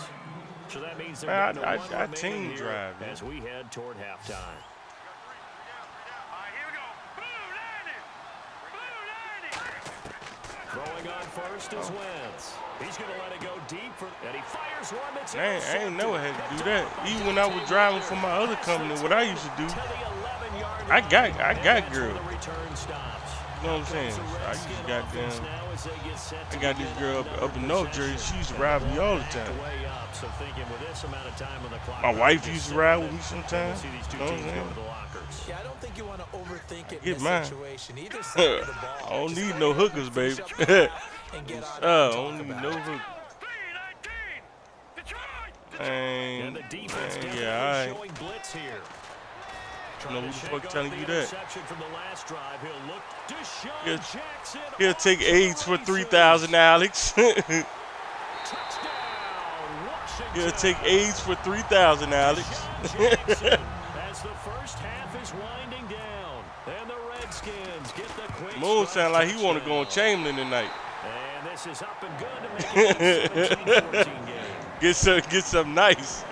So that means they're Man, down to one I remaining team here drive, man. as we head toward halftime. All right, here we go. Blue 90. Throwing on first is Wentz. He's going to let it go deep, and he fires one that's Man, I intercepted. ain't never had to do Picked that. off by Even when I was Dante driving Moore. for my other company, what I used to do, To the 11-yard I got line, and that's where girl. the return stops. You know what I'm saying? Comes the I used to Redskin goddamn. offense now as they get set to I got this begin girl another up in North possession. Jersey. She used to ride with me all the time. Way up, so thinking with this amount of time on the clock, My wife just used to sit ride with with me it. sometimes. We'll see these two Know what I'm teams go saying? to the lockers. Yeah, I don't think you want to overthink it Get in mine. this situation. Either side of the ball. I don't Just need go no ahead, hookers, finish baby. up the drive and get out I and don't talk need about no it. hookers. 3-19. Detroit. And Man, the defense man, definitely yeah, all right. showing blitz here. know who the fuck telling you that? Interception from the last drive. He'll look Deshaun He'll- Jackson. He'll take off the AIDS for races. 3,000, Alex. Touchdown, Washington. He'll take AIDS for 3,000, Alex. Deshaun Jackson as the first half is winding down. And the Redskins get the quick Moon start sound like he want to go on touchdown. Chamberlain tonight. And this is up and good to make it a 17-14 game. Get some nice.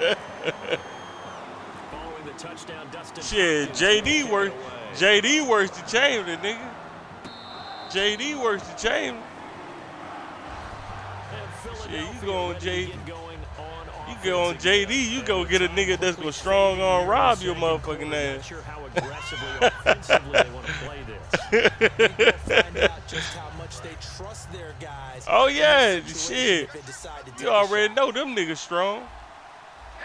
Following the touchdown, Dustin Shit, Hopkins will kick it away. JD works the Chamberlain, nigga. JD works the Chamberlain. And you Philadelphia go on ready to JD. get going on You go on offense again. JD, you go get a nigga that's gonna strong arm rob your motherfucking Not ass. sure how aggressively offensively they want to play this. I think they'll find out just how much they trust their guys. Oh, in yeah, this situation shit. if they decide to take You a already shot. know them niggas strong. Here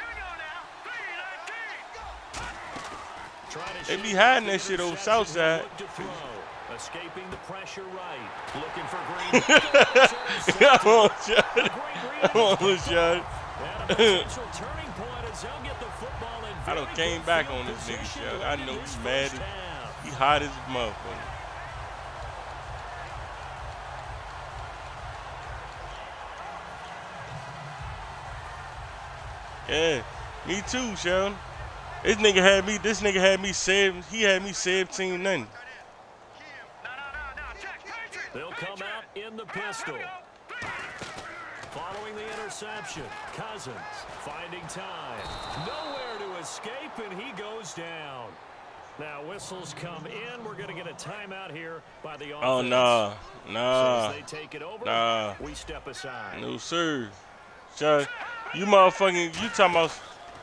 we go now. 3-19. Trying to They shoot be hiding the that shit over interception, Southside. look to throw. Escaping the pressure right. Looking for Green. Come on, Shot. Great read. Come on, Shot. And a potential turning point as they'll get the football in I done very came good back field on this nigga, position Shot. late I in know this he's mad. first half. He hot as a motherfucker. Yeah, me too, Sheldon. This nigga had me 17 nothing. Check. Patriot. They'll come out in the pistol. Following the interception, Cousins finding time. Nowhere to escape, and he goes down. Now whistles come in. We're going to get a timeout here by the offense. Oh, nah. So Nah. as they take it over, Nah. we step aside. No, sir. Shot. You motherfucking, you talking about,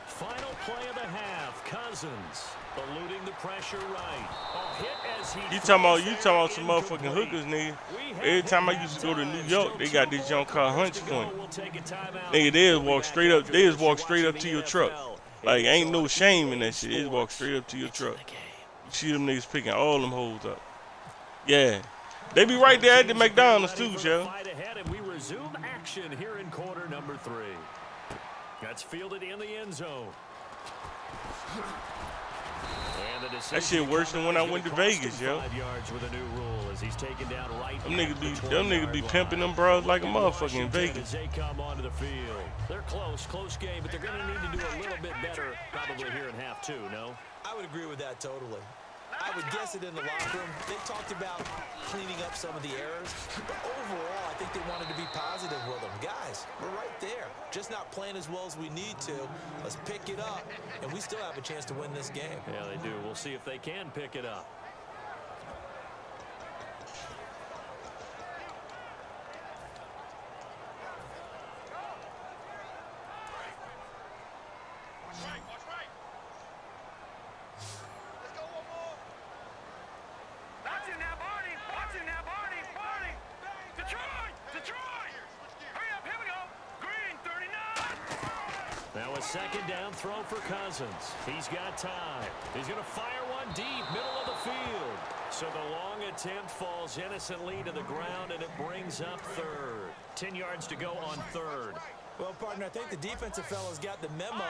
Final play of the half. Cousins eluding the pressure right. A hit as he you talking about throws some there, motherfucking incomplete. hookers, nigga. We have Every time I hit used to go to New time. York, they got Still this two junk more called quarters Hunch to go. Point. We'll take a timeout. Nigga, they We'll just be walk back straight up. after They just this. walk You're straight up watching to the your truck. NFL. Like, ain't no It's shame in that shit. They just sports. walk straight up to your It's in truck. the game. You see them niggas picking all them hoes up. Yeah. They be right there at the McDonald's too, Ready for the Shell. fight ahead, and we resume action here in quarter number 3. That's fielded in the end zone. That shit worse than when I went to Vegas, yo. 5 yards with a new rule as he's taken down right. Them niggas be pimping them bros like a motherfucker in Vegas. As they come onto the field. They're close game, but they're going to need to do a little bit better probably here in half two, no? I would agree with that totally. I would guess it in the locker room. They talked about cleaning up some of the errors, but overall, I think they wanted to be positive with them. Guys, we're right there. Just not playing as well as we need to. Let's pick it up, and we still have a chance to win this game. Yeah, they do. We'll see if they can pick it up. Second down throw for Cousins. He's got time. He's going to fire one deep, middle of the field. So the long attempt falls innocently to the ground, and it brings up third. 10 yards to go on third. Well, partner, I think the defensive fellas got the memo,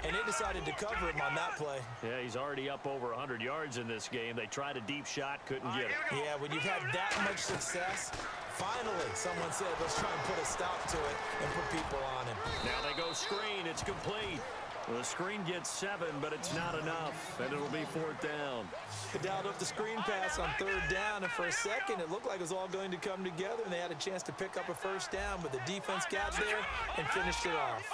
and they decided to cover him on that play. Yeah, he's already up over 100 yards in this game. They tried a deep shot, couldn't get it. Yeah, when you've had that much success, finally someone said, let's try and put a stop to it and put people on him. Now they go screen. It's complete. Well, the screen gets 7, but it's not enough, and it'll be fourth down. They dialed up the screen pass on third down, and for a second, it looked like it was all going to come together, and they had a chance to pick up a first down, but the defense got there and finished it off.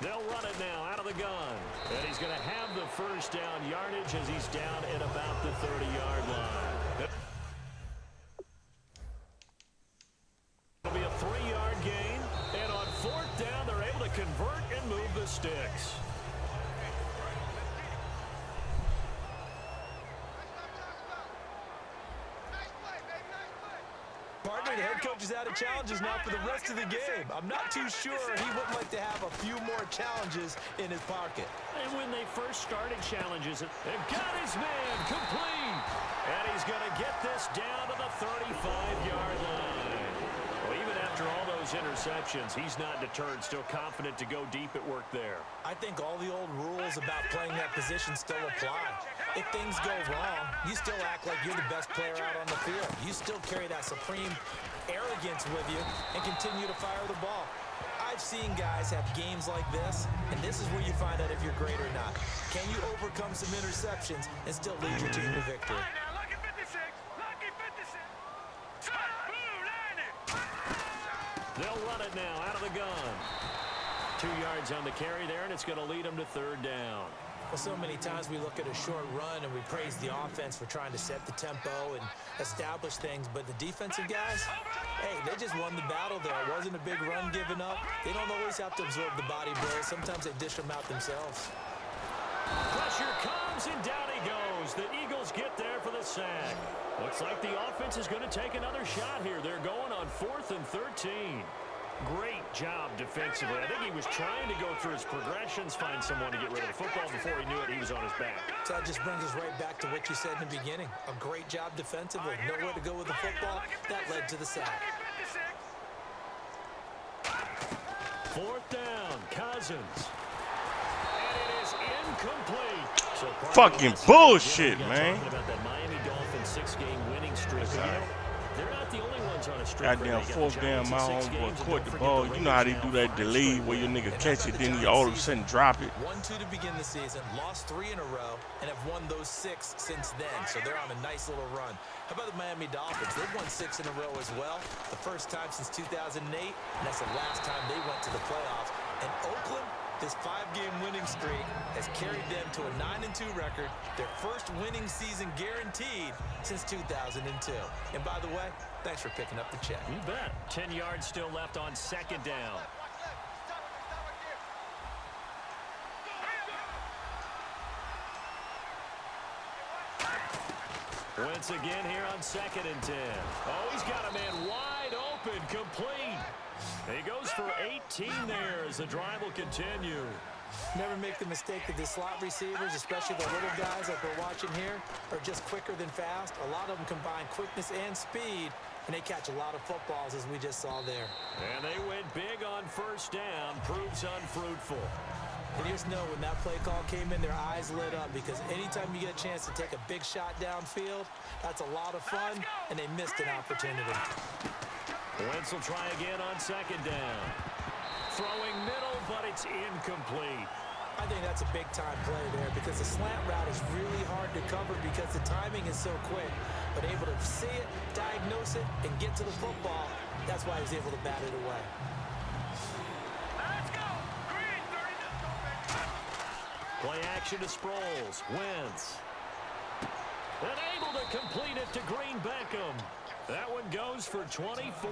They'll run it now out of the gun, and he's going to have the first down yardage as he's down at about the 30-yard line. It'll be a 3-yard gain, and on fourth down, they're able to convert and move the sticks. Partner, the head coach is out of challenges now for the rest of the game. I'm not too sure he would like to have a few more challenges in his pocket. And when they first started challenges, they've got his man complete. And he's going to get this down to the 35-yard line. Well, even after all those interceptions, he's not deterred, still confident to go deep at work there. I think all the old rules about playing that position still apply. If things go wrong, you still act like you're the best player out on the field. You still carry that supreme arrogance with you and continue to fire the ball. I've seen guys have games like this, and this is where you find out if you're great or not. Can you overcome some interceptions and still lead your team to victory? They'll run it now out of the gun. 2 yards on the carry there, and it's going to lead them to third down. Well, so many times we look at a short run and we praise the offense for trying to set the tempo and establish things, but the defensive guys, hey, they just won the battle there. It wasn't a big run given up. They don't always have to absorb the body blows. Sometimes they dish them out themselves. Pressure comes, and down he goes. The Eagles get there for the sack. Looks like the offense is going to take another shot here. They're going on 4th and 13. Great job defensively. I think he was trying to go through his progressions, find someone to get rid of the football. Before he knew it, he was on his back. So that just brings us right back to what you said in the beginning. A great job defensively. Nowhere to go with the football. That led to the sack. 4th down, Cousins. And it is incomplete. So fucking bullshit, man. Talking about that Miami Dolphins 6-game winning streak. They're not the only ones on a streak. Goddamn 4th down, my homeboy caught the ball. You know how they do that delay where your nigga catch it, then he all of a sudden drop it. 1-2 to begin the season, lost 3 in a row, and have won those 6 since then. So they're on a nice little run. How about the Miami Dolphins? They've won 6 in a row as well. The first time since 2008, and that's the last time they went to the playoffs. And Oakland, this 5-game winning streak has carried them to a 9-2 record, their first winning season guaranteed since 2002. And by the way, thanks for picking up the check. You bet. 10 yards still left on 2nd down. Once again here on 2nd and 10. Oh, he's got a man wide open, complete. He goes for 18 there as the drive will continue. Never make the mistake that the slot receivers, especially the little guys like we're watching here, are just quicker than fast. A lot of them combine quickness and speed, and they catch a lot of footballs, as we just saw there. And they went big on 1st down, proves unfruitful. And you just know when that play call came in, their eyes lit up because anytime you get a chance to take a big shot downfield, that's a lot of fun, and they missed an opportunity. Wentz will try again on second down. Throwing middle, but it's incomplete. I think that's a big-time play there because the slant route is really hard to cover because the timing is so quick. But able to see it, diagnose it, and get to the football, that's why he was able to bat it away. Let's go. Green 30. Play action to Sproles. Wentz. And able to complete it to Green Beckham. That one goes for 24.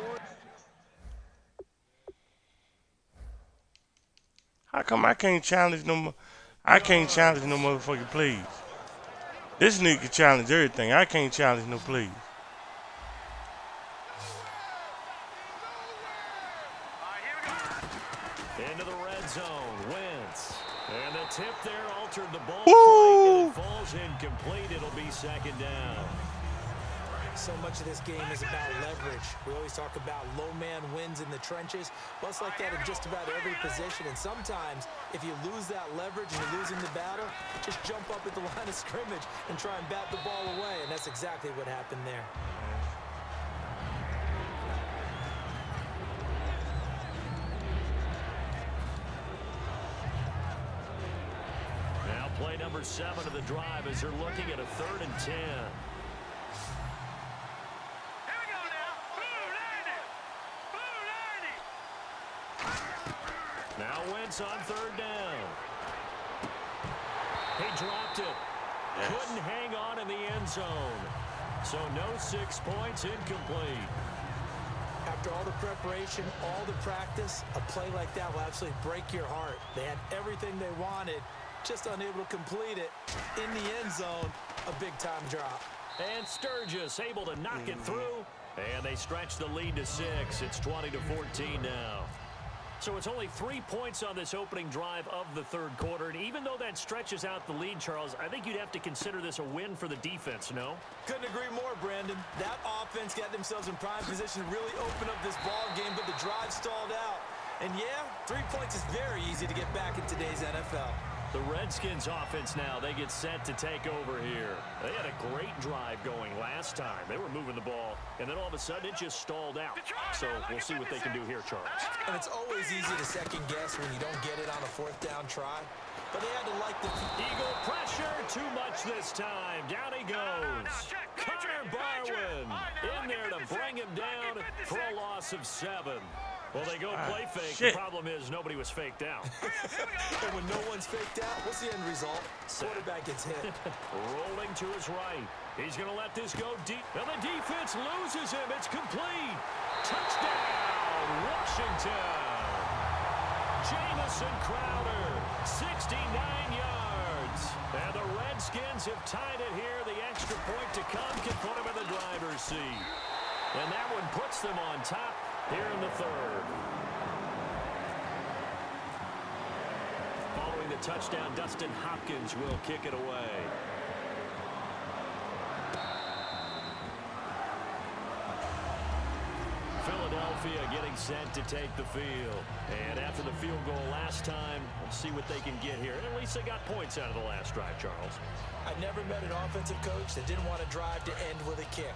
How come I can't challenge no more? I can't challenge no motherfucking plays. This nigga can challenge everything. I can't challenge no plays. Into the red zone. Wentz. And the tip there altered the ball Woo! flight, and it falls incomplete. It'll be second down. So much of this game is about leverage. We always talk about low man wins in the trenches. Well, it's like that in just about every position. And sometimes, if you lose that leverage and you're losing the battle, just jump up at the line of scrimmage and try and bat the ball away. And that's exactly what happened there. Now play number 7 of the drive as they're looking at a 3rd and 10. Now Wentz on 3rd down. He dropped it. Yes. Couldn't hang on in the end zone. So no 6 points, incomplete. After all the preparation, all the practice, a play like that will absolutely break your heart. They had everything they wanted, just unable to complete it. In the end zone, a big-time drop. And Sturgis able to knock it through. And they stretch the lead to 6. It's 20-14 now. So it's only 3 points on this opening drive of the 3rd quarter. And even though that stretches out the lead, Charles, I think you'd have to consider this a win for the defense, no? Couldn't agree more, Brandon. That offense got themselves in prime position to really open up this ball game, but the drive stalled out. And yeah, 3 points is very easy to get back in today's NFL. The Redskins offense now, they get set to take over here. They had a great drive going last time. They were moving the ball, and then all of a sudden it just stalled out. So we'll see what they can do here, Charles. And it's always easy to second guess when you don't get it on a 4th down try. But they had to like the Eagle pressure, too much this time. Down he goes. Connor Barwin in there to bring him down for a loss of 7. Well, they go play fake. Shit. The problem is nobody was faked out. And when no one's faked out, what's the end result? Quarterback gets hit. Rolling to his right. He's going to let this go deep. And the defense loses him. It's complete. Touchdown, Washington. Jamison Crowder, 69 yards. And the Redskins have tied it here. The extra point to come can put them in the driver's seat. And that one puts them on top here in the 3rd. Following the touchdown, Dustin Hopkins will kick it away. Philadelphia getting set to take the field. And after the field goal last time, let's see what they can get here. At least they got points out of the last drive, Charles. I never met an offensive coach that didn't want to drive to end with a kick.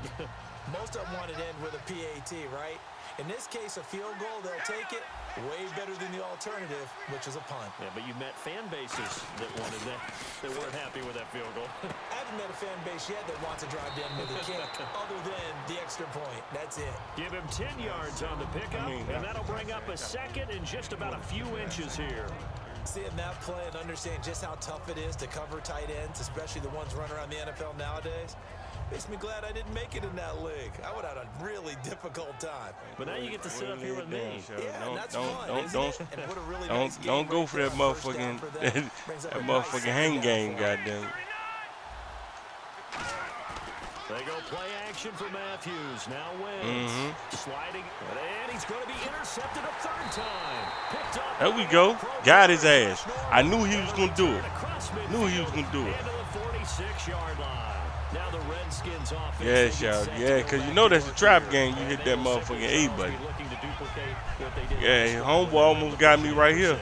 Most of them wanted to end with a PAT, right? In this case, a field goal, they'll take it. Way better than the alternative, which is a punt. Yeah, but you met fan bases that wanted that, that weren't happy with that field goal. I haven't met a fan base yet that wants to drive to end with a kick, other than the extra point. That's it. Give him 10 yards on the pickup, and that'll bring up a 2nd and just about a few inches here. Seeing that play and understanding just how tough it is to cover tight ends, especially the ones running around the NFL nowadays, makes me glad I didn't make it in that league. I would have had a really difficult time. But now you get to sit up here with me. Yeah, and that's fun, isn't it? And what a really nice game don't go for that right there. First down motherfucking for them. Brings up that a nice motherfucking second hang down game, for them. goddamn. They go play action for Matthews. Now Wentz. Sliding. And he's going to be intercepted a 3rd time. Picked up. There we go. Got his ass. I knew he was going to do it. Knew he was going to do it. Into the 46-yard line. Now the Redskins offense. Yes, y'all. Yeah, because you know that's a trap game. You hit that motherfucking A button. Looking to duplicate what they did Yeah, homeboy almost got me right here.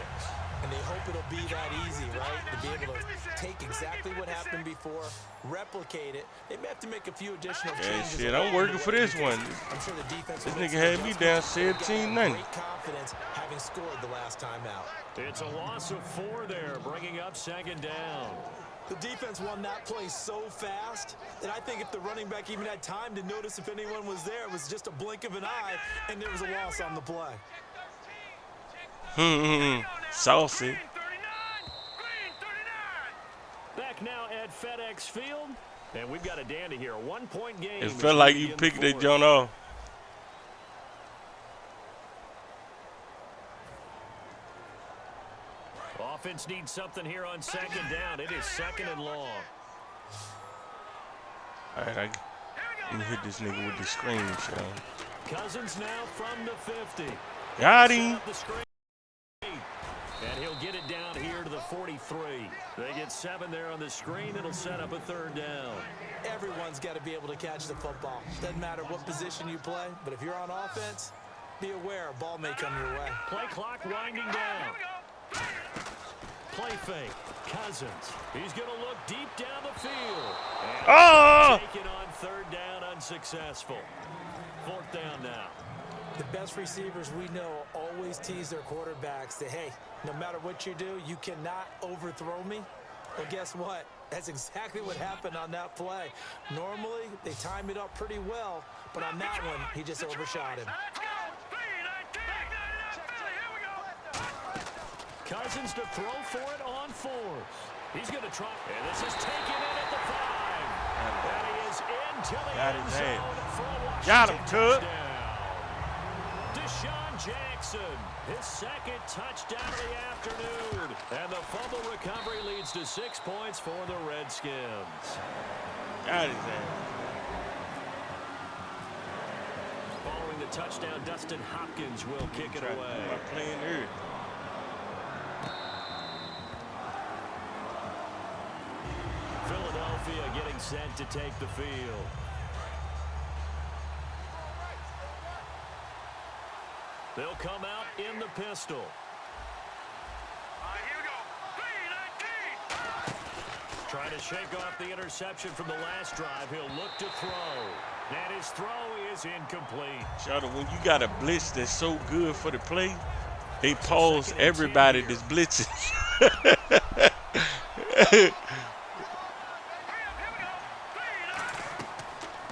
And they hope it'll be that easy, right? To be able to take exactly what happened before, replicate it. They may have to make a few additional changes. Shit, I'm working for this one. I'm sure the defense This nigga had me down 17-0. Great confidence having scored the last time out. It's a loss of 4 there, bringing up 2nd down. The defense won that play so fast that I think if the running back even had time to notice if anyone was there, it was just a blink of an eye, and there was a loss on the play. Saucy. Green 39. Green 39. Back now at FedEx Field, and we've got a dandy here. A 1-point game. It felt like you picked that joint off. Offense needs something here on 2nd down. It is 2nd and long. All right, let me hit this nigga with the screen, shall Cousins now from the 50. Got Set him. up the screen. And he'll get it down here to the 43. They get 7 there on the screen. It'll set up a 3rd down. Everyone's got to be able to catch the football. Doesn't matter what position you play, but if you're on offense, be aware a ball may come your way. Play clock winding down. Play fake. Cousins. He's going to look deep down the field. And take it on 3rd down, unsuccessful. 4th down now. The best receivers we know always tease their quarterbacks that, hey, no matter what you do, you cannot overthrow me. Well, guess what? That's exactly what happened on that play. Normally, they time it up pretty well, but on that one, he just overshot him. Let's go. 319. Here we go. Cousins to throw for it on 4th. He's going to try. And this is taken in at the 5. And he is into the Got end his zone head. for a Washington Got him, Tug. touchdown. Deshaun Jackson, his 2nd touchdown of the afternoon. And the fumble recovery leads to 6 points for the Redskins. Got his ass. Following the touchdown, Dustin Hopkins will kick it away. Am I playing early? Philadelphia getting set to take the field. They'll come out in the pistol. Here we go. 319. Trying to shake off the interception from the last drive. He'll look to throw. And his throw is incomplete. Shawty, when you got a blitz that's so good for the play, they pause everybody that's blitzing.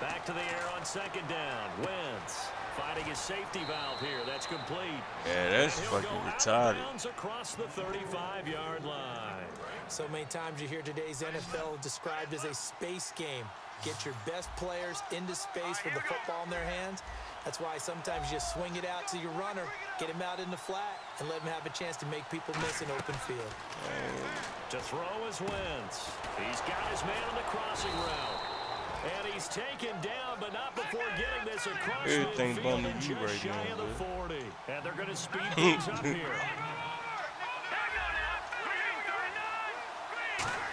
Back to the air on 2nd down. Wentz fighting his safety valve here. That's complete. Yeah, that's And he'll fucking go out of retarded. bounds across the 35-yard line. So many times you hear today's NFL described as a space game. Get your best players into space with the football in their hands. That's why sometimes you swing it out to your runner, get him out in the flat, and let him have a chance to make people miss an open field. To throw is Wentz. He's got his man on the crossing route. And he's taken down, but not before getting this across Everything's midfield bumming and you just right shy now, of the bud. 40. And they're going to speed things up here.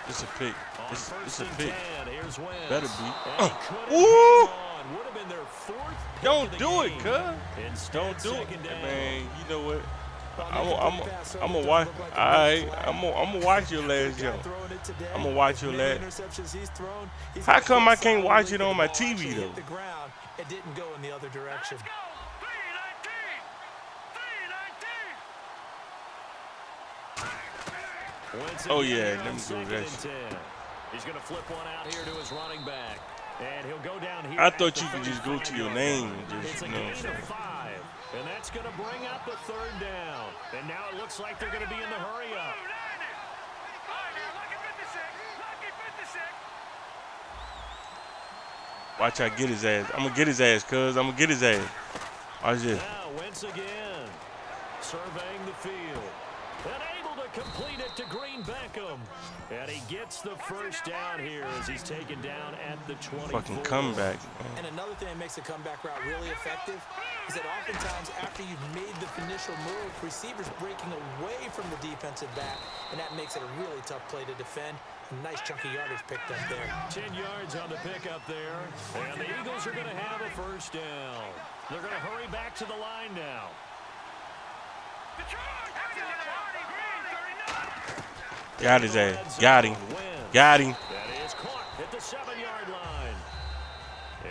It's a pick. On It's 1st a and pick. 10, here's Wentz. Better be. And he couldn't Ooh! hang on. Would have been their 4th pick Don't of the do it, game. cuz. Instead, Don't do it. 2nd down. Man, you know what? I'm gonna watch. I'm gonna watch your last jump. I'm gonna watch your last. How come I can't watch it on my TV though? It didn't go in the other direction. Let's go. 319. 319. Wentz Oh, again yeah, here let on me go 2nd that and shit. 10. He's going to flip one out here to his running back. And he'll go down here. I at thought the you could just go to your 35-yard name line. and It's just, a you know what I'm gain saying? of 5. And that's going to bring up the 3rd down. And now it looks like they're going to be in the hurry up. Lucky 56. Lucky 56. Watch I get his ass. I'm gonna get his ass, cuz. I'm gonna get his ass. Watch this. Now Wentz again, surveying the field. And able to complete it to Green Beckham. And he gets the 1st down here as he's taken down at the 24. Fucking comeback. And another thing that makes a comeback route really effective is that oftentimes after you've made the initial move, receivers breaking away from the defensive back, and that makes it a really tough play to defend. A nice chunk of yardage picked up there. 10 yards on the pickup there. And the Eagles are going to have a 1st down. They're going to hurry back to the line now. The charge. Green 39. Got his ass. Got him. Got him. That is caught at the 7-yard line.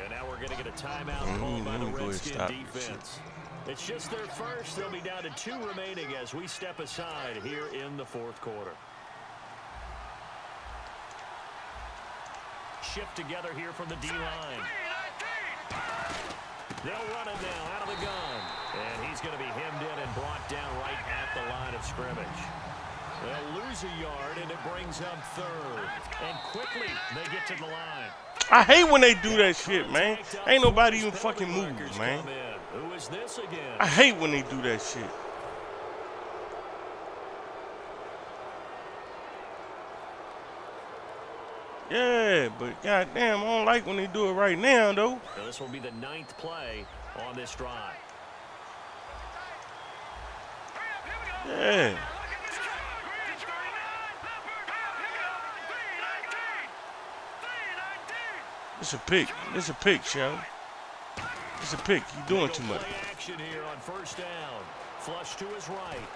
And now we're going to get a timeout called by the Redskin defense. It's just their first. They'll be down to 2 remaining as we step aside here in the 4th quarter. Shift together here from the D-line. They'll run it now out of the gun. And he's going to be hemmed in and brought down right at the line of scrimmage. They'll lose a yard, and it brings up 3rd. And quickly, they get to the line. I hate when they do that shit, man. Ain't nobody even fucking move, man. Who is this again? I hate when they do that shit. Yeah, but goddamn, I don't like when they do it right now, though. Now this will be the 9th play on this drive. Yeah. It's a pick. It's a pick, Shell. It's a pick. You doing too much. Action here on 1st down. Flush to his right.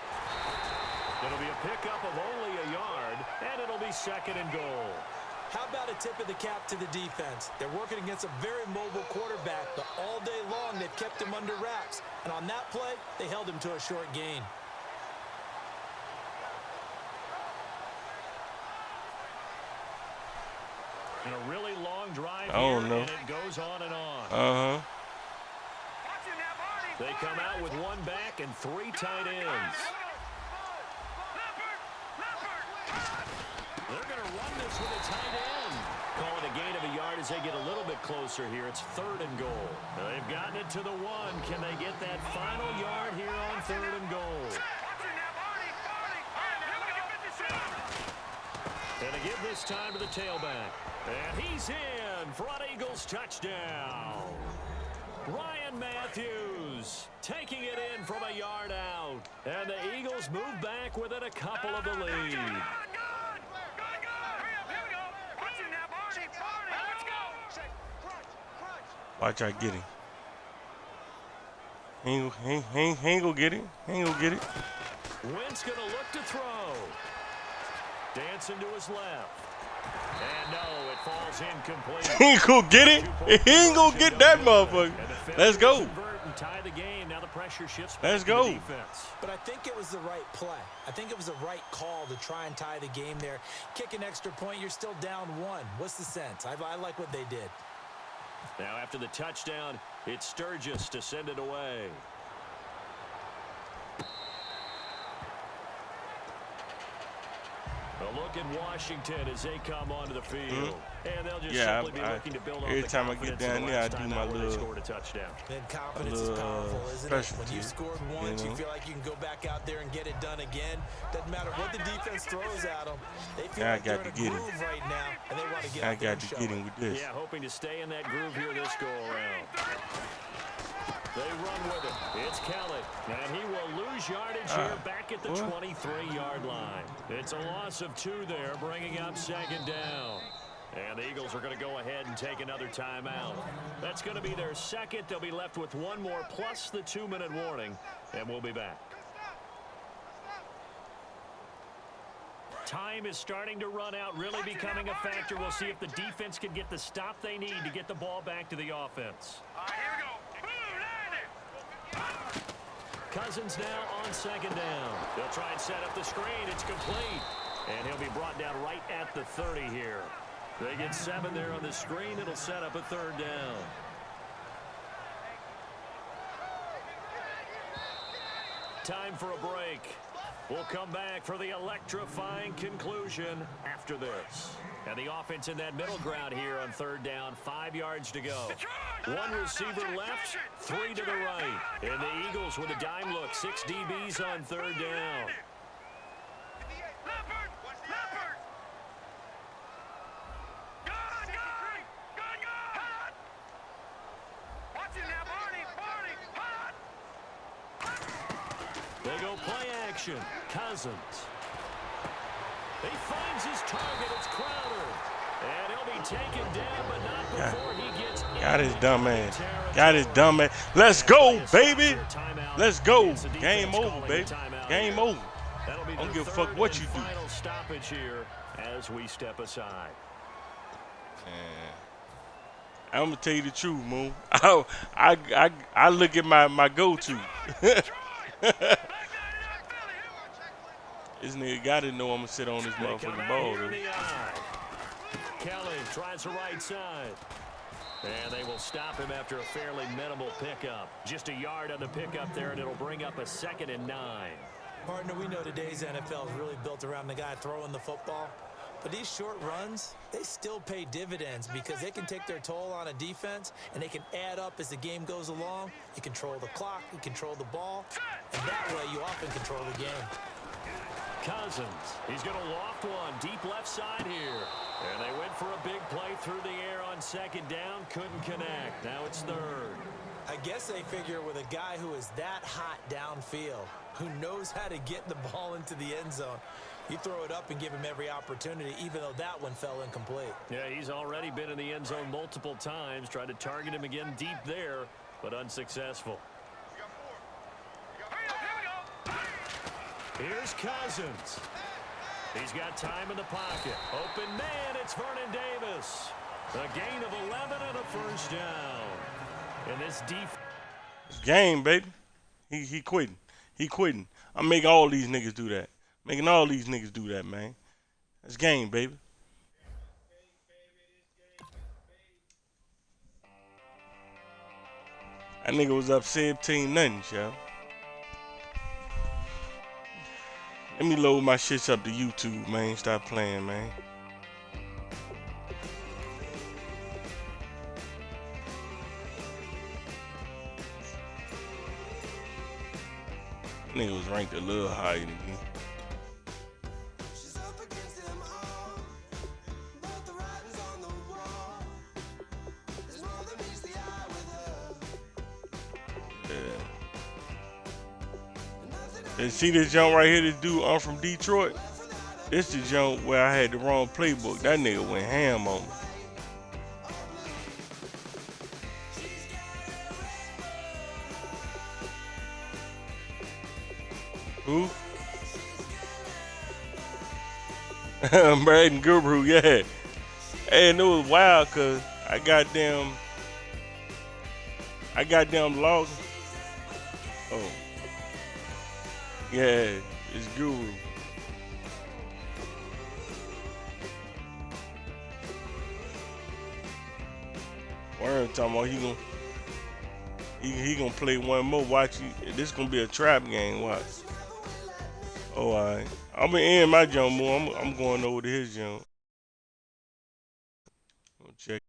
It'll be a pickup of only a yard, and it'll be 2nd and goal. How about a tip of the cap to the defense? They're working against a very mobile quarterback, but all day long they've kept him under wraps. And on that play, they held him to a short gain. And a really long drive I don't know. And it goes on and on. Uh-huh. They come out with 1 back and 3 tight ends. They're going to run this with a tight end. Call it a gain of a yard as they get a little bit closer here. It's 3rd and goal. Now they've gotten it to the 1. Can they get that final yard here on 3rd and goal? And to give this time to the tailback. And he's in. Front Eagles touchdown. Ryan Matthews taking it in from a yard out. And the Eagles move back within a couple of the lead. Watch I get him. He ain't gonna get it. He ain't gonna get it. Wentz gonna look to throw. Dancing to his left. And no, it falls incomplete. He ain't gonna get it. He ain't gonna get that motherfucker. Let's go. Tie the game. Now the pressure shifts. Let's go. But I think it was the right play. I think it was the right call to try and tie the game there. Kick an extra point, you're still down 1. What's the sense? I like what they did. Now after the touchdown, it's Sturgis to send it away. A look at Washington as they come onto the field. And they'll just simply be looking to build on every the time I get down there, I do my they little scored a touchdown. Then confidence is powerful, isn't it? When specialty, you've scored once, you feel like you can go back out there and get it done again. Doesn't matter what the defense throws at them. They feel like they're in a groove right now, and they want to get out there and show it. I got to get him with this. Yeah, hoping to stay in that groove here this go-around. They run with it. It's Kelly. And he will lose yardage here back at the 23-yard line. It's a loss of 2 there, bringing up 2nd down. And the Eagles are going to go ahead and take another timeout. That's going to be their 2nd. They'll be left with 1 more plus the 2-minute warning. And we'll be back. Time is starting to run out, really becoming a factor. We'll see if the defense can get the stop they need to get the ball back to the offense. All right, here we go. Cousins now on 2nd down. They'll try and set up the screen. It's complete. And he'll be brought down right at the 30 here. They get 7 there on the screen. It'll set up a 3rd down. Time for a break. We'll come back for the electrifying conclusion after this. And the offense in that middle ground here on 3rd down, 5 yards to go. 1 receiver left, 3 to the right. And the Eagles with a dime look, 6 DBs on 3rd down. They go play action. Cousins. He finds his target. It's Crowder. And he'll be taken down, but not before he gets got his dumb ass. Got his dumb ass. Let's go, baby. Let's go. Game over, baby. Game over. That'll be I don't their give a fuck third what and you do. final stoppage here as we step aside. I'm gonna tell you the truth, Moon. I look at my go-to. This nigga gotta know I'm gonna sit on this They come motherfucking out ball. here in Though. the eye. Kelly tries the right side. And they will stop him after a fairly minimal pickup. Just a yard on the pickup there, and it'll bring up a 2nd and 9. Partner, we know today's NFL is really built around the guy throwing the football. But these short runs, they still pay dividends because they can take their toll on a defense and they can add up as the game goes along. You control the clock, you control the ball, and that way you often control the game. Cousins, he's going to loft one deep left side here. And they went for a big play through the air on 2nd down, couldn't connect. Now it's 3rd. I guess they figure with a guy who is that hot downfield, who knows how to get the ball into the end zone, you throw it up and give him every opportunity, even though that one fell incomplete. Yeah, he's already been in the end zone multiple times, tried to target him again deep there, but unsuccessful. Here's Cousins. He's got time in the pocket. Open man, it's Vernon Davis. A gain of 11 and a 1st down. And this defense. It's game, baby. He quitting. He quitting. I'm making all these niggas do that. Making all these niggas do that, man. It's game, baby. That nigga was up 17-0, yo. Let me load my shits up to YouTube, man. Stop playing, man. Nigga was ranked a little higher than me. And see this jump right here, this dude, I'm from Detroit. This the jump where I had the wrong playbook. That nigga went ham on me. Who? Braden Guru, yeah. And it was wild cause I goddamn logged. Oh. Yeah, it's Guru. Warren talking about he gonna play one more. Watch you. This gonna be a trap game. Watch. Oh, alright. I'm gonna end my jump more. I'm going over to his jump. Check.